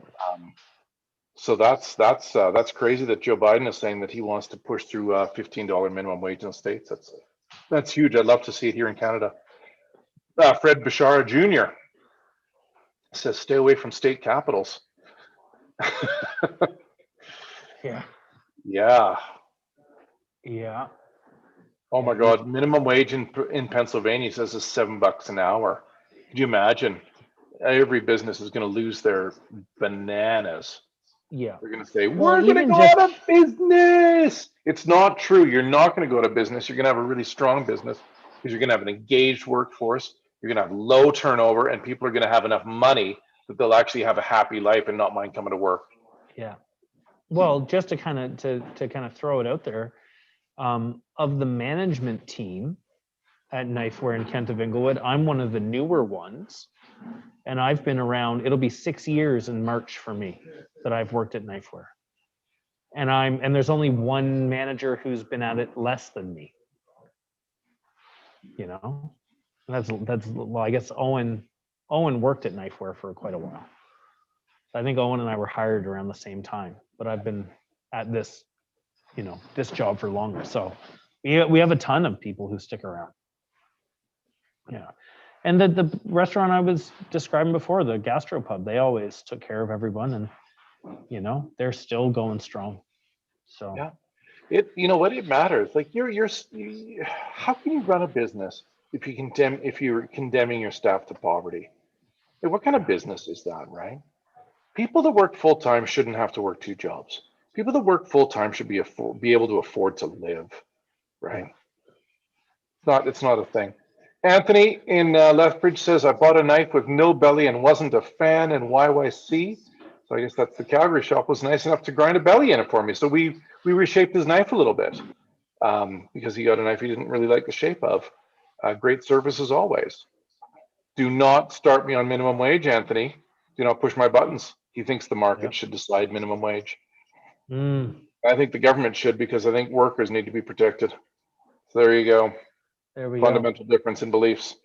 So that's crazy that Joe Biden is saying that he wants to push through a $15 minimum wage in the States. That's huge. I'd love to see it here in Canada. Fred Bashara Jr. says, "Stay away from state capitals." Yeah. Oh my God! Minimum wage in Pennsylvania says is $7 an hour. Could you imagine? Every business is going to lose their bananas. Yeah. They're going to say, we're going to go out of business. It's not true. You're not going to go out of business. You're going to have a really strong business because you're going to have an engaged workforce. You're going to have low turnover, and people are going to have enough money that they'll actually have a happy life and not mind coming to work. Yeah. Well, just to kind of throw it out there, of the management team at Knifewear in Kent of Inglewood, I'm one of the newer ones. And I've been around, it'll be 6 years in March for me that I've worked at Knifewear. And there's only one manager who's been at it less than me. You know? That's well, I guess Owen worked at Knifewear for quite a while. I think Owen and I were hired around the same time, but I've been at this job for longer. So we have a ton of people who stick around. Yeah. And the restaurant I was describing before, the gastropub, they always took care of everyone, and they're still going strong. So yeah, it matters. Like how can you run a business if you're condemning your staff to poverty? Like, what kind of business is that, right? People that work full time shouldn't have to work 2 jobs. People that work full time should be able to afford to live, right? It's not a thing. Anthony in Lethbridge says, I bought a knife with no belly and wasn't a fan in YYC. So I guess that's the Calgary shop was nice enough to grind a belly in it for me. So we reshaped his knife a little bit because he got a knife he didn't really like the shape of. Great service as always. Do not start me on minimum wage, Anthony. Do not push my buttons. He thinks the market should decide minimum wage. Mm, I think the government should, because I think workers need to be protected. So there you go. there we go. Fundamental difference in beliefs.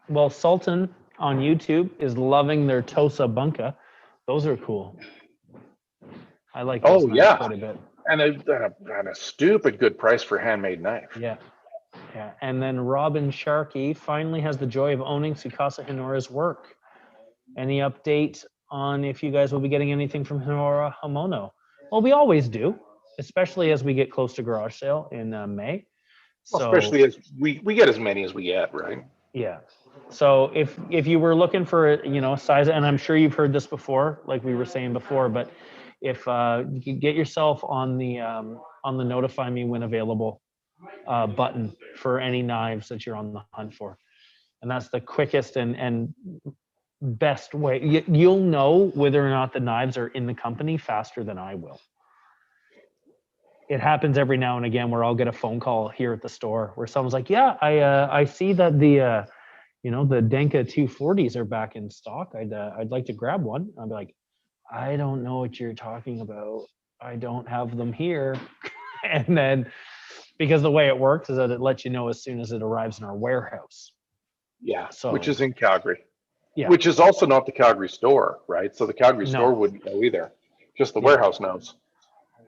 Well, Sultan on YouTube is loving their Tosa Bunka. Those are cool. I like those Oh knives yeah, quite a bit. and a stupid good price for a handmade knife. Yeah. Yeah. And then Robin Sharkey finally has the joy of owning Tsukasa Hinora's work. Any update on if you guys will be getting anything from Hinora Hamono? Well, we always do, especially as we get close to garage sale in May. Well, So especially as we get as many as we get, right? yeah. So if you were looking for a size, and I'm sure you've heard this before, like we were saying before, but if you can get yourself on the notify me when available button for any knives that you're on the hunt for, and that's the quickest and best way. You'll know whether or not the knives are in the company faster than I will. It happens every now and again where I'll get a phone call here at the store where someone's like, "Yeah, I see that the Denka 240s are back in stock. I'd like to grab one." I'll be like, "I don't know what you're talking about. I don't have them here." And then because the way it works is that it lets you know as soon as it arrives in our warehouse. Yeah, So which is in Calgary, yeah, which is also not the Calgary store, right? So the Calgary store no, wouldn't know either. Just the yeah. warehouse knows.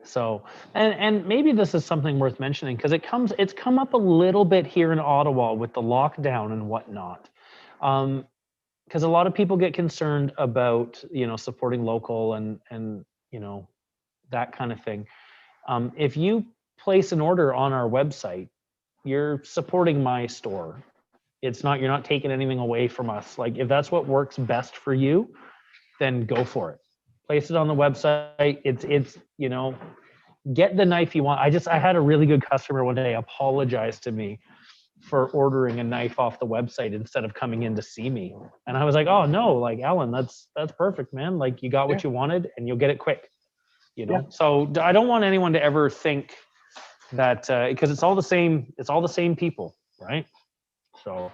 So and maybe this is something worth mentioning because it's come up a little bit here in Ottawa with the lockdown and whatnot. Because a lot of people get concerned about supporting local and that kind of thing. If you place an order on our website, you're supporting my store. You're not taking anything away from us. Like if that's what works best for you, then go for it. Place it on the website. It's get the knife you want. I had a really good customer one day apologize to me for ordering a knife off the website instead of coming in to see me. And I was like, "Oh no, like Alan, that's perfect, man. Like you got Yeah, what you wanted and you'll get it quick." yeah. So I don't want anyone to ever think that because it's all the same people, right? So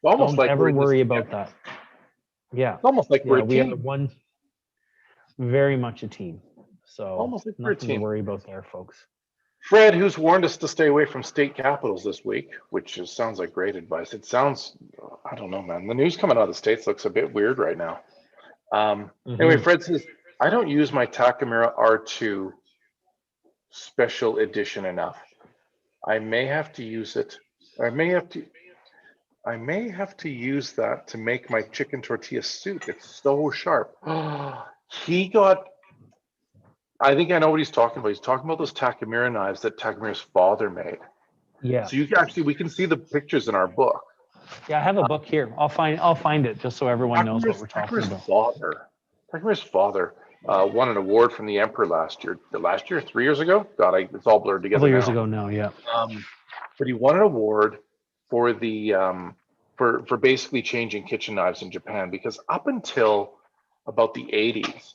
Almost don't like we're ever in this worry about together. that. Yeah. It's almost like we're Yeah, a we are team. very much a team. So Almost like we're a nothing to team. worry about there, folks. Fred, who's warned us to stay away from state capitals this week, which sounds like great advice. It sounds, I don't know, man. The news coming out of the States looks a bit weird right now. Anyway, Hmm. Fred says, I don't use my Takamura R2 special edition enough. I may have to use it. I may have to use that to make my chicken tortilla soup. It's so sharp. He got, I think I know what he's talking about. He's talking about those Takamura knives that Takamura's father made. Yeah. So we can see the pictures in our book. Yeah, I have a book here. I'll find it just so everyone knows what we're talking about. Takamura's father won an award from the Emperor last year. Last year, 3 years ago? God, it's all blurred A couple together of years now. ago now, yeah. But he won an award for the for basically changing kitchen knives in Japan, because up until about the 80s,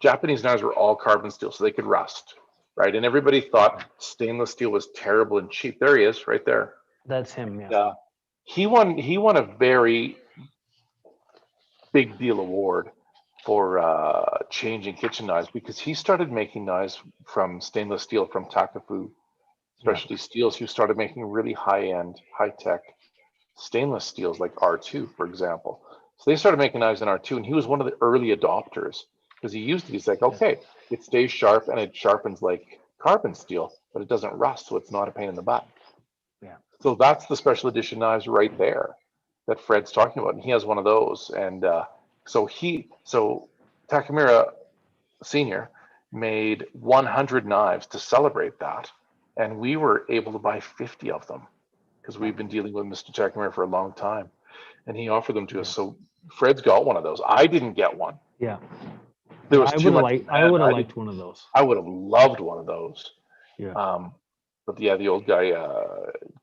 Japanese knives were all carbon steel, so they could rust, right? And everybody thought stainless steel was terrible and cheap. There he is, right there. That's him, yeah. He won a very big deal award for changing kitchen knives, because he started making knives from stainless steel from Takafu Yeah. Specialty Steels, who started making really high-end, high-tech stainless steels like R2, for example. So they started making knives in R2, and he was one of the early adopters because he used it. He's like, Yeah. okay, it stays sharp and it sharpens like carbon steel, but it doesn't rust, so it's not a pain in the butt. Yeah. So that's the special edition knives right there that Fred's talking about, and he has one of those. And so Takamura Senior made 100 knives to celebrate that, and we were able to buy 50 of them because we've been dealing with Mr. Takamura for a long time, and he offered them to us. Yeah. So Fred's got one of those. I didn't get one. Yeah. There Yeah. was I too would have much liked I demand. would have liked one of those. I would have loved one of those. Yeah. But yeah, the old guy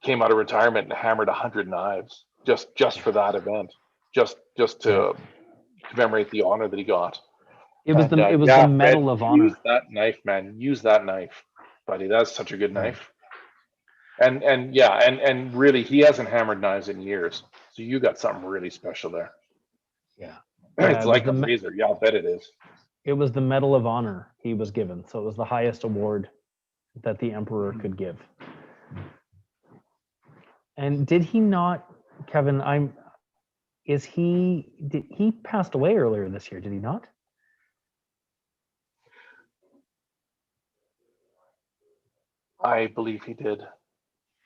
came out of retirement and hammered 100 knives just for that event, just Yeah. to commemorate the honor that he got. It was And the yeah, Fred, Medal of use Honor. that knife, man. Use that knife, buddy. That's such a good Yeah. knife. And really, he hasn't hammered knives in years. So you got something really special there. Yeah. Yeah. It's It was like a razor. Yeah, I'll bet it is. It was the Medal of Honor he was given, so it was the highest award that the emperor could give. And did he not, Kevin? He passed away earlier this year? Did he not? I believe he did.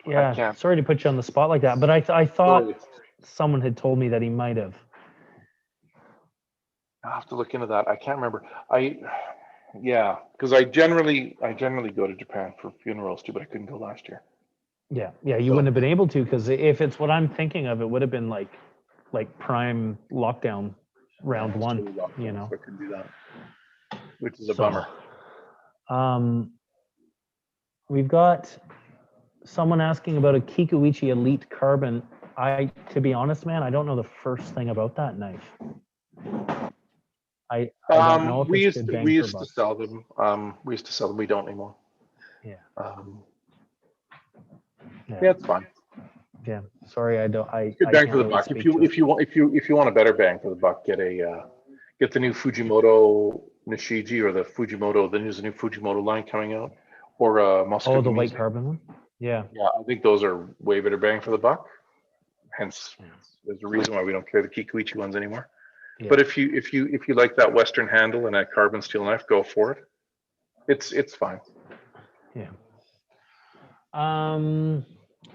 Yeah. Sorry to put you on the spot like that, but I thought someone had told me that he might have. I'll have to look into that. I can't remember. Because I generally go to Japan for funerals too, but I couldn't go last year. Yeah, you wouldn't have been able to, because if it's what I'm thinking of, it would have been like prime lockdown round one. You know, so I couldn't do that, which is a bummer. We've got someone asking about a Kikuichi Elite Carbon. To be honest, man, I don't know the first thing about that knife. I don't know if we it's used good to, we bang for used buck. to sell them. We used to sell them. We don't anymore. Yeah. Yeah, it's fine. Yeah. Sorry, I don't. Good bang for the buck. If you want a better bang for the buck, get the new Fujimoto Nishiji, or there's a new Fujimoto line coming out, or Moscow. Oh, the white carbon one. Yeah. Yeah, I think those are way better bang for the buck. Hence, there's a reason why we don't carry the Kikuichi ones anymore. Yeah. But if you like that Western handle and that carbon steel knife, go for it. It's fine. Yeah.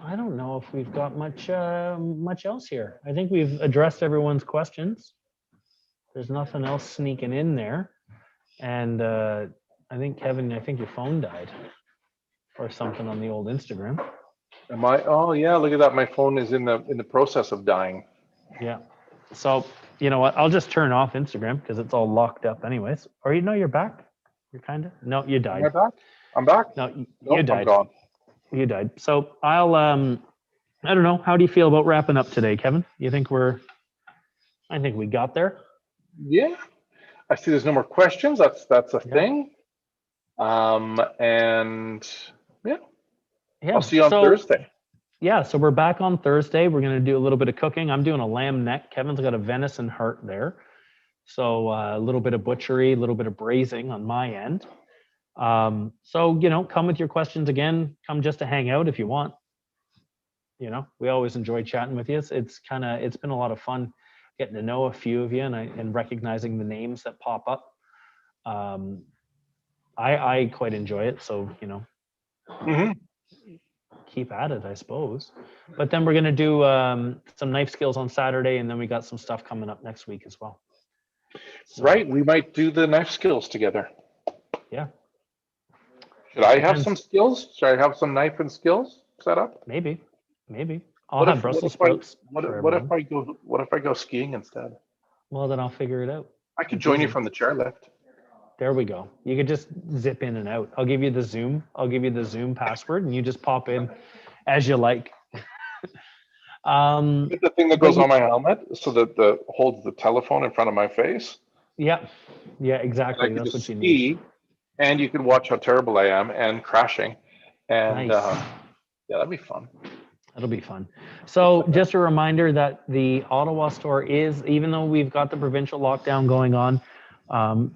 I don't know if we've got much else here. I think we've addressed everyone's questions. There's nothing else sneaking in there. And I think, Kevin, your phone died or something on the old Instagram. Oh yeah, look at that. My phone is in the process of dying. Yeah. So you know what? I'll just turn off Instagram because it's all locked up anyways. Or you're back. You're kind of. No, you died. Am I back? I'm back. No, you died. I'm gone. You died. So I'll I don't know. How do you feel about wrapping up today, Kevin? You think I think we got there. Yeah. I see there's no more questions. That's a thing. And yeah. I'll see you on Thursday. Yeah, so we're back on Thursday. We're going to do a little bit of cooking. I'm doing a lamb neck. Kevin's got a venison heart there. So a little bit of butchery, a little bit of braising on my end. So, come with your questions again. Come just to hang out if you want. We always enjoy chatting with you. It's been a lot of fun getting to know a few of you and recognizing the names that pop up. I quite enjoy it. So, keep at it, I suppose. But then we're going to do some knife skills on Saturday, and then we got some stuff coming up next week as well. So, right. We might do the knife skills together. Yeah. Should I have some skills? Should I have some knife and skills set up? Maybe. I'll have Brussels sprouts. What if I go skiing instead? Well, then I'll figure it out. I could join you from the chairlift. There we go. You could just zip in and out. I'll give you the Zoom password, and you just pop in as you like. The thing that goes on my helmet so that holds the telephone in front of my face. Yeah, exactly. That's what you need. And you can watch how terrible I am and crashing. And nice. Yeah, that'd be fun. That'll be fun. So just a reminder that the Ottawa store is, even though we've got the provincial lockdown going on,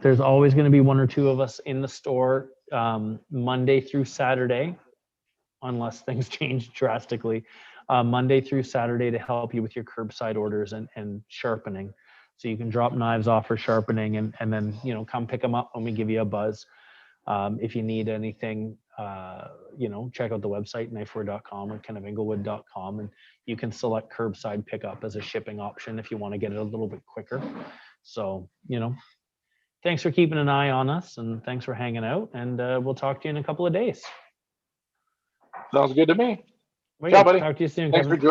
there's always going to be one or two of us in the store Monday through Saturday, unless things change drastically, Monday through Saturday to help you with your curbside orders and sharpening. So you can drop knives off for sharpening and then, come pick them up when we give you a buzz. If you need anything, check out the website, knifewear.com or kennofinglewood.com, and you can select curbside pickup as a shipping option if you want to get it a little bit quicker. So, thanks for keeping an eye on us, and thanks for hanging out, and we'll talk to you in a couple of days. Sounds good to me. Ciao, buddy. Talk to you soon, Thanks Kevin.